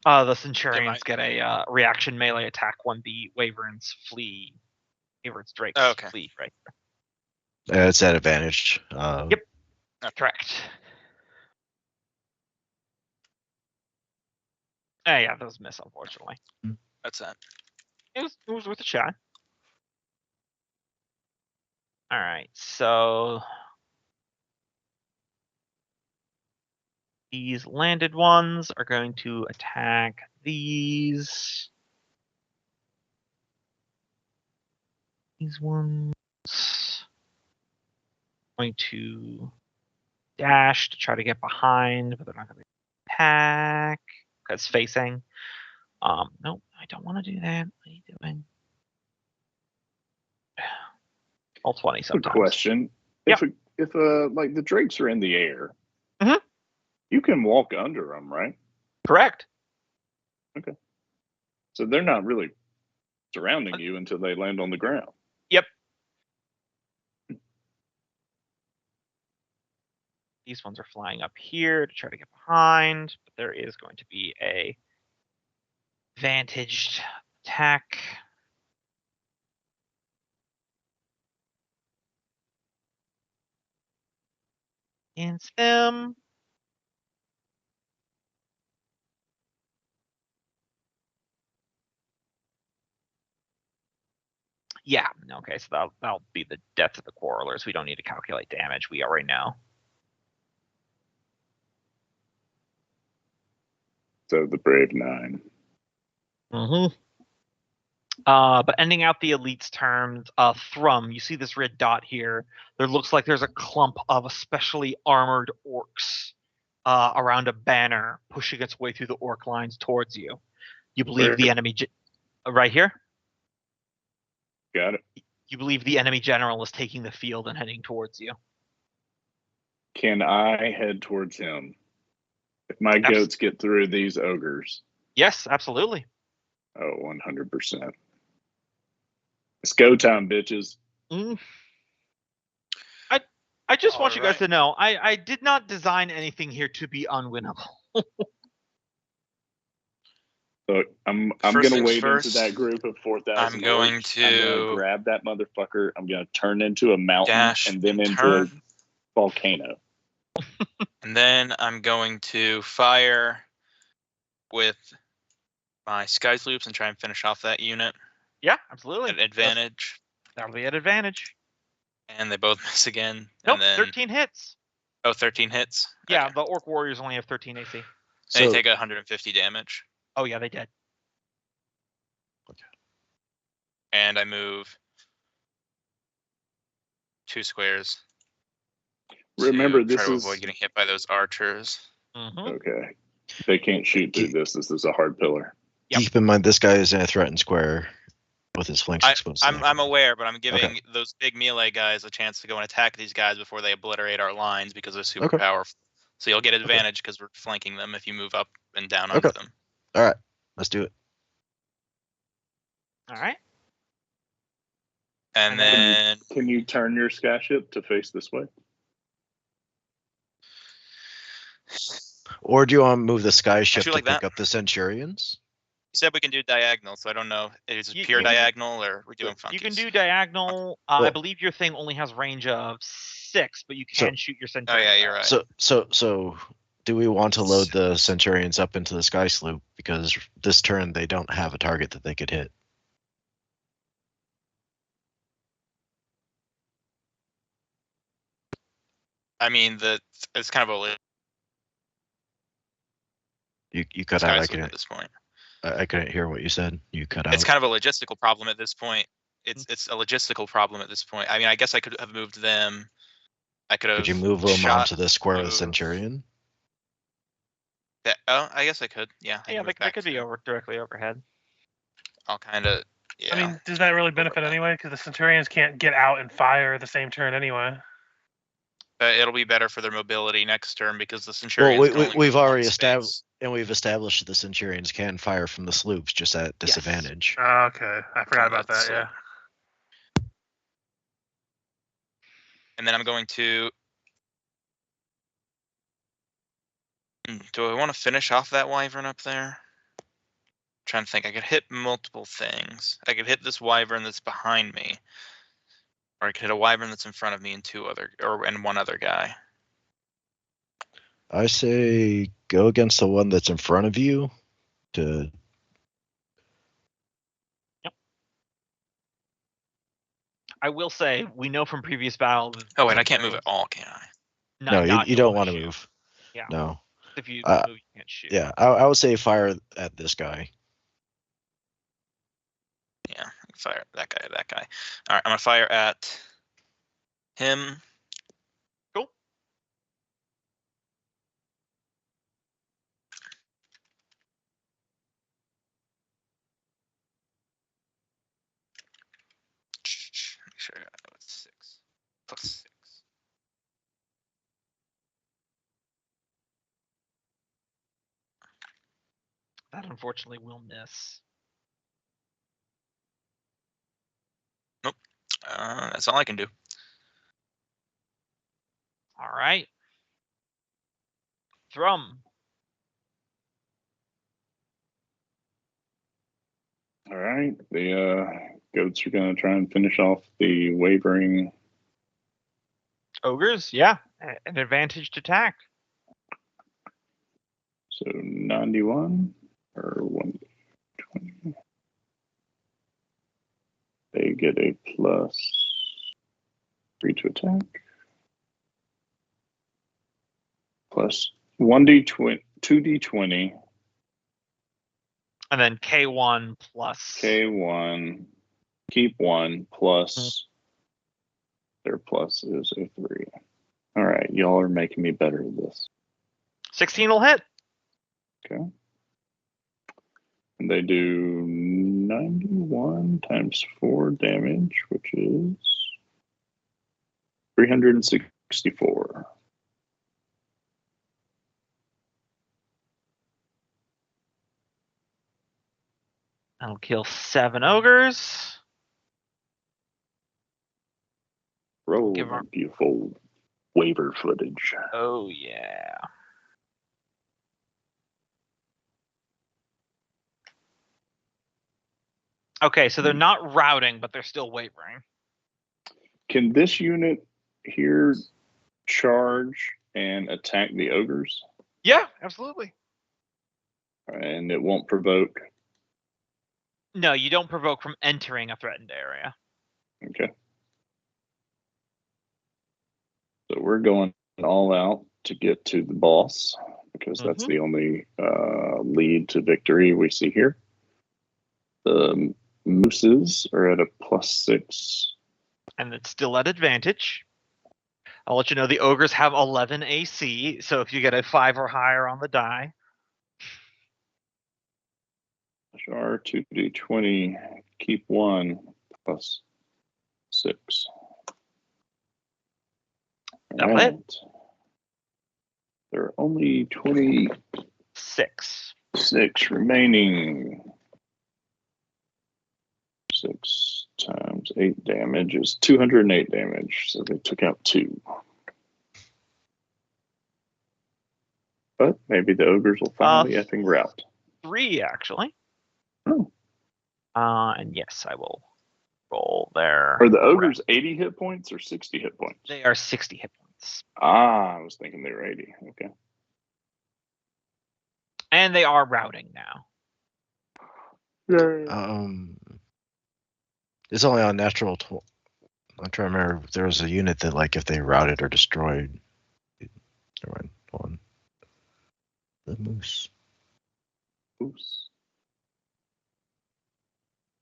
The Centurions get a reaction melee attack when the wyverns flee. Wyverns drakes Oh, okay. flee, right? It's at advantage. Yep. Correct. Yeah, that was a miss, unfortunately. That's that. It was worth a shot. All right, so these landed ones are going to attack these. These ones. Going to dash to try to get behind, but they're not going to attack because facing. Nope, I don't want to do that. What are you doing? All 20 Good sometimes. question. If like the drakes are in the air, Mhm. you can walk under them, right? Correct. So they're not really surrounding you until they land on the ground. Yep. These ones are flying up here to try to get behind, but there is going to be a vantaged attack. Against them. Yeah, okay, so that'll be the death of the quarrelers. We don't need to calculate damage. We already know. So the brave 9. Mm-hmm. But ending out the elite's turns, Thrum, you see this red dot here. There looks like there's a clump of especially armored orcs around a banner pushing its way through the orc lines towards you. You believe Where? the enemy right here? Got it. You believe the enemy general is taking the field and heading towards you. Can I head towards him? If my goats get through these ogres. Yes, absolutely. Oh, 100%. It's go time, bitches. I just want you guys Alright. to know, I did not design anything here to be unwinnable. Look, I'm First gonna things wade first, into that group of 4,000 I'm going orcs. I'm gonna to grab that motherfucker. I'm gonna turn into a mountain dash and then and into turn. a volcano. And then I'm going to fire with my sky sloops and try and finish off that unit Yeah, absolutely. at advantage. That'll be at advantage. And they both miss again. Nope, and then 13 hits. 13 hits. Yeah, Okay. the orc warriors only have 13 AC. They take 150 damage. Oh yeah, they did. And I move 2 squares. Remember, to this try to is avoid getting hit by those archers. okay. They can't shoot through this. This is a hard pillar. Yep. Keep in mind, this guy is in a threatened square with his flanks exposed. I'm aware, but I'm giving Okay. those big melee guys a chance to go and attack these guys before they obliterate our lines because they're super Okay. powerful. So you'll get advantage because we're flanking them if you move up and down onto them. All right, let's do it. All right. And then Can you turn your skyship to face this way? Or do you want to move the sky ship to like pick that. up the Centurions? you said we can do diagonal, so I don't know. Is it You pure can- diagonal or we're doing funkies? You can do diagonal. I Well- believe your thing only has range of 6, but you can shoot your Oh centurion. yeah, you're right. So do we want to load the Centurions up into the sky sloop? Because this turn they don't have a target that they could hit. I mean, it's kind of a You cut out. sky at this point. I couldn't hear what you said. You cut out. It's kind of a logistical problem at this point. It's a logistical problem at this point. I mean, I guess I could have moved them. I could have. Could you move them shot, onto the square of the move. Centurion? Yeah, oh, I guess I could. Yeah. I Yeah, can move they back could be to- directly overhead. I'll kind of. Yeah. I mean, does that really benefit anyway? Because the Centurions can't get out and fire the same turn anyway. It'll be better for their mobility next turn because the Well, Centurions. can only we've move one already space. established, and we've established the Centurions can fire from the sloops, just at disadvantage. Oh, okay, I forgot about that. That's, Yeah. And then I'm going to. Do I want to finish off that wyvern up there? Trying to think. I could hit multiple things. I could hit this wyvern that's behind me, or I could hit a wyvern that's in front of me and one other guy. I say go against the one that's in front of you, to. I will say, we know from previous battles. Oh wait, I can't move at all, can I? No, you don't want to move. Yeah. No. If you Uh, move, you can't shoot. Yeah, I would say fire at this guy. Yeah, fire that guy. That guy. All right, I'm gonna fire at him. Cool. Make sure I got 6 plus 6. That unfortunately will miss. That's all I can do. All right. Thrum. All right. The goats are going to try and finish off the wavering. Ogres, yeah. An advantaged attack. So 91 or 120. They get a plus 3 to attack. Plus 1d20, 2d20. And then K1 plus. K1. Keep 1 plus. Their plus is a 3. All right. Y'all are making me better at this. 16 will hit. Okay. And they do 91 times 4 damage, which is 364. That'll kill 7 ogres. Roll Give my her- beautiful waiver footage. Oh, yeah. Okay, so they're not routing, but they're still wavering. Can this unit here charge and attack the ogres? Yeah, absolutely. And it won't provoke. No, you don't provoke from entering a threatened area. Okay. So we're going all out to get to the boss because that's the only lead to victory we see here. The mooses are at a +6. And it's still at advantage. I'll let you know the ogres have 11 AC, so if you get a 5 or higher on the die. Char 2d20, keep 1 +6. That'll hit. There are only 26 remaining. 6 times 8 damage is 208 damage, so they took out 2. But maybe the ogres will finally effing rout. 3, actually. Oh. And yes, I will roll there. Are the ogres 80 hit points or 60 hit points? They are 60 hit points. I was thinking they were 80. Okay. And they are routing now. It's only on natural. I'm trying to remember if there was a unit that, like, if they routed or destroyed. Never mind. Hold on. The moose. Moose.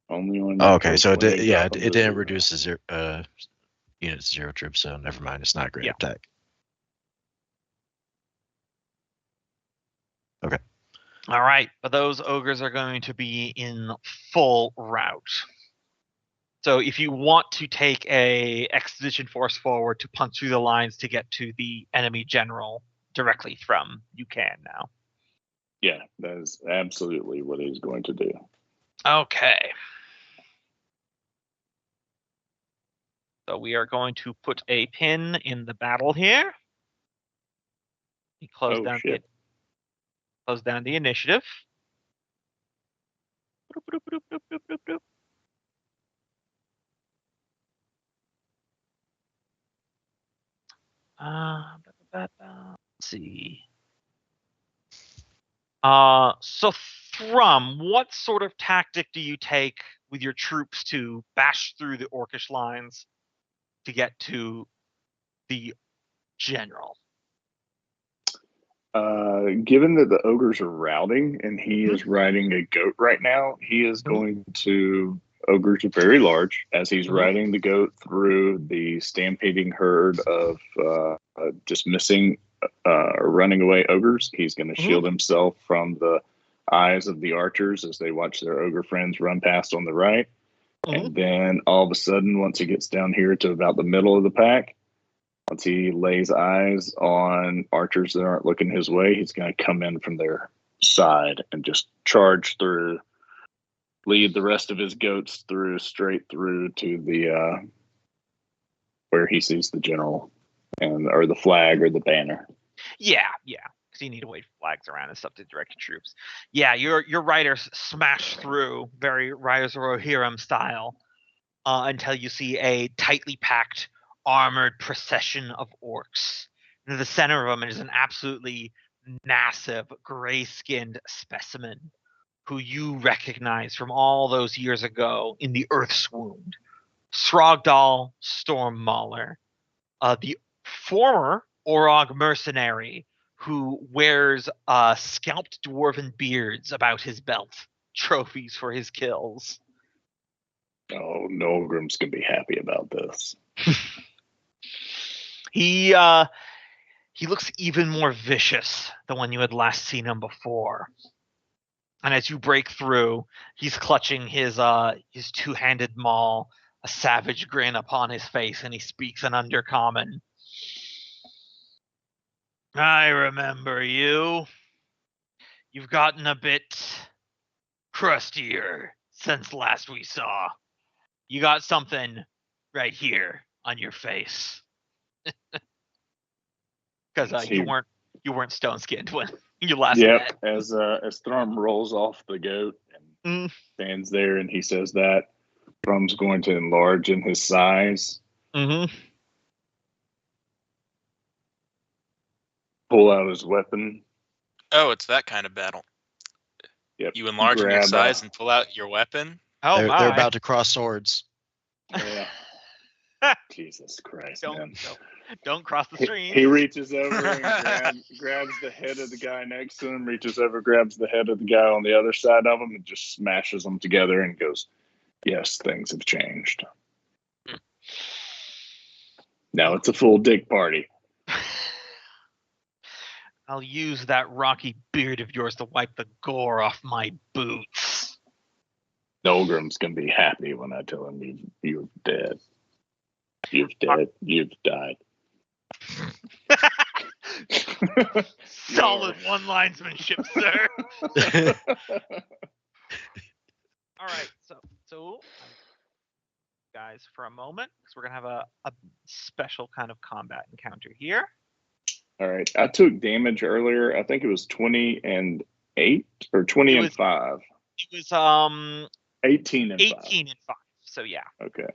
Only on. Oh, okay, so it when they did, yeah, drop it them to didn't 0. reduce the unit 0 trip, so never mind. It's not a great Yeah. attack. Okay. All right, but those ogres are going to be in full rout. So if you want to take a expedition force forward to punch through the lines to get to the enemy general directly from, you can now. Yeah, that is absolutely what he's going to do. Okay. So we are going to put a pin in the battle here. We close down the initiative. Let's see. So Thrum, what sort of tactic do you take with your troops to bash through the orcish lines to get to the general? Given that the ogres are routing and he is riding a goat right now, he is going to. Ogres are very large. As he's riding the goat through the stampeding herd of just missing or running away ogres, he's going to shield himself from the eyes of the archers as they watch their ogre friends run past on the right. And then all of a sudden, once he gets down here to about the middle of the pack, once he lays eyes on archers that aren't looking his way, he's going to come in from their side and just charge through, lead the rest of his goats through, straight through to the where he sees the general or the flag or the banner. Yeah, because you need to wait for flags around and stuff to direct your troops. Yeah, your riders smash through very Riders of Rohirrim style until you see a tightly packed armored procession of orcs. In the center of them is an absolutely massive gray-skinned specimen who you recognize from all those years ago in the Earth's Wound. Throgdal Stormmauler, the former Orog mercenary who wears scalped dwarven beards about his belt, trophies for his kills. Oh, Nolgrim's going to be happy about this. He looks even more vicious than when you had last seen him before. And as you break through, he's clutching his two-handed maul, a savage grin upon his face, and he speaks in Undercommon. I remember you. You've gotten a bit crustier since last we saw. You got something right here on your face. Because you weren't stone skinned when you last met. As Thrum rolls off the goat and stands there and he says that, Thrum's going to enlarge in his size. Pull out his weapon. Oh, it's that kind of battle. Yep. You enlarge in your size and pull out your weapon? Oh, they're about to cross swords. Yeah. Jesus Christ, man. Don't cross the stream. He reaches over and grabs the head of the guy next to him, reaches over, grabs the head of the guy on the other side of him, and just smashes them together and goes, yes, things have changed. Now it's a full dick party. I'll use that rocky beard of yours to wipe the gore off my boots. Nolgrim's going to be happy when I tell him you're dead. You've died. Solid one-linesmanship, sir. All right, so guys, for a moment, because we're gonna have a special kind of combat encounter here. All right, I took damage earlier. I think it was 20 and 8 or 20 and 5. It was 18 and 5. 18 and 5. So yeah. Okay.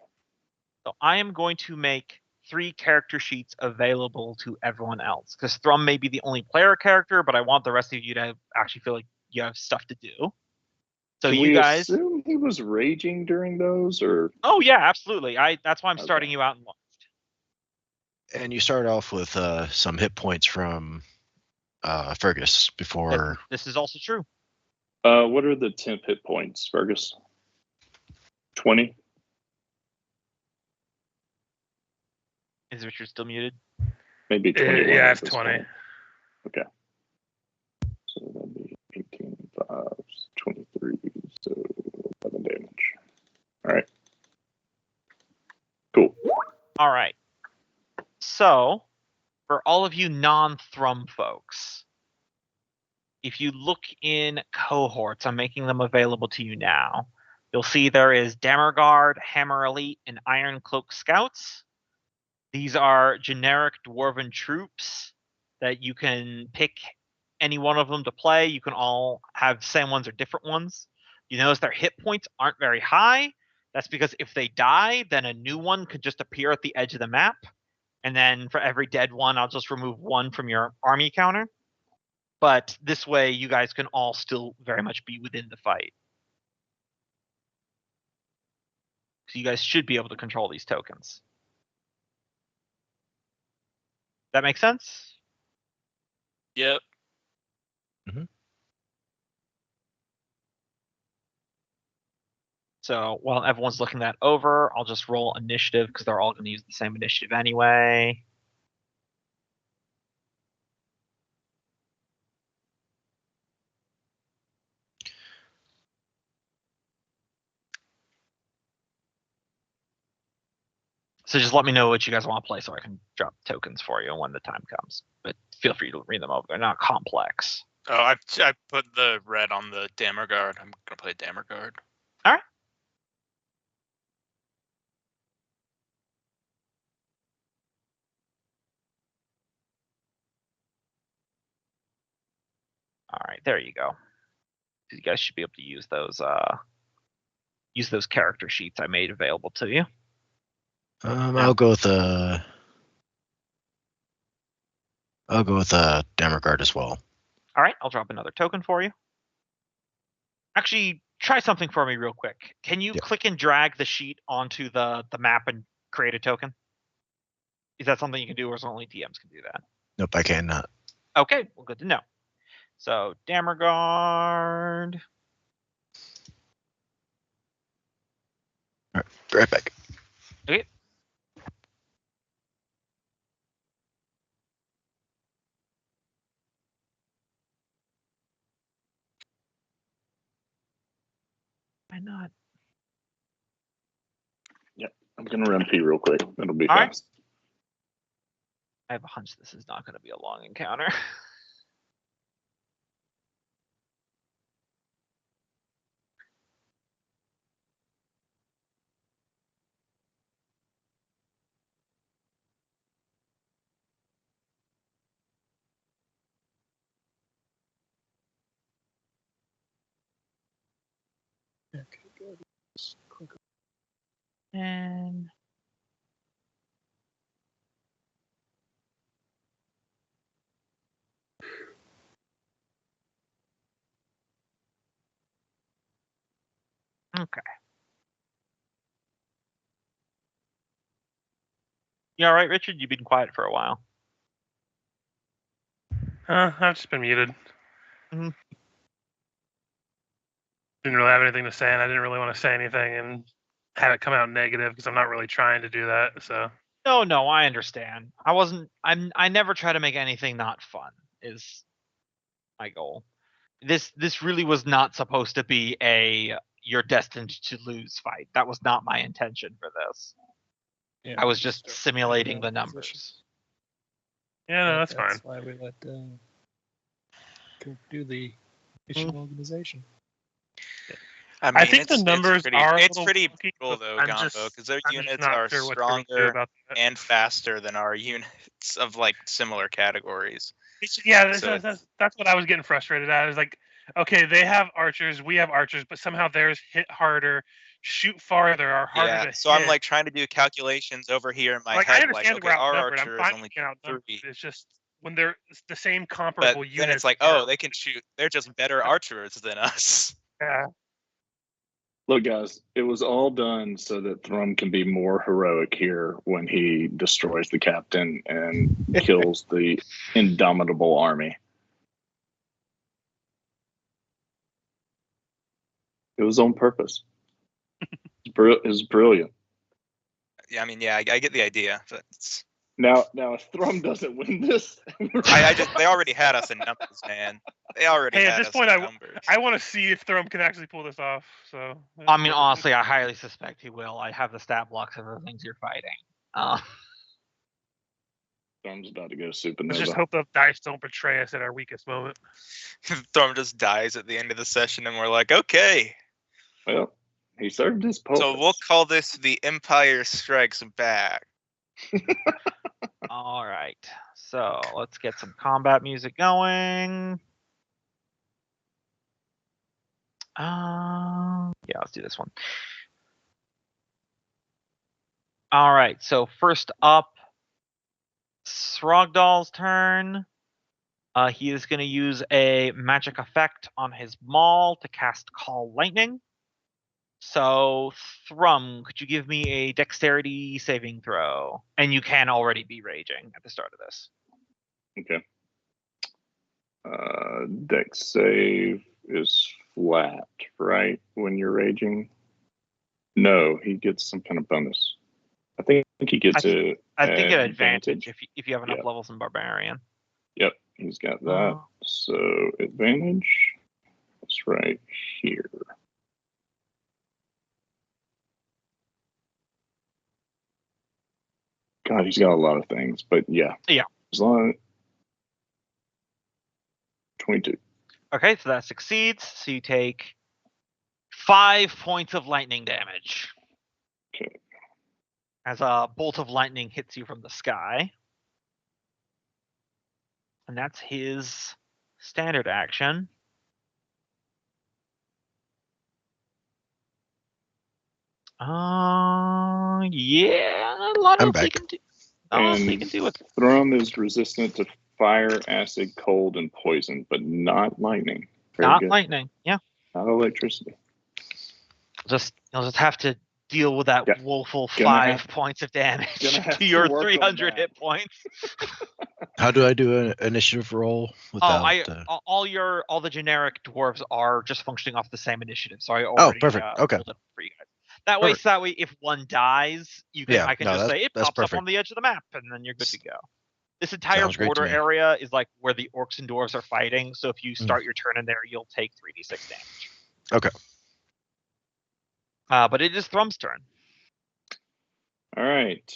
So I am going to make 3 character sheets available to everyone else because Thrum may be the only player character, but I want the rest of you to actually feel like you have stuff to do. So Can you guys assume he was raging during those, or? Oh yeah, absolutely. That's why I'm starting you out in lost. And you start off with some hit points from Fergus before. This is also true. What are the temp hit points, Fergus? 20. Is Richard still muted? Maybe 20. Yeah, I have 20. Okay. So that'd be 18 and 5, 23, so 11 damage. All right. Cool. All right. So, for all of you non-Thrum folks, if you look in cohorts, I'm making them available to you now. You'll see there is Dammerguard, Hammer Elite, and Iron Cloak Scouts. These are generic dwarven troops that you can pick any one of them to play. You can all have same ones or different ones. You notice their hit points aren't very high. That's because if they die, then a new one could just appear at the edge of the map. And then for every dead one, I'll just remove 1 from your army counter. But this way, you guys can all still very much be within the fight. So you guys should be able to control these tokens. That make sense? Yep. So while everyone's looking that over, I'll just roll initiative because they're all going to use the same initiative anyway. So just let me know what you guys want to play so I can drop tokens for you when the time comes. But feel free to read them over. They're not complex. Oh, I put the red on the Dammer Guard. I'm gonna play Dammer Guard. All right. All right, there you go. You guys should be able to use those character sheets I made available to you. I'll go with Dammer Guard as well. All right, I'll drop another token for you. Actually, try something for me real quick. Can you click and drag the sheet onto the map and create a token? Is that something you can do, or is only DMs can do that? Nope, I cannot. Okay, well, good to know. So, Dammer Guard. All right, be right back. Okay. Why not? I'm gonna run pee real quick. It'll be All right. fast. I have a hunch this is not going to be a long encounter. Okay, good. Just click And okay. You all right, Richard? You've been quiet for a while. I've just been muted. Mhm. Didn't really have anything to say, and I didn't really want to say anything and have it come out negative because I'm not really trying to do that. So No, I understand. I never try to make anything not fun. Is my goal. This really was not supposed to be a you're destined to lose fight. That was not my intention for this. Yeah, I was just start simulating the position. numbers. yeah, no, Yeah, that's fine. That's why we let Coop do the mission organization. I mean, I think the numbers are a It's little pretty wonky, brutal but though, I'm Gombo, just- because their I'm just units not are sure what they're gonna do stronger about that. and faster than our units of like similar categories. So That's what I was getting frustrated at. Is like, okay, they have archers, we have archers, but somehow theirs hit harder, shoot farther, are harder yeah, to so hit. I'm like trying to do calculations over here in my Like, I head, understand like, that we're okay, our outnumbered. I'm archer fine is with only being outnumbered. 3, It's just when they're the same but comparable units. then it's like, oh, they can shoot. They're just better archers than us. Yeah. Look, guys, it was all done so that Thrum can be more heroic here when he destroys the captain and kills the indomitable army. It was on purpose. It was brilliant. Yeah, I mean, yeah, I get the idea, but Now, if Thrum doesn't win this, they already had us in numbers, man. They already Hey, at had this us point, in numbers. I want to see if Thrum can actually pull this off. So I mean, honestly, I highly suspect he will. I have the stat blocks of the things you're fighting. Thrum's about to go let's just supernova. hope the dice don't betray us at our weakest moment. Thrum just dies at the end of the session, and we're like, okay. Well, he served his purpose. So we'll call this the Empire Strikes Back. All right, so let's get some combat music going. Yeah, let's do this one. All right, so first up, Srogdal's turn. He is going to use a magic effect on his maul to cast Call Lightning. So, Thrum, could you give me a dexterity saving throw? And you can already be raging at the start of this. Okay. Dex save is flat, right? When you're raging? No, he gets some kind of bonus. I think he gets I think an advantage advantage. if you have enough Yep. levels in Barbarian. Yep, he's got that. So advantage. That's right here. God, he's got a lot of things, but yeah. Yeah. As long as 22. Okay, so that succeeds. So you take 5 points of lightning damage. Okay. As a bolt of lightning hits you from the sky. And that's his standard action. Yeah, not I'm else he back. can do. Not else he And can do with it. Thrum is resistant to fire, acid, cold, and poison, but not lightning. Very Not good. lightning. Yeah. Not electricity. You'll just have to deal with that Yeah. woeful Gonna 5 points of damage gonna have to to your work on 300 that. hit points. How do I do an initiative roll without? All the generic dwarves are just functioning off the same initiative. So I already perfect. Okay. pulled it for you guys. That way, if one dies, Yeah, I can no, just say it that's pops up perfect. on the edge of the map, and then you're good to go. This entire Sounds great to border me. area is like where the orcs and dwarves are fighting. So if you start your turn in there, you'll take 3d6 damage. Okay. But it is Thrum's turn. All right.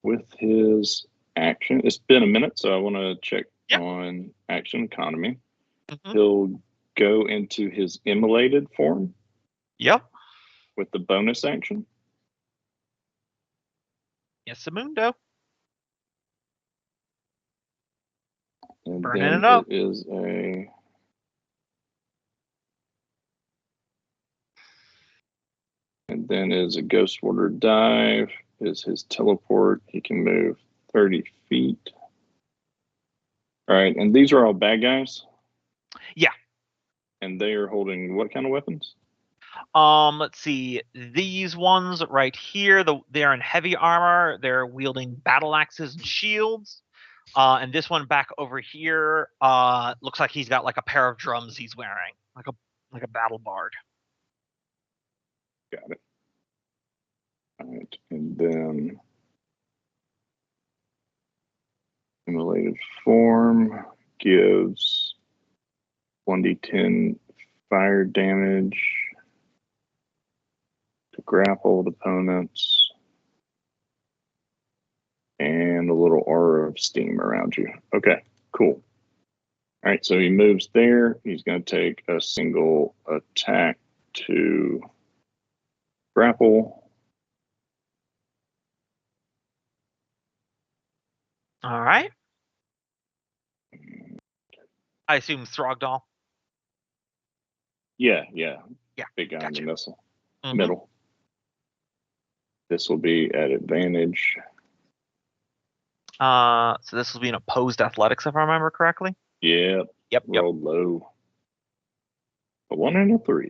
With his action, it's been a minute, so I want to check on action economy. Mhm. He'll go into his immolated form. Yep. With the bonus action. Yes, Amundo. And Burning then it up. it is a. And then is a Ghost Water Dive, is his teleport. He can move 30 feet. All right, and these are all bad guys? Yeah. And they are holding what kind of weapons? Let's see. These ones right here, they're in heavy armor. They're wielding battle axes and shields. And this one back over here, looks like he's got like a pair of drums he's wearing, like a battle bard. Got it. All right, and then immolated form gives 1d10 fire damage to grappled opponents and a little aura of steam around you. Okay, cool. All right, so he moves there. He's going to take a single attack to grapple. All right. I assume Throgdal. Yeah. Big guy in gotcha. the missile. Mhm. Middle. This will be at advantage. So this will be an opposed athletics, if I remember correctly. Yep. Rolled low. A 1 and a 3.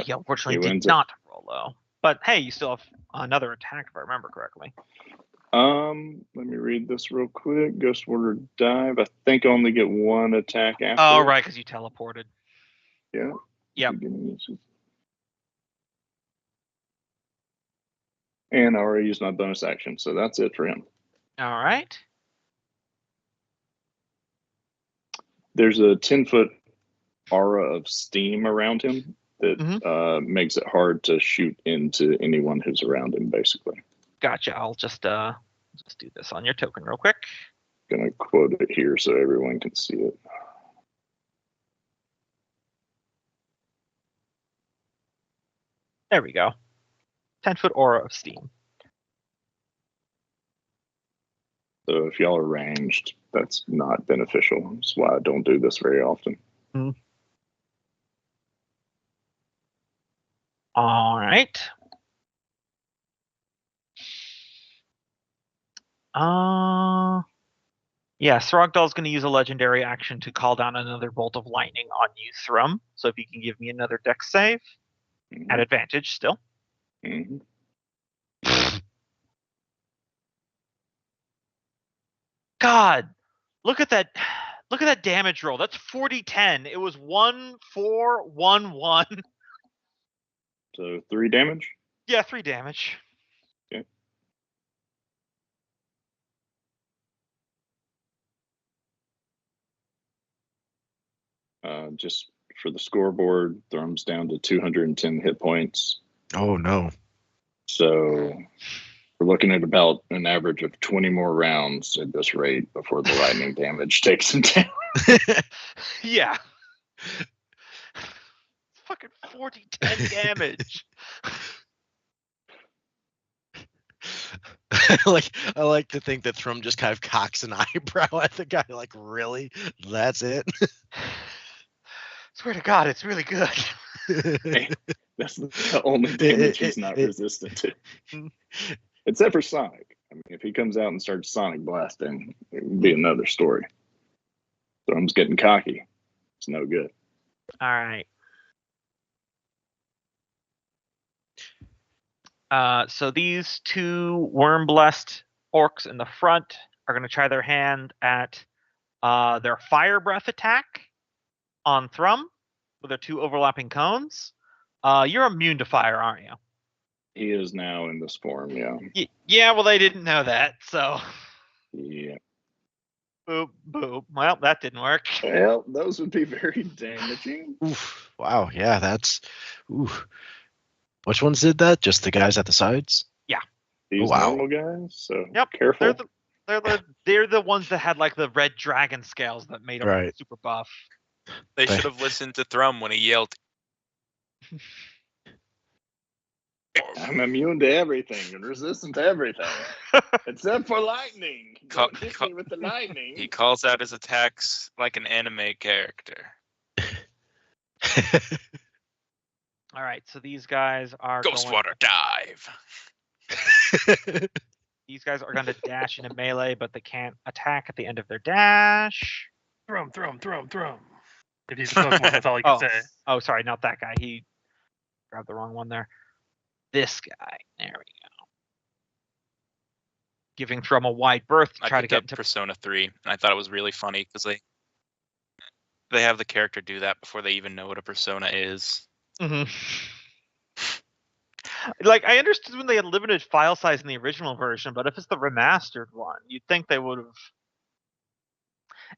He unfortunately he did wins it. not roll low. But hey, you still have another attack, if I remember correctly. Let me read this real quick. Ghost Water Dive. I think I only get one attack after. Oh, right, because you teleported. Yeah. Yep. And I already used my bonus action, so that's it for him. All right. There's a 10-foot aura of steam around him that makes it hard to shoot into anyone who's around him, basically. Gotcha. I'll just do this on your token real quick. Gonna quote it here so everyone can see it. There we go. 10-foot aura of steam. So if y'all are ranged, that's not beneficial. That's why I don't do this very often. All right. Yeah, Throgdal's going to use a legendary action to call down another bolt of lightning on you, Thrum. So if you can give me another dex save, at advantage still. Mhm. God, look at that. Look at that damage roll. That's 40-10. It was 1-4-1-1. So 3 damage. Yeah, 3 damage. Okay. Just for the scoreboard, Thrums down to 210 hit points. Oh no. So we're looking at about an average of 20 more rounds at this rate before the lightning damage takes him down. Yeah. Fucking 40-10 damage. I like to think that Thrum just kind of cocks an eyebrow at the guy, like, really? That's it? Swear to God, it's really good. That's the only damage he's not resistant to. Except for Sonic. I mean, if he comes out and starts Sonic blasting, it would be another story. Thrum's getting cocky. It's no good. All right. So these 2 worm-blessed orcs in the front are going to try their hand at their fire breath attack on Thrum with their 2 overlapping cones. You're immune to fire, aren't you? He is now in this form, yeah. Yeah, well, they didn't know that, so. Yeah. Boop, boop. Well, that didn't work. Well, those would be very damaging. Oof. Wow. Yeah, that's. Oof. Which ones did that? Just the guys at the sides? These wow. normal guys, so Yep, careful. They're the ones that had like the red dragon scales that made them Right. super buff. They should have listened to Thrum when he yelled. I'm immune to everything and resistant to everything. Except for lightning. Don't hit me with the lightning. He calls out his attacks like an anime character. All right, so these guys are Ghostwater dive. These guys are going to dash into melee, but they can't attack at the end of their dash. Thrum. If he's a Pokemon, that's all he can say. Oh, sorry, not that guy. He grabbed the wrong one there. This guy. There we go. Giving Thrum a wide berth to try to get into Persona 3, and I thought it was really funny because they have the character do that before they even know what a persona is. Mm-hmm. Like, I understood when they had limited file size in the original version, but if it's the remastered one, you'd think they would have.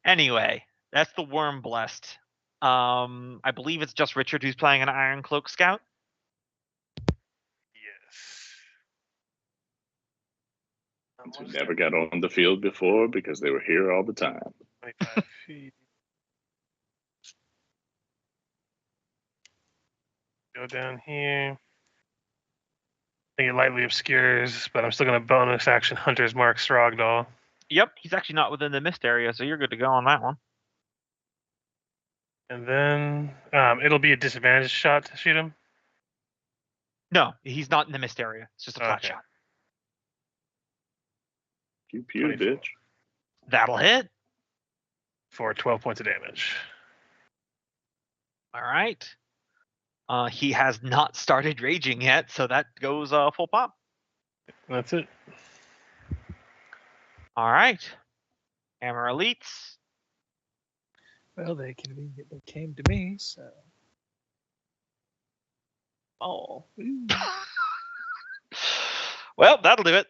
Anyway, that's the Worm Blessed. I believe it's just Richard who's playing an Iron Cloak Scout. Yes. Who never got on the field before because they were here all the time. 25 feet. Go down here. I think it lightly obscures, but I'm still going to bonus action Hunter's Mark Throgdal. Yep, he's actually not within the mist area, so you're good to go on that one. And then it'll be a disadvantage shot to shoot him. No, he's not in the mist area. It's just a flat Okay. shot. Pew pew, 24. bitch. That'll hit. For 12 points of damage. All right. He has not started raging yet, so that goes full pop. That's it. All right. Hammer Elites. Well, they conveniently came to me, so. Oh. Well, that'll do it.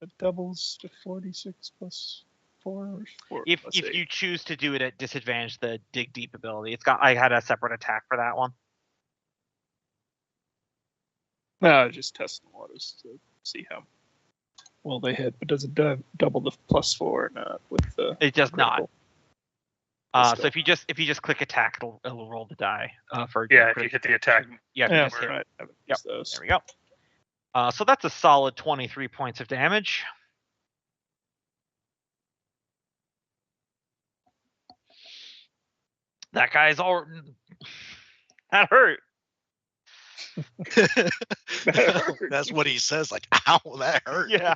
It doubles to 46 plus 4 or 4 If plus 8. you choose to do it at disadvantage, the dig deep ability. I had a separate attack for that one. No, just testing the waters to see how well they hit, but does it double the plus 4 or not with the It does not. critical? So if you just click attack, it'll roll the die for Yeah, if you hit the attack. Yeah, if you Yeah, just hit. right. I haven't Yep. used those. There we go. So that's a solid 23 points of damage. That guy's all. That hurt. That's what he says. Like, ow, that hurt. Yeah.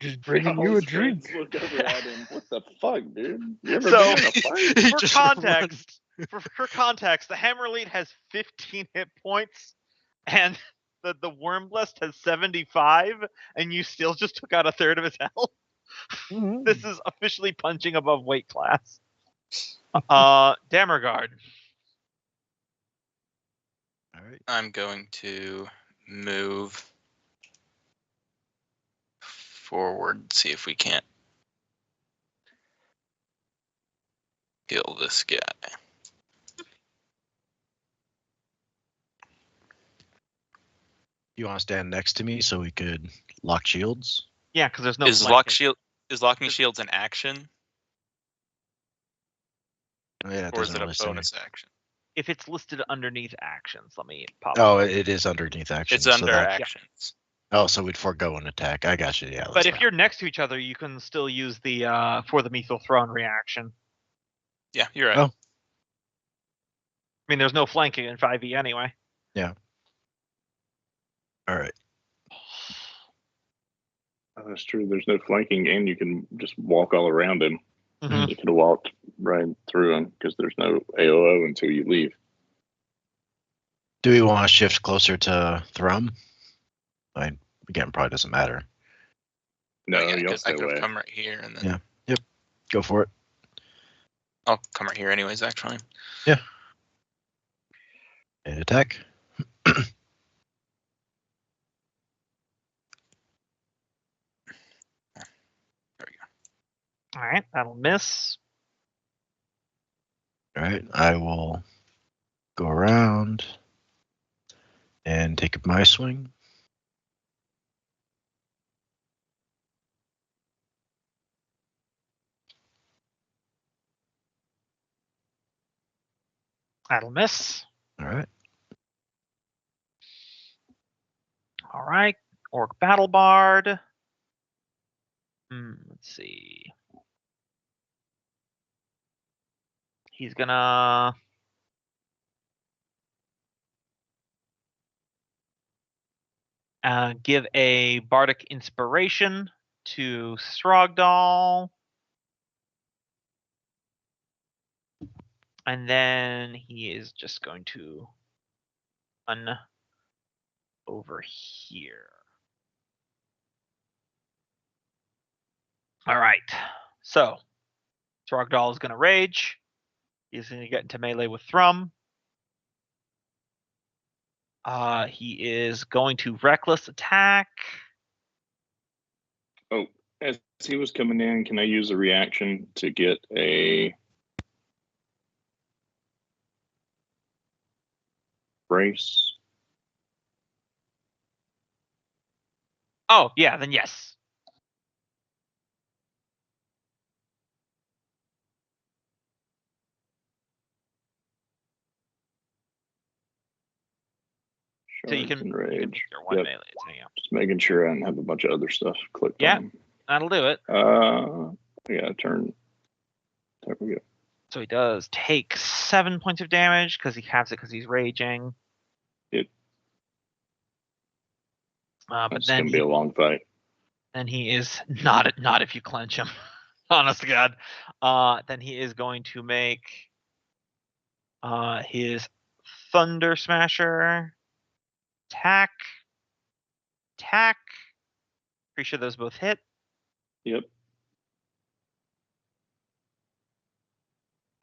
Just bringing you a Y'all's drink. friends Look over at him. What the fuck, dude? You ever So- been in a fight? He For just context, for context, the Hammer Elite has 15 hit points, and the Worm Blessed has 75, and you still just took out a third of his health. Mhm. This is officially punching above weight class. Damergard. All right. I'm going to move forward, see if we can't kill this guy. You want to stand next to me so we could lock shields? Yeah, because there's no Is flanking. locking shields an action, Oh, yeah, it or is doesn't it a really say. bonus action? If it's listed underneath actions, let me pop. Oh, it. it is underneath action. It's under that, actions. Oh, so we'd forego an attack. I got you. Yeah. But let's if not. you're next to each other, you can still use the for the Mythal Throne reaction. Yeah, you're right. Oh. I mean, there's no flanking in 5e anyway. All right. Oh, that's true. There's no flanking, and you can just walk all around him. Mhm. You could have walked right through him because there's no AOO until you leave. Do we want to shift closer to Thrum? Again, probably doesn't matter. No, Oh, yeah, y'all I stay could away. have come right here, and then Yeah. Go for it. I'll come right here anyways. Actually, And attack. there we go. All right, that'll miss. All right. I will go around and take my swing. That'll miss. All right. All right, Orc Battle Bard. Let's see. He's gonna give a bardic inspiration to Throgdal. And then he is just going to run over here. All right. So Throgdal is going to rage. He's going to get into melee with Thrum. He is going to reckless attack. Oh, as he was coming in, can I use a reaction to get a brace? Oh, yeah, then yes. So you Shards can and rage. your one Yep. melee. So, yeah. Just making sure I didn't have a bunch of other stuff clicked Yeah. on. That'll do it. Yeah, turn. There we go. So he does take 7 points of damage because he has it because he's raging. Yep. But It's then gonna be a long fight. then he is not if you clench him. Honest to God. Then he is going to make his Thunder Smasher attack. Pretty sure those both hit. Yep.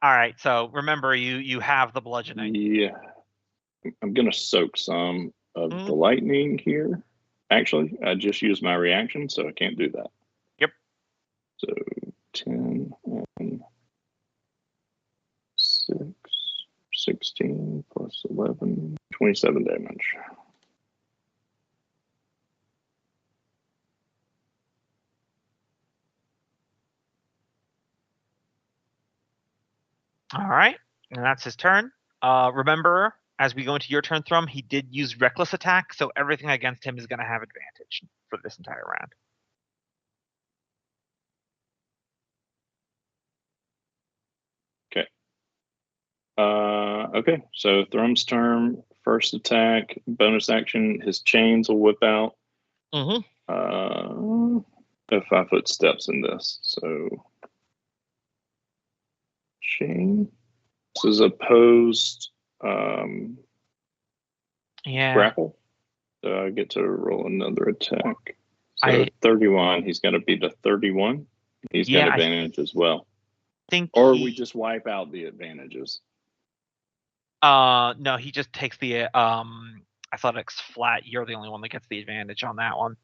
All right. So remember, you have the bludgeoning. Yeah. I'm gonna soak some of Mhm. the lightning here. Actually, I just used my reaction, so I can't do that. Yep. So 10 and 6, 16 plus 11, 27 damage. All right, and that's his turn. Remember, as we go into your turn, Thrum, he did use reckless attack, so everything against him is going to have advantage for this entire round. Okay, so Thrum's turn, first attack, bonus action, his chains will whip out. Mm-hmm. 5-foot steps in this. So chain. This is opposed Yeah. grapple. So I get to roll another attack. So I 31. He's going to beat a 31. He's got Yeah, I advantage as well. think Or he, we just wipe out the advantages. no, he just takes the athletics flat. You're the only one that gets the advantage on that one.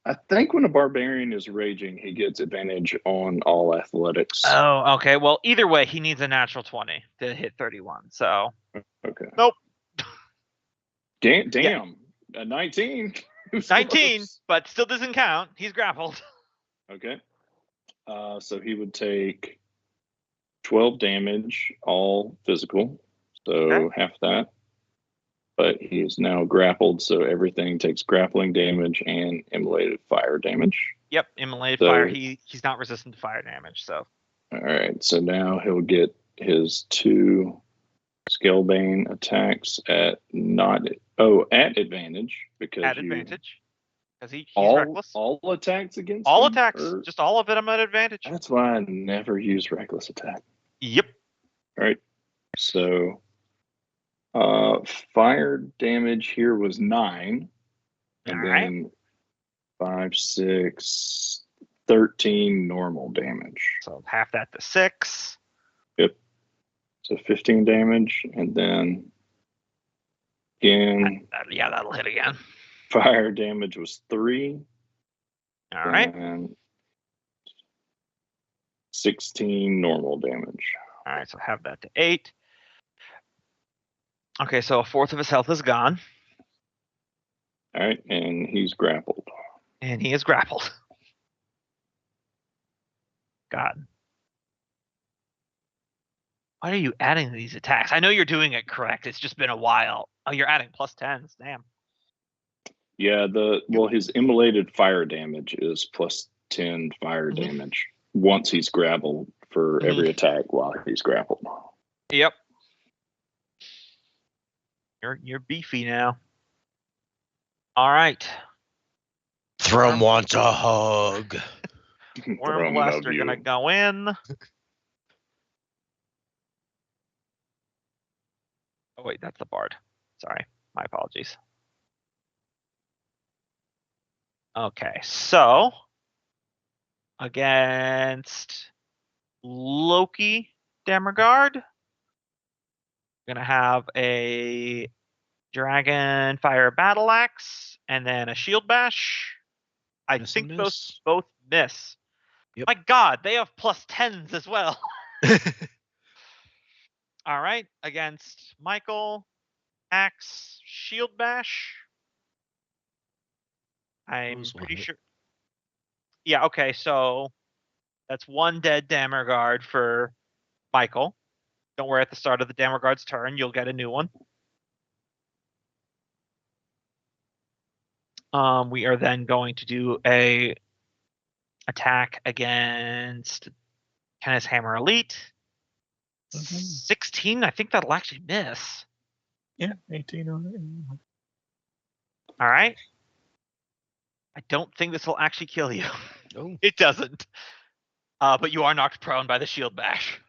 I think when a barbarian is raging, he gets advantage on all athletics. Oh, okay. Well, either way, he needs a natural 20 to hit 31. So Okay. nope. Damn. A 19. It was 19, close. but still doesn't count. He's grappled. Okay. So he would take 12 damage, all physical. So Okay. half that. But he is now grappled, so everything takes grappling damage and immolated fire damage. Yep, immolated So- fire. He's not resistant to fire damage. So All right. So now he'll get his 2 Scalebane attacks at advantage because at you advantage because he's all reckless. all attacks against All him, attacks, or- just all of them at advantage. That's why I never use reckless attack. Yep. All right. So fire damage here was 9. And All right. then 5, 6, 13 normal damage. So half that to 6. So 15 damage. And then again, Yeah, that'll hit again. fire damage was 3. All right. And 16 normal damage. All right. So have that to 8. Okay, so a fourth of his health is gone, All right. And he's grappled. and he is grappled. God. Why are you adding these attacks? I know you're doing it correct. It's just been a while. Oh, you're adding plus 10s. Damn. Yeah, his immolated fire damage is plus 10 fire Mhm. damage once he's grappled for Mhm. every attack while he's grappled. Yep. You're beefy now. All right. Thrum wants a hug. Worm Thrum, Blast love are gonna you. go in. Oh wait, that's the bard. Sorry, my apologies. Okay, so against Loki Damergard, we're gonna have a Dragon Fire Battle Axe and then a Shield Bash. I Miss and think miss. both miss. Yep. My God, they have plus 10s as well. All right, against Michael, Axe, Shield Bash. I'm Those pretty one. sure. Yeah, okay, so that's 1 dead Damergard for Michael. Don't worry, at the start of the Damergard's turn, you'll get a new one. We are then going to do a attack against Kenneth's Hammer Elite. Mhm. 16, I think that'll actually miss. Yeah, 18 on it. All right. I don't think this will actually kill you. Oh, It doesn't. But you are knocked prone by the shield bash.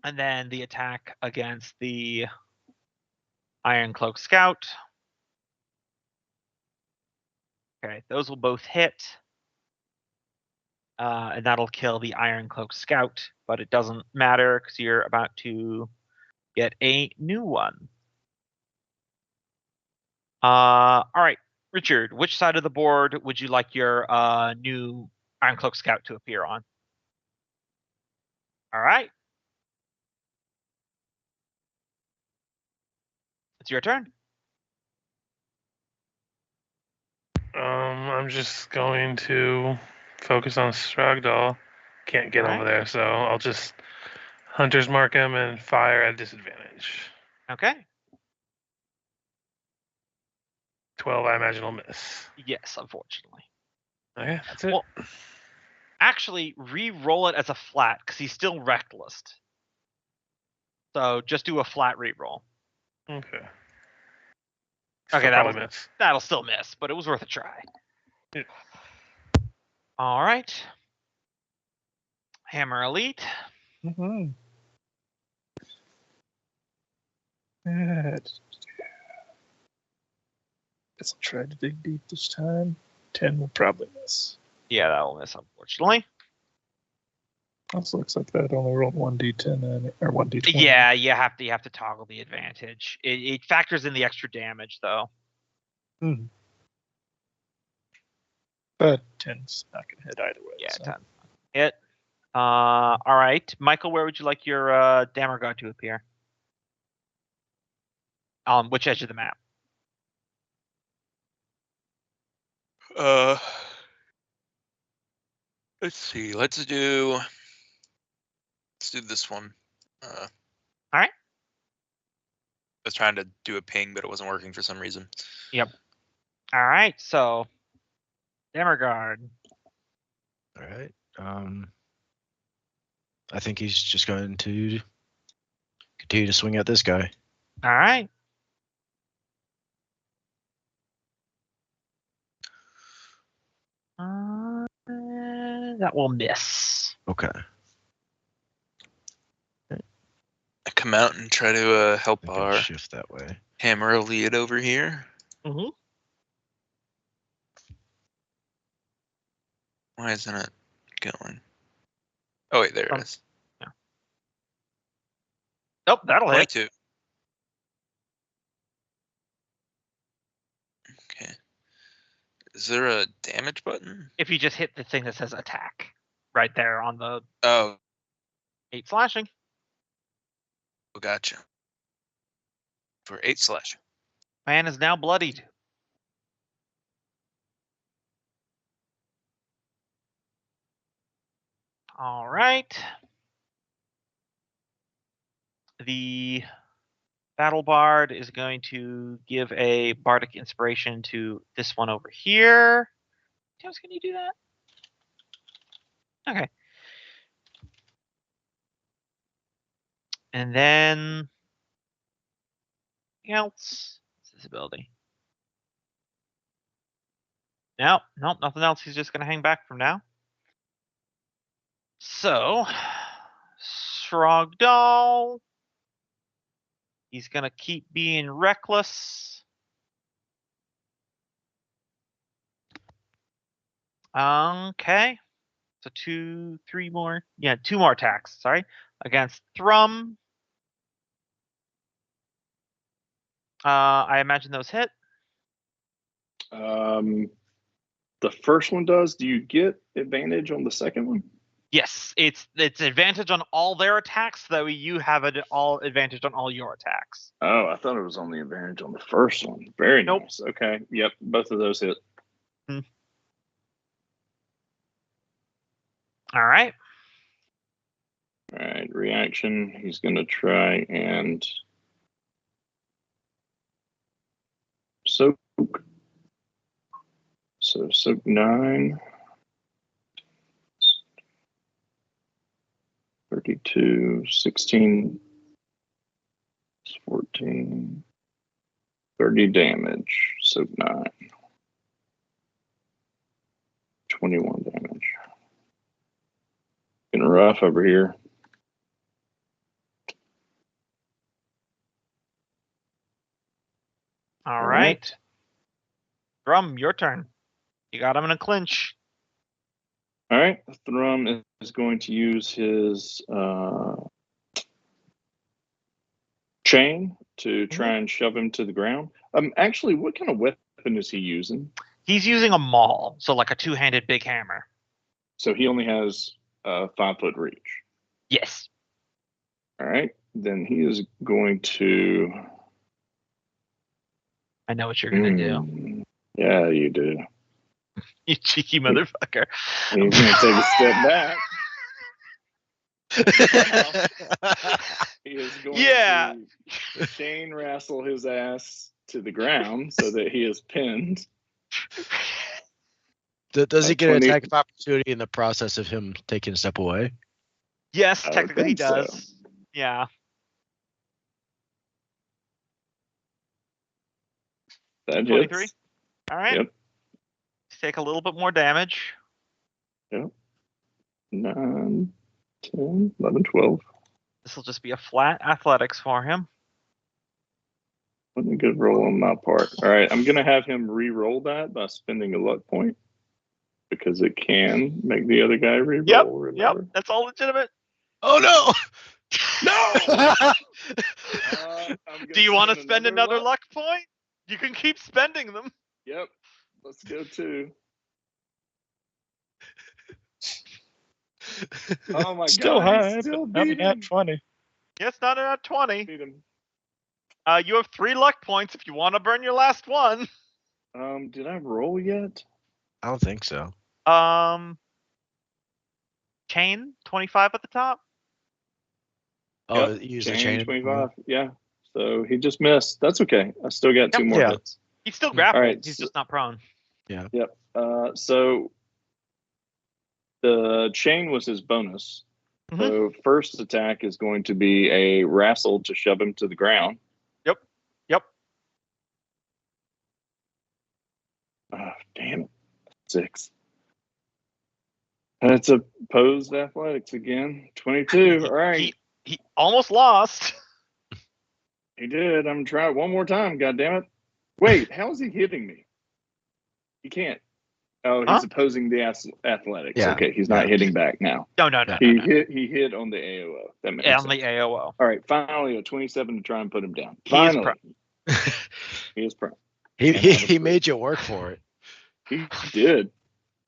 And then the attack against the Iron Cloak Scout. Okay, those will both hit. And that'll kill the Iron Cloak Scout, but it doesn't matter because you're about to get a new one. All right, Richard, which side of the board would you like your new Iron Cloak Scout to appear on? All right. It's your turn. I'm just going to focus on Stragdal. Can't get Alright. over there, so I'll just Hunter's Mark him and fire at disadvantage. Okay. 12, I imagine, will miss. Yes, unfortunately. Okay, that's it. Well, actually, re-roll it as a flat because he's still reckless. So just do a flat re-roll. Okay. Okay, Still probably miss. That'll still miss, but it was worth a try. Yeah. All right. Hammer Elite. Mm-hmm. Guess I'll try to dig deep this time. 10 will probably miss. Yeah, that will miss, unfortunately. Also looks like that only rolled 1d10 or 1d20. Yeah, you have to toggle the advantage. It factors in the extra damage, though. Hmm. But 10's not going to hit either way. Yeah, so. 10. Hit. All right, Michael, where would you like your Dammer God to appear? On which edge of the map? Let's see. Let's do this one. All right. I was trying to do a ping, but it wasn't working for some reason. Yep. All right, so Dammer Guard. All right. I think he's just going to continue to swing at this guy. All right. That will miss. Okay. I come out and try to help I can our shift that way. Hammer Elite over here. Mm-hmm. Why isn't it going? Oh wait, there it is. Nope, that'll hit. 22. Okay. Is there a damage button? If you just hit the thing that says attack right there on the Oh, 8 slashing. gotcha. For 8 slash. Man is now bloodied. All right. The Battle Bard is going to give a bardic inspiration to this one over here. James, can you do that? Okay. And then anything else? What's this ability? Nope, nothing else. He's just gonna hang back from now. So Shrogdal. He's gonna keep being reckless. Okay. So 2 more attacks, sorry. Against Thrum. I imagine those hit. The first one does. Do you get advantage on the second one? Yes, it's advantage on all their attacks, though you have all advantage on all your attacks. Oh, I thought it was only advantage on the first one. Very Nope. nice. Okay. Yep. Both of those hit. All right. All right. Reaction. He's going to try and soak. So soak 9. 32, 16, 14, 30 damage. So 9. 21 damage. Getting rough over here. All right. Thrum, your turn. You got him in a clinch. All right. Thrum is going to use his chain to try and shove him to the ground. Actually, what kind of weapon is he using? He's using a maul, so like a 2-handed big hammer. So he only has 5-foot reach. Yes. All right. Then he is going to. I know what you're gonna do. Yeah, you do. You cheeky motherfucker. He's going to take a step back. He is going to chain wrestle his ass to the ground so that he is pinned. Does he get an 20 attack of opportunity in the process of him taking a step away? Yes, I would technically he think so. does. Yeah. That 23? hits. All right. Yep. Take a little bit more damage. 9, 10, 11, 12. This will just be a flat athletics for him. Wasn't a good roll on my part. All right, I'm gonna have him re-roll that by spending a luck point because it can make the other guy re-roll. Yep. Remember? That's all legitimate. Oh no! No. Do you want to spend another luck point? You can keep spending them. Yep. Let's go too. Oh my Still god! high, He still but not beat at him. 20. Yes, not at 20. Beat him. You have 3 luck points if you want to burn your last one. Did I roll yet? I don't think so. Chain 25 at the top. Oh, Yep, you use the chain chain. 25. Yeah. So he just missed. That's okay. I still got 2 more Yeah. hits. He's still grappled. Alright, He's so- just not prone. Yep. So the chain was his bonus. Mhm. So first attack is going to be a wrestle to shove him to the ground. Yep. Oh, damn it. 6. That's opposed athletics again. 22. All right. He almost lost. He did. I'm trying one more time. God damn it. Wait, how is he hitting me? He can't. Oh, he's Huh? opposing the athletics. Yeah. Okay, he's not Yeah. hitting back now. No. He hit on the AOO. That makes On sense. the AOO. All right, finally a 27 to try and put him down. He is Finally, prone. he is prone. he made you work for it. He did.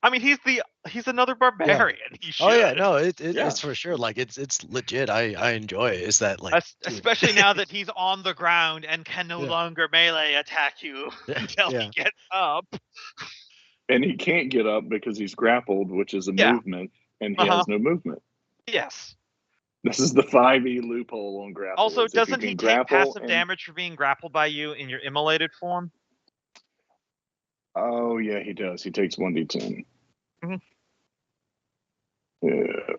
I mean, he's another barbarian. He should. Oh yeah, no, Yeah. it's for sure. Like it's legit. I enjoy it. Is that like Especially now that he's on the ground and can no Yeah. longer melee attack you until Yeah. he gets up. And he can't get up because he's grappled, which is a Yeah. movement, and he has no movement. Yes. This is the 5e loophole on grapple. Also, is if you doesn't can he take grapple passive and- damage for being grappled by you in your immolated form? Oh yeah, he does. He takes 1d10. Mhm. Yeah.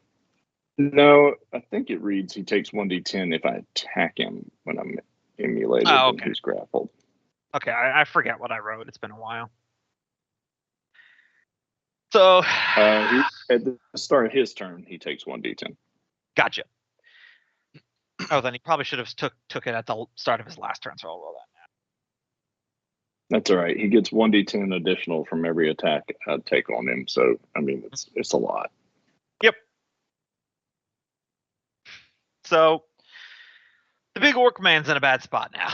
No, I think it reads he takes 1d10 if I attack him when I'm emulated Oh, and okay. he's grappled. Okay, I forget what I wrote. It's been a while. So, At the start of his turn, he takes 1d10. gotcha. Oh, then he probably should have took it at the start of his last turn, so I'll roll that. That's all right. He gets 1d10 additional from every attack I take on him. So I mean, it's a lot. Yep. So, the big orc man's in a bad spot now.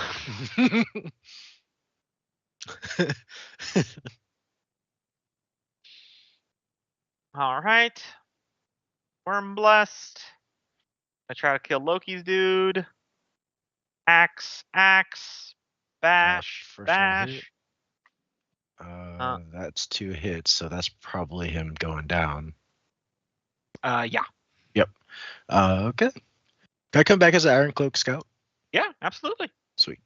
All right. Worm blessed. I try to kill Loki's dude. Axe, bash, first one hit. bash. That's 2 hits, so that's probably him going down. Yeah. Okay. Can I come back as an Iron Cloak Scout? Yeah, absolutely. Sweet.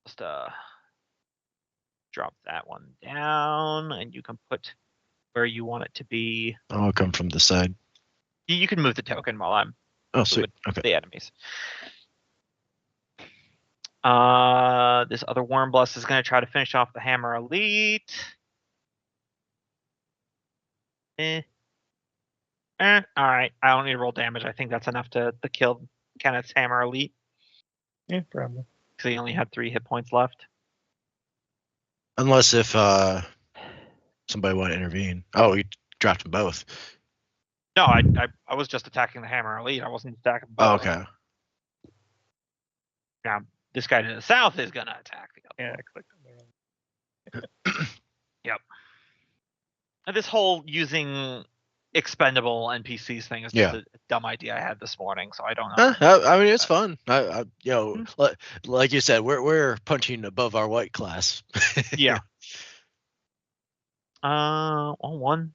Just drop that one down, and you can put where you want it to be. I'll come from the side. You can move the token while I'm Oh, sweet. Okay. the enemies. This other Worm Blast is going to try to finish off the Hammer Elite. All right. I don't need to roll damage. I think that's enough to kill Kenneth's Hammer Elite Yeah, probably. because he only had 3 hit points left. Unless if somebody want to intervene. Oh, you dropped them both. No, I was just attacking the Hammer Elite. I wasn't attacking Oh, both. okay. Now, this guy to the south is going to attack the other. Yeah, I clicked on there. Yep. And this whole using expendable NPCs thing is just Yeah. a dumb idea I had this morning, so I don't know. I mean, it's fun. Like you said, we're punching above our white class. Yeah. One.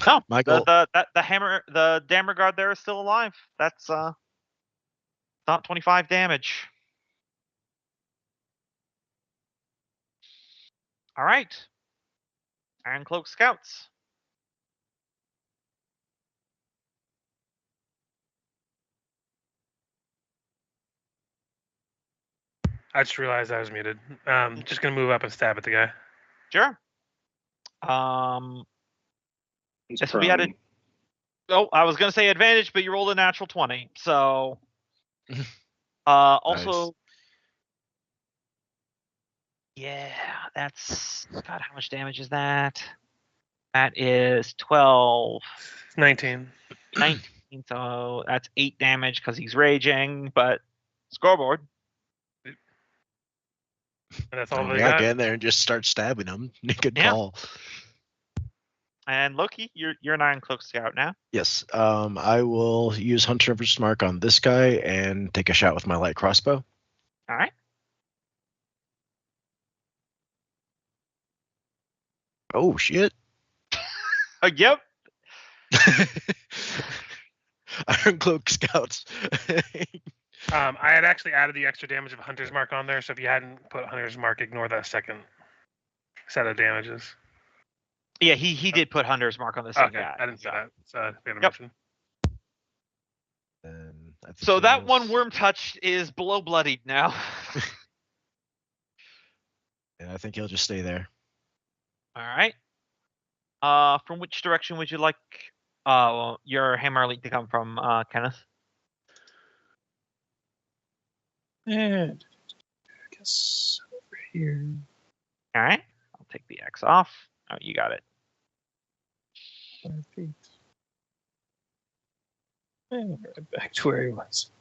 No, Michael. the hammer, the Dammer Guard there is still alive. That's not 25 damage. All right. Iron Cloak Scouts. I just realized I was muted. Just gonna move up and stab at the guy. Sure. He's This will be added. Oh, I was gonna say advantage, but you rolled a natural 20. So, also, yeah, that's God. How much damage is that? That is 12, 19. 19. So that's 8 damage because he's raging. But scoreboard. And that's all Oh, they yeah, got. get in there and just start stabbing them. Good Yeah. call. And Loki, you're an Iron Cloak Scout now. Yes. I will use Hunter's Mark on this guy and take a shot with my light crossbow. All right. Oh shit. Yep. Iron Cloak Scouts. I had actually added the extra damage of Hunter's Mark on there, so if you hadn't put Hunter's Mark, ignore that second set of damages. Yeah, he did put Hunter's Mark on the same Okay, guy. I didn't see that. So I forgot to Yep. mention. And I think So he that has- one worm touch is below bloodied now. Yeah, I think he'll just stay there. All right. From which direction would you like your hammer elite to come from, Kenneth? And I guess over here. All right. I'll take the X off. Oh, you got it. 5 feet. And right back to where he was.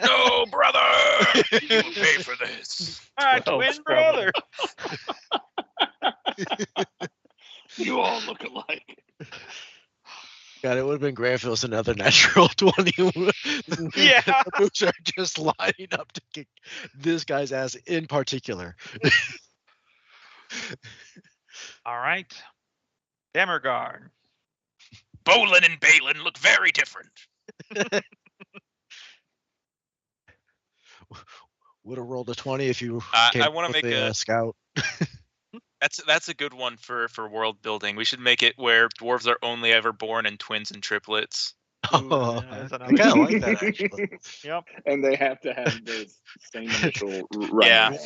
No, brother! You will pay for this. Ah, 12 twin probably. brother. You all look alike. God, it would have been great if it was another natural 20. Yeah. The moves are just lining up to kick this guy's ass in particular. All right. Damergard. Bolin and Balin look very different. Would have rolled a 20 if you I came wanna with make a a- scout. That's a good one for world building. We should make it where dwarves are only ever born in twins and triplets. Oh, yeah, that's I another kind of one. like that actually. Yep. And they have to have the same initial running Yeah. name.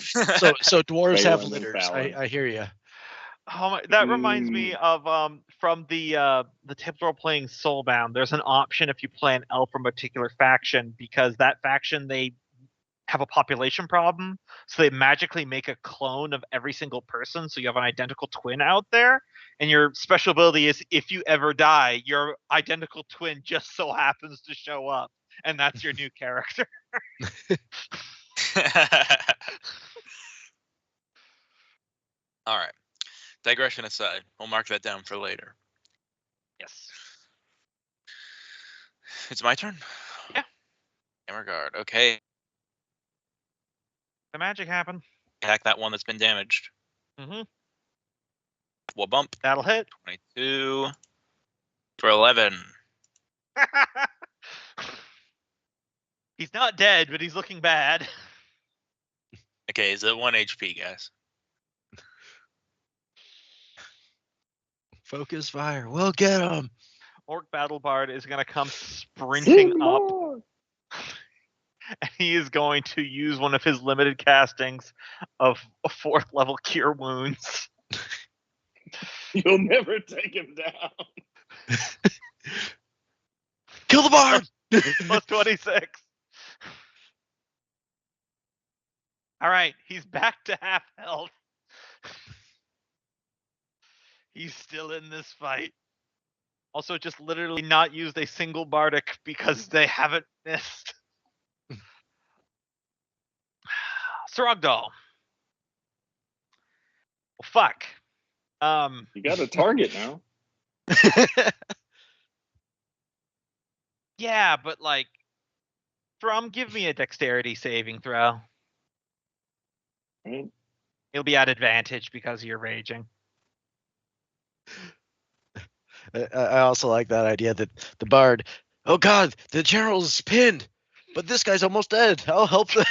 So dwarves have Balin and litters. Fallon. I hear you. Oh my, that reminds me of from the typical playing Soulbound. There's an option if you play an elf from a particular faction, because that faction, they have a population problem, so they magically make a clone of every single person, so you have an identical twin out there, and your special ability is if you ever die, your identical twin just so happens to show up, and that's your new character. All right. Digression aside, we'll mark that down for later. Yes. It's my turn? Yeah. Hammerguard. Okay. The magic happened. Attack that one that's been damaged. Mm-hmm. What bump? That'll hit. 22 for 11. He's not dead, but he's looking bad. Okay, is it 1 HP, guys? Focus fire. We'll get him. Orc Battle Bard is going to come sprinting up, and he is going to use one of his limited castings of a 4th level Cure Wounds. You'll never take him down. Kill the bard. Plus 26. All right, he's back to half health. He's still in this fight. Also, just literally not used a single bardic because they haven't missed. Srogdal. Well, fuck. You got a target now. Yeah, but like, Thrum, give me a dexterity saving throw. Right? It'll be at advantage because you're raging. I also like that idea that the bard. Oh God, the general's pinned, but this guy's almost dead. I'll help the.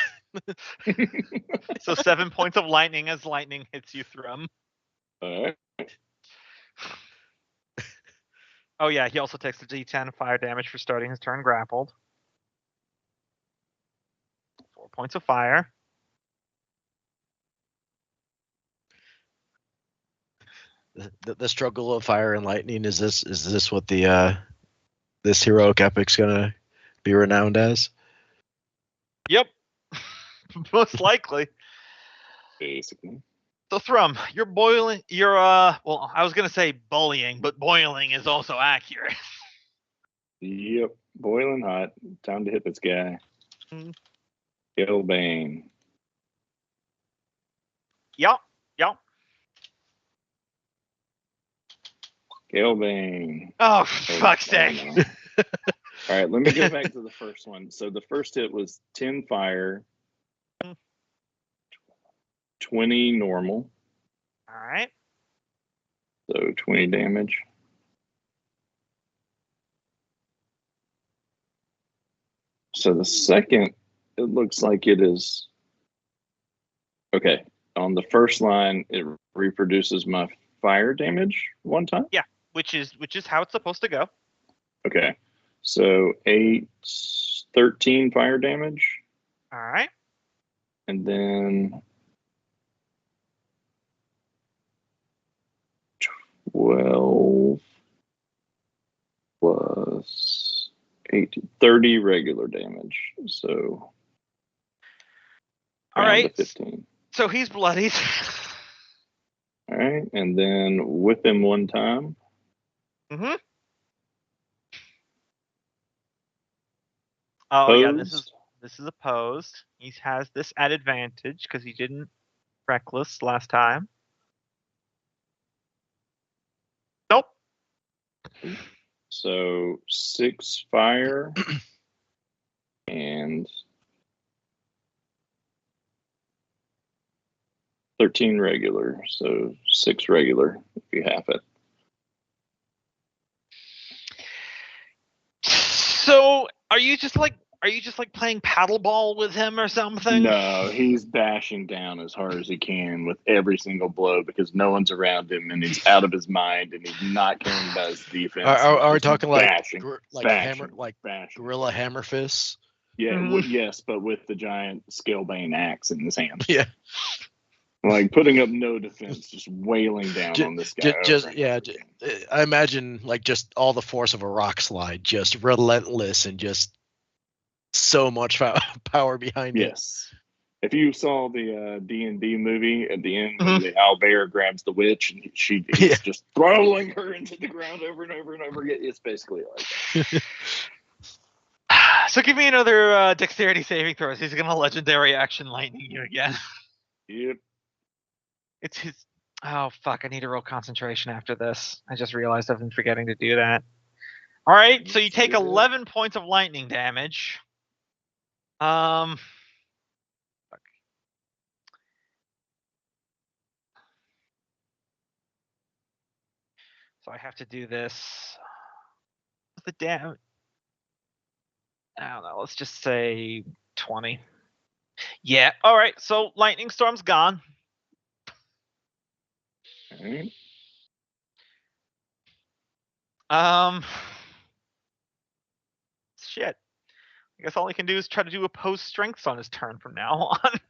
So 7 points of lightning as lightning hits you, Thrum. All right. Oh yeah, he also takes the D10 fire damage for starting his turn grappled. points of fire. The struggle of fire and lightning, is this what the this heroic epic's gonna be renowned as? Yep. Most likely. Basically. So Thrum, you're boiling. You're well, I was gonna say bullying, but boiling is also accurate. Yep. Boiling hot. Time to hit this guy. Mm. Gilbane. Yep. Gilbane. Oh, for fuck's sake. No. All right, let me go back to the first one. So the first hit was 10 fire, 20 normal, All right. so 20 damage. So the second, it looks like it is okay. On the first line, it reproduces my fire damage one time. Which is how it's supposed to go. Okay, so 13 fire damage, All right. and then 12 plus 18, 30 regular damage. So All down right. to 15. So he's bloodied. All right, and then whip him one time. Mm-hmm. Oh yeah, Opposed. this is opposed. He has this at advantage because he didn't reckless last time. Nope. So 6 fire and 13 regular. So 6 regular if you have it. So are you just like playing paddleball with him or something? No, he's bashing down as hard as he can with every single blow because no one's around him and he's out of his mind and he's not caring about his defense. Are we talking like bashing, hammer, like bashing. gorilla hammer fists? Yeah, Mhm. yes, but with the giant scalebane axe in his hand. Yeah. Like putting up no defense, just wailing down on this guy. I imagine like just all the force of a rock slide, just relentless and just so much power behind it. Yes. If you saw the D&D movie at the end when the owlbear grabs the witch and he's just throwing her into the ground over and over and over again, it's basically like that. So give me another dexterity saving throws. He's gonna legendary action lightning you again. Yep. It's his. Oh fuck! I need to roll concentration after this. I just realized I've been forgetting to do that. All right, so you take 11 points of lightning damage. Fuck. So I have to do this. The damn. I don't know. Let's just say 20. Yeah. All right. So lightning storm's gone. All right. Shit. I guess all he can do is try to do opposed strengths on his turn from now on.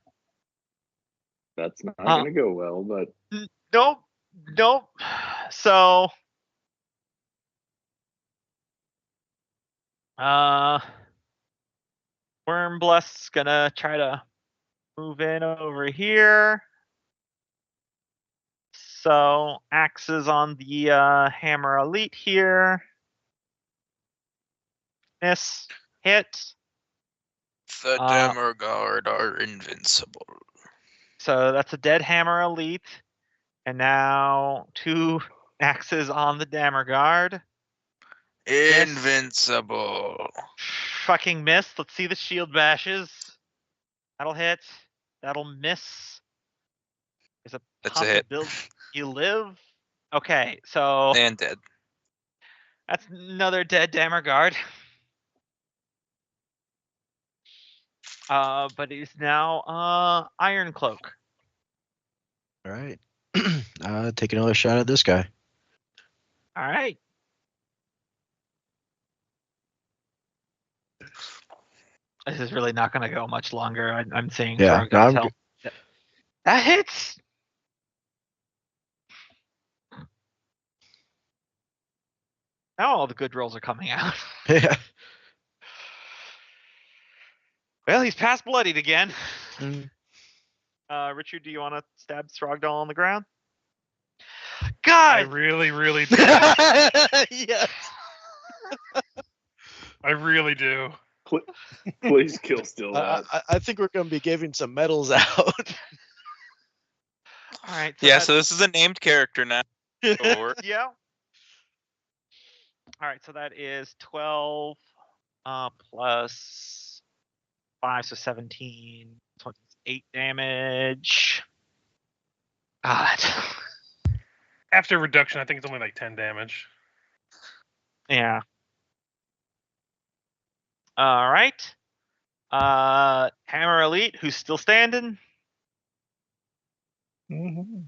That's not going to go well, but Nope. So, Wormblast's gonna try to move in over here. So, axes on the hammer elite here. Miss, hit. The Dammer Guard are invincible. So that's a dead hammer elite. And now 2 axes on the Dammer Guard. Invincible. Fucking miss. Let's see the shield bashes. That'll hit. That'll miss. There's a That's a hit. possibility you live. Okay, so And dead. that's another dead Dammer Guard. But he's now Iron Cloak. All right. Take another shot at this guy. All right. This is really not going to go much longer. I'm seeing Yeah, Thrums no, I'm help. That hits. Now all the good rolls are coming out. Yeah. Well, he's past bloodied again. Mm. Richard, do you want to stab Throgdall on the ground? I God! really, really do. Yes. I really do. Please kill still that. I think we're going to be giving some medals out. All right. So Yeah, so this is a named character now. Or yeah. All right. So that is 12 plus 5, so 17. 28 damage. God. After reduction, I think it's only like 10 damage. Yeah. All right. Hammer Elite, who's still standing. Mm-hmm.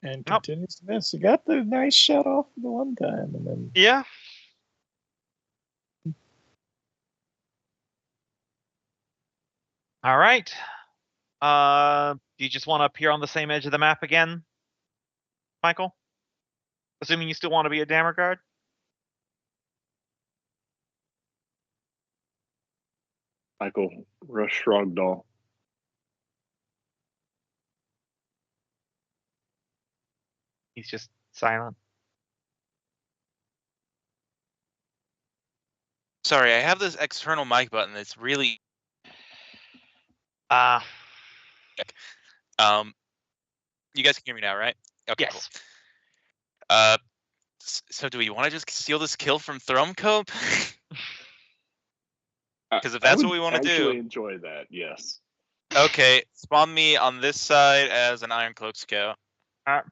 And Nope. continues to miss. He got the nice shot off the one time, and then Yeah. All right. Do you just want to appear on the same edge of the map again, Michael? Assuming you still want to be a Dammer guard. Michael, rush Throgdall. He's just silent. sorry, I have this external mic button that's really you guys can hear me now, right? Okay, Yes. cool. So do we want to just steal this kill from Thrumcope? Because if that's what we want to do, actually enjoy that. Yes. okay, spawn me on this side as an Iron Cloak Scout. I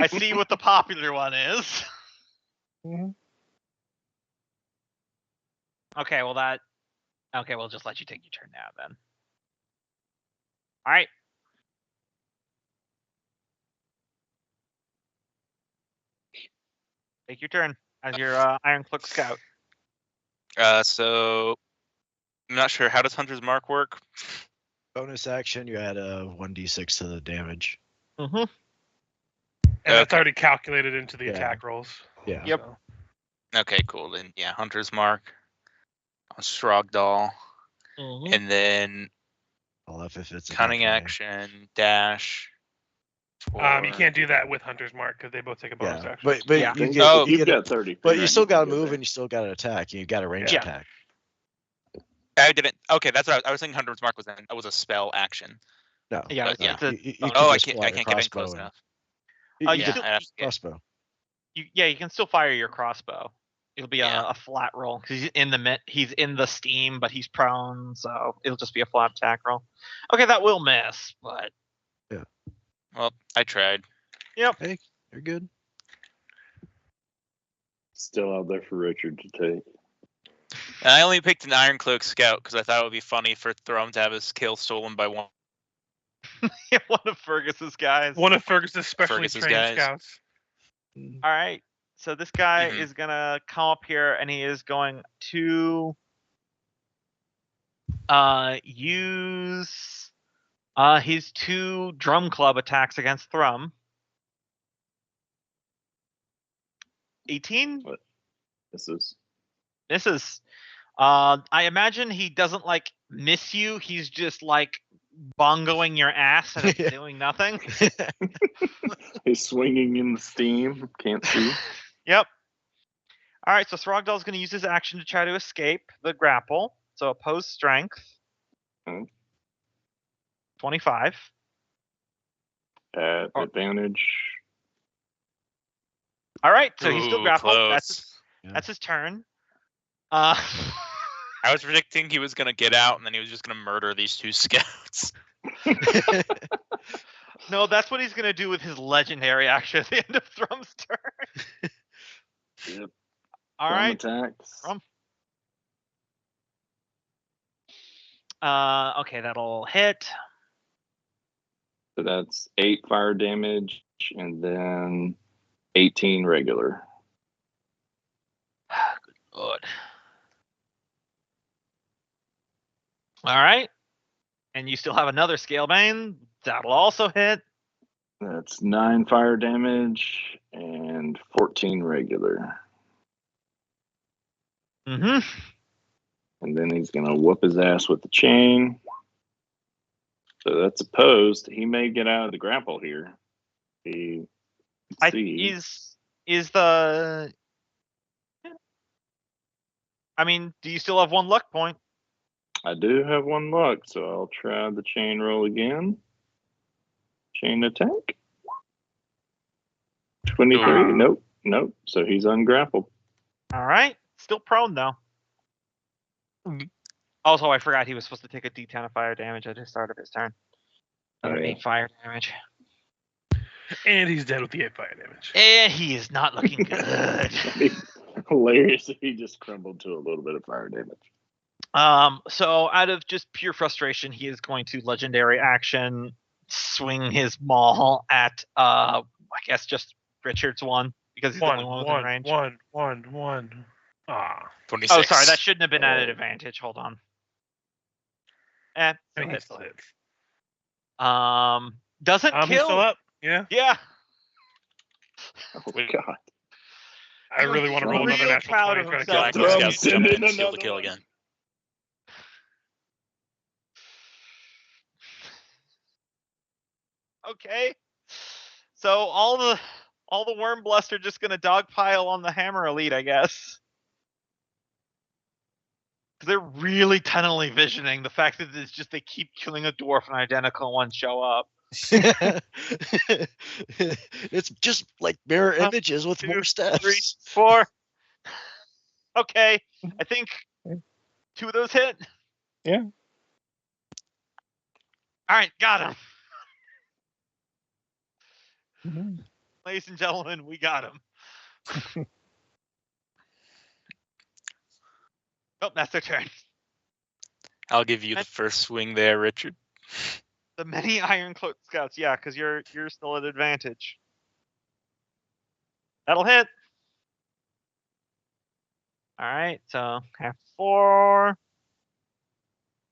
see what the popular one is. Mhm. Okay, well we'll just let you take your turn now then. All right. Take your turn as your Iron Cloak Scout. So I'm not sure, how does Hunter's Mark work? Bonus action, you add a 1d6 to the damage. Mm-hmm. And that's Okay. already calculated into the Yeah. attack rolls. Yeah. Yep. So, Okay, cool. Then yeah, Hunter's Mark on Strogdall, Mm-hmm. and then I'll F if it's a cunning D20. action dash. you can't do that with Hunter's Mark because they both take a bonus Yeah, action. but Yeah. you Think get, Oh. you you've get got 30. but you still got to go move there. and you still got to attack. You got a range Yeah. attack. I didn't. Okay, that's what I was thinking. Hunter's Mark was a spell action. No. Yeah, But yeah. it's a You bonus. can Oh, I just can't. pull I out your can't get in crossbow close and- enough. You you Yeah, still- I have to get. crossbow. you can still fire your crossbow. It'll be Yeah. a flat roll because he's in the steam, but he's prone, so it'll just be a flat attack roll. Okay, that will miss, but Well, I tried. Hey, you're good. Still out there for Richard to take. And I only picked an Iron Cloak Scout because I thought it would be funny for Thrum to have his kill stolen by one. one of Fergus's guys. One of Fergus's specially Fergus's trained guys. scouts. All right. So this guy Mhm. is gonna come up here and he is going to use his 2 drum club attacks against Thrum. 18 This is misses. I imagine he doesn't like miss you. He's just like bongoing your ass and it's Yeah. doing nothing. he's swinging in the steam. Can't see. Yep. All right, so Throgdall's going to use his action to try to escape the grapple. So opposed strength. Hmm. 25. At Oh. advantage. All right, so he's still Ooh, grappled. close. That's his turn. I was predicting he was gonna get out and then he was just gonna murder these 2 scouts. No, that's what he's going to do with his legendary action at the end of Thrum's turn. Yep. All Thrum right. attacks. Thrum. Okay, that'll hit. So that's 8 fire damage and then 18 regular. All right. And you still have another Scalebane. That'll also hit. That's 9 fire damage and 14 regular. Mm-hmm. And then he's going to whoop his ass with the chain. So that's opposed. He may get out of the grapple here. Is the... I mean, do you still have 1 luck point? I do have 1 luck, so I'll try the chain roll again. Chain attack. 23. Nope. So he's ungrappled. All right. Still prone, though. Also, I forgot he was supposed to take a D10 of fire damage at the start of his turn. Another 8 fire damage. And he's dead with the 8 fire damage. And he is not looking good. Hilarious if he just crumbled to a little bit of fire damage. So out of just pure frustration, he is going to legendary action swing his maul at I guess just Richard's one because he's the only one within range. One. Ah. 26. Oh, sorry, that shouldn't have been at an advantage. Hold on. I mean, he still hits. Doesn't He's kill. still up. Yeah. Yeah. Oh, God. I really want to roll another real natural proud 20 of and try to kill himself. him. Scouts jump in and steal the Another kill one. again. Okay. So all the worm blust are just gonna dogpile on the hammer elite, I guess. They're really tunnelly visioning the fact that it's just they keep killing a dwarf and identical ones show up. It's just like mirror images with 2, more 3, steps. 4. Okay, I think 2 of those hit. Yeah. All right, got him. Mhm. Ladies and gentlemen, we got him. Oh, that's their turn. I'll give you the first swing there, Richard. The many Iron Cloak Scouts, yeah, because you're still at advantage. That'll hit. All right, so half 4.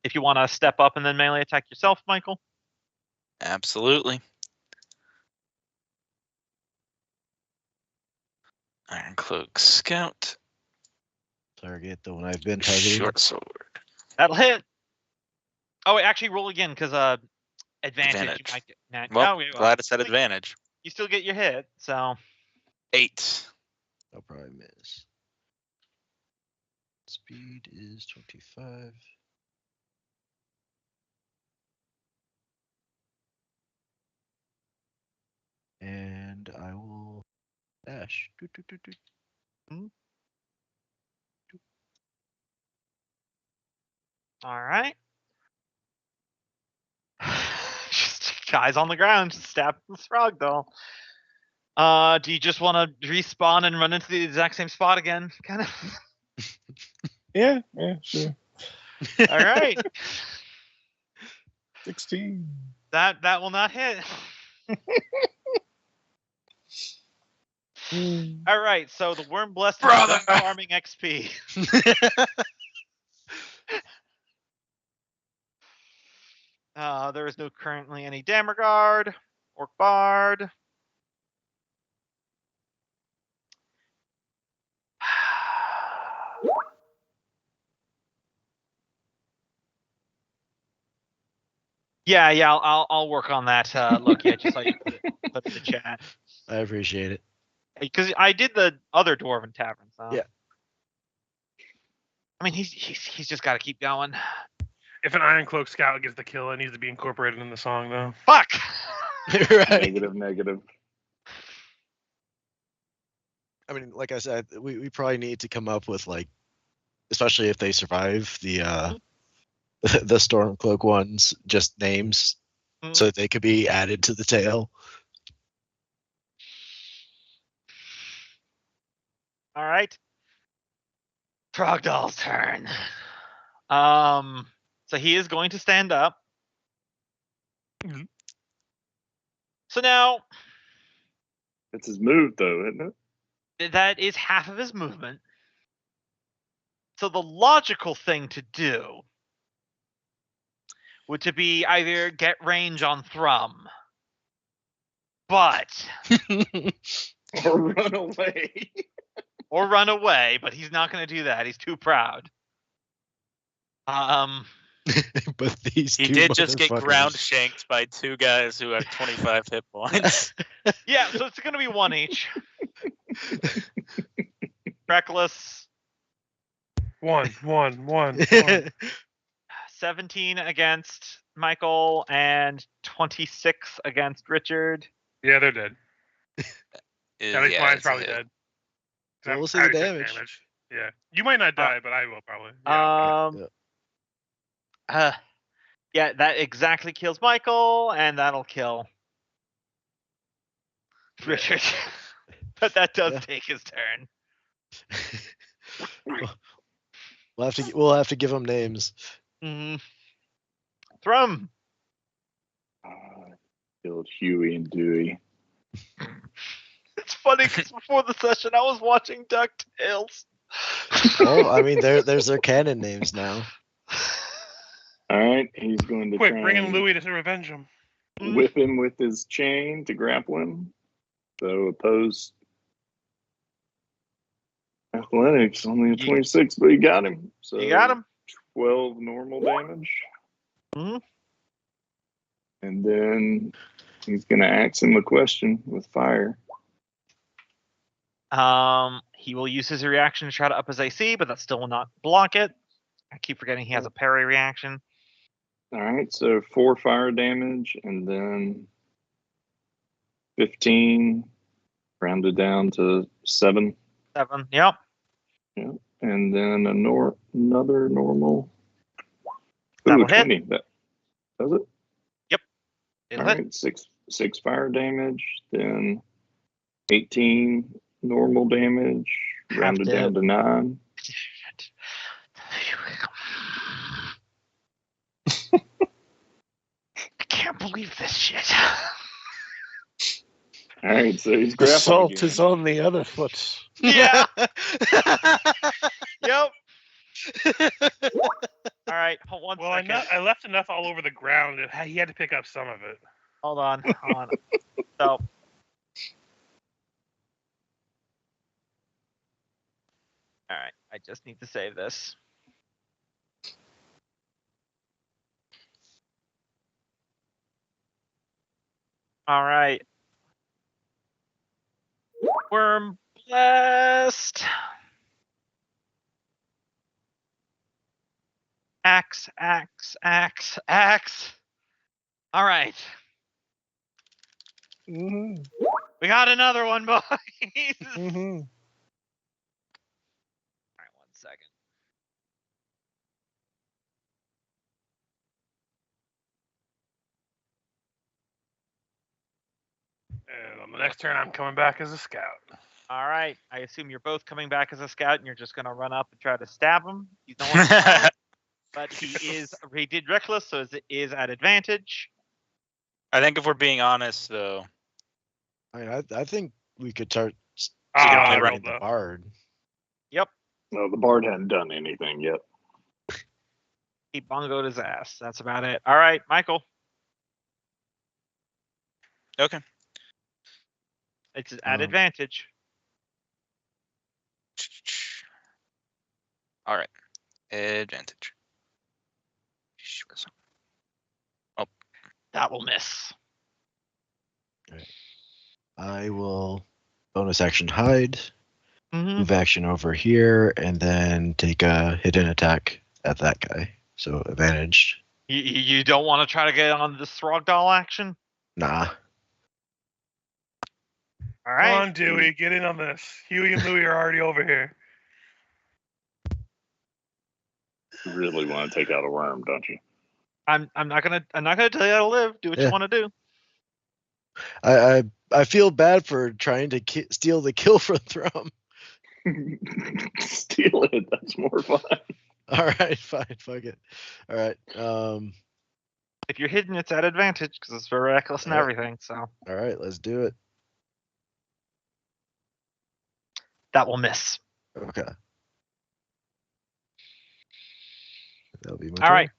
If you want to step up and then melee attack yourself, Michael. Absolutely. Iron Cloak Scout. Target the one I've been targeting. Short sword. That'll hit. Oh, wait, actually roll again because advantage. You might get, Well, glad it's at advantage. You still get your hit, so 8. I'll probably miss. Speed is 25. And I will dash. all right. Just guys on the ground, just stabbing this frog doll. Do you just want to respawn and run into the exact same spot again? Kind of. Yeah, sure. All right. 16. That will not hit. All right, so the worm blessed is done farming XP. There is no currently any Dammerguard, Orc Bard. Yeah, I'll work on that. Look, yeah, just like put it in the chat. I appreciate it. Because I did the other Dwarven Tavern. So. Yeah. I mean, he's just got to keep going. If an Iron Cloak Scout gets the kill, it needs to be incorporated in the song, though. Fuck. Right. Negative. I mean, like I said, we probably need to come up with like, especially if they survive the Stormcloak ones, just names so that they could be added to the tail. All right. Frogdoll's turn. So he is going to stand up. Mm-hmm. So now It's his move, though, isn't it? that is half of his movement. So the logical thing to do would to be either get range on Thrum, but Or run away. or run away. But he's not going to do that. He's too proud. But these He two did just get ground motherfuckers. shanked by 2 guys who have 25 hit points. Yeah, so it's going to be 1 each. Reckless. 1. 17 against Michael and 26 against Richard. Yeah, they're dead. At least Yeah, mine's it's a probably hit. dead. Well, we'll I'm see the already took damage. Yeah. You might not die, but I will probably. Yeah. Yeah, that exactly kills Michael, and that'll kill Richard. But that does Yeah. take his turn. We'll have to give them names. Thrum. Killed Huey and Dewey. It's funny because before the session I was watching DuckTales. Oh, I mean, there's their canon names now. All right, he's going to Quick, try bring in and Louis to revenge him. whip him with his chain to grapple him. So opposed athletics, only a 26, but he got him. So You got him. 12 normal damage. Mhm. And then he's going to ask him a question with fire. He will use his reaction to try to up his AC, but that still will not block it. I keep forgetting he has a parry reaction. All right, so 4 fire damage, and then 15, rounded down to 7. 7. Yep. Yeah, and then another normal. That Ooh, will hit. 20. That does it. It'll All hit. right, six fire damage, then 18 normal damage, Have rounded to- down to 9. I can't believe this shit. All right, so he's The grappling salt again. is on the other foot. Yeah. Yep. All right. Hold one Well, second. I left enough all over the ground that he had to pick up some of it. Hold on. So. All right. I just need to save this. All right. Worm blast. Axe. All right. Mm-hmm. We got another one, boys. All Mm-hmm. right, 1 second. And on the next turn, I'm coming back as a scout. All right. I assume you're both coming back as a scout, and you're just gonna run up and try to stab him. He's no one else, but he did reckless, so it is at advantage. I think if we're being honest, though, I mean, I think we could start gonna play running right the though. bard. No, the bard hadn't done anything yet. He bungoed his ass. That's about it. All right, Michael. Okay. It's at advantage. All right. Advantage. That will miss. I will bonus action hide, Mm-hmm. move action over here, and then take a hidden attack at that guy. So advantage. You don't want to try to get on this Throgdoll action? Nah. All Come right. on, Dewey, get in on this. Huey and Louie are already over here. You really want to take out a worm, don't you? I'm not gonna tell you how to live. Do what you want to do. I feel bad for trying to steal the kill from Thrum. Steal it. That's more fun. All right, fine, fuck it. All right. If you're hidden, it's at advantage because it's very reckless and Yep. everything. So All right, let's do it. that will miss. Okay. That'll be my All turn. right.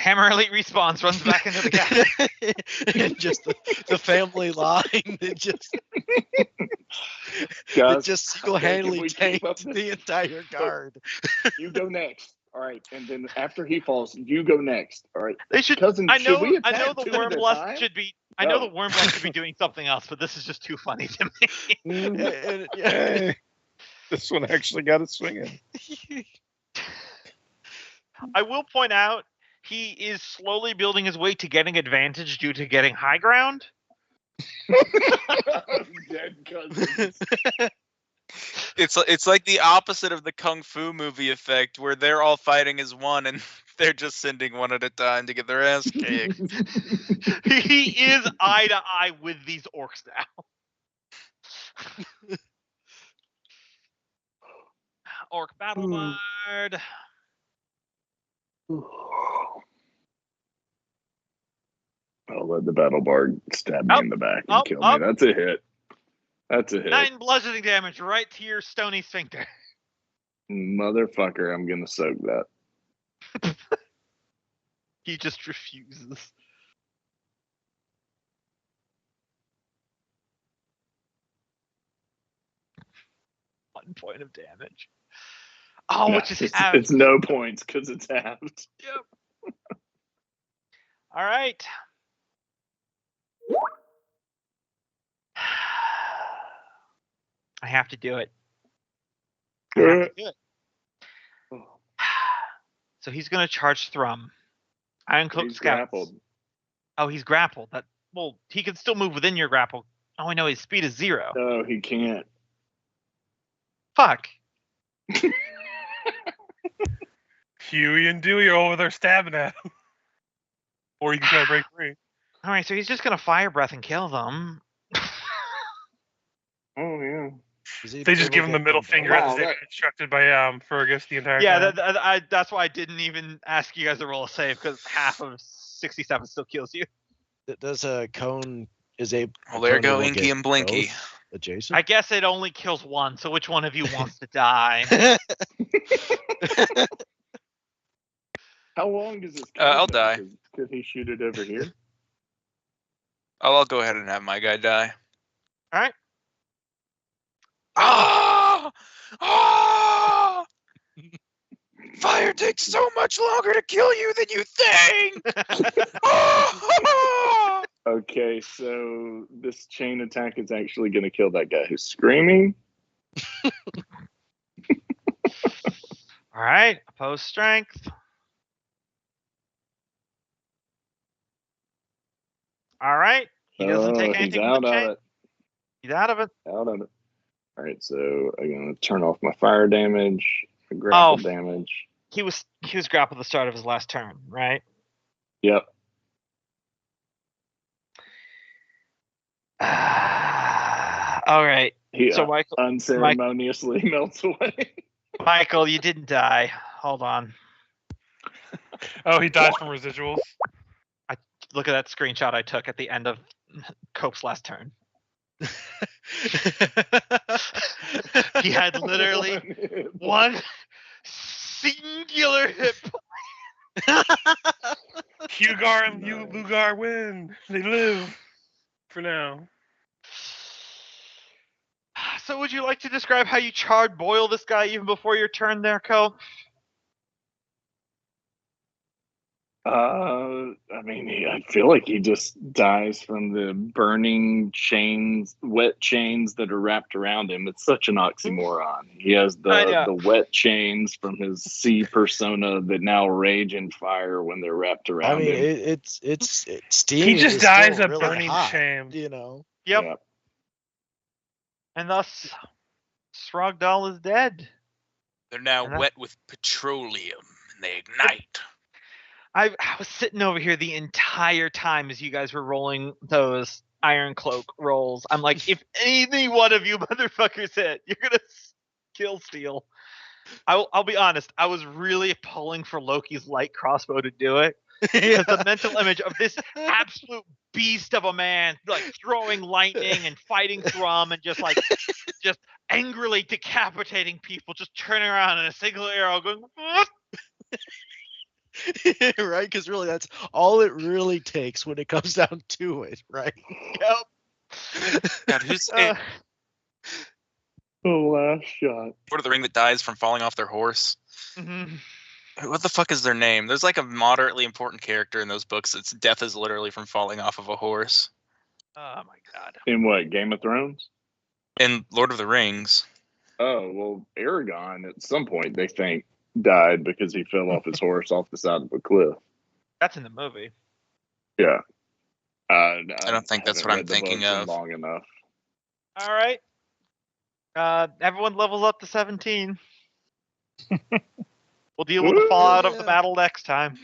Hammer Elite respawns, runs back into the gap. And just the family line, it just Guys, single-handedly we keep up tanked this- the entire guard. You go next. All right, and then after he falls, you go next. All right, They should. cousin. I should know. we I attack know the two at a Wormblust time? should be. I know No. the Wormblust should be doing something else, but this is just too funny to me. Hey, this one actually got it swinging. I will point out he is slowly building his way to getting advantage due to getting high ground. Dead cousins. It's like the opposite of the Kung Fu movie effect, where they're all fighting as one, and they're just sending one at a time to get their ass kicked. He is eye to eye with these orcs now. Orc battle bard. I'll let the battle bard stab me in the back and kill me. That's a hit. That's a hit. 9 bludgeoning damage right to your stony sphincter. Motherfucker, I'm gonna soak that. He just refuses. One point of damage. Oh, Yeah, which is halved. it's no points because it's halved. Yep. All right. I have to do it. I have to do it. So he's going to charge Thrum. Iron Cloak He's Scouts. grappled. Oh, he's grappled. Well, he can still move within your grapple. Oh, I know his speed is 0. No, he can't. Fuck. Huey and Dewey are over there stabbing at him. Or you can try to break free. All right, so he's just going to fire breath and kill them. Oh yeah. They just give him the middle finger Wow, as they've been instructed by Fergus the entire Yeah, time. that's why I didn't even ask you guys to roll a save, because half of 67 still kills you. Does a cone is a Well, there go cone will Inky get and Blinky. both adjacent? I guess it only kills one, so which one of you wants to die? How long does this? I'll die. Could he shoot it over here? I'll go ahead and have my guy die. All right. Ah! Ah! Fire takes so much longer to kill you than you think. Ah! Okay, so this chain attack is actually going to kill that guy who's screaming. All right. Opposed strength. All right. He doesn't take anything He's from out the of chain. it. He's out of it. Out of it. All right, so I'm going to turn off my fire damage, my grapple damage. He was grappled at the start of his last turn, right? Yep. All right. He So Michael, unceremoniously melts away. Michael, you didn't die. Hold on. Oh, he dies from residuals. Look at that screenshot I took at the end of Cope's last turn. He had literally one singular hit point. Hugar and Lugar win. They live. For now. So would you like to describe how you charred boil this guy even before your turn there, Cope? I mean, I feel like he just dies from the burning chains, wet chains that are wrapped around him. It's such an oxymoron. He has the wet chains from his sea persona that now rage in fire when they're wrapped around I mean, him. it's steamy. He just it's dies still a really burning hot, shame. You know. Yep. Yeah. And thus, Srogdal is dead. They're now And that- wet with petroleum, and they ignite. I was sitting over here the entire time as you guys were rolling those Iron Cloak rolls. I'm like, if any one of you motherfuckers hit, you're gonna kill Steel. I'll be honest. I was really pulling for Loki's light crossbow to do it. Because the mental image of this absolute beast of a man, like throwing lightning and fighting Thrum and just angrily decapitating people, just turning around in a single arrow, going. Right? Because really, that's all it really takes when it comes down to it, right? Yep. God, who's Uh, The last shot. Lord of the Ring that dies from falling off their horse? mhm. What the fuck is their name? There's like a moderately important character in those books. Its death is literally from falling off of a horse. Oh my god. In what, Game of Thrones? In Lord of the Rings. Oh, well, Aragon at some point they think died because he fell off his horse off the side of a cliff. That's in the movie. Yeah. I don't think that's haven't what I'm read the thinking books in of. long enough. All right. Everyone levels up to 17. We'll deal with the Woo! fallout of the Yeah. battle next time.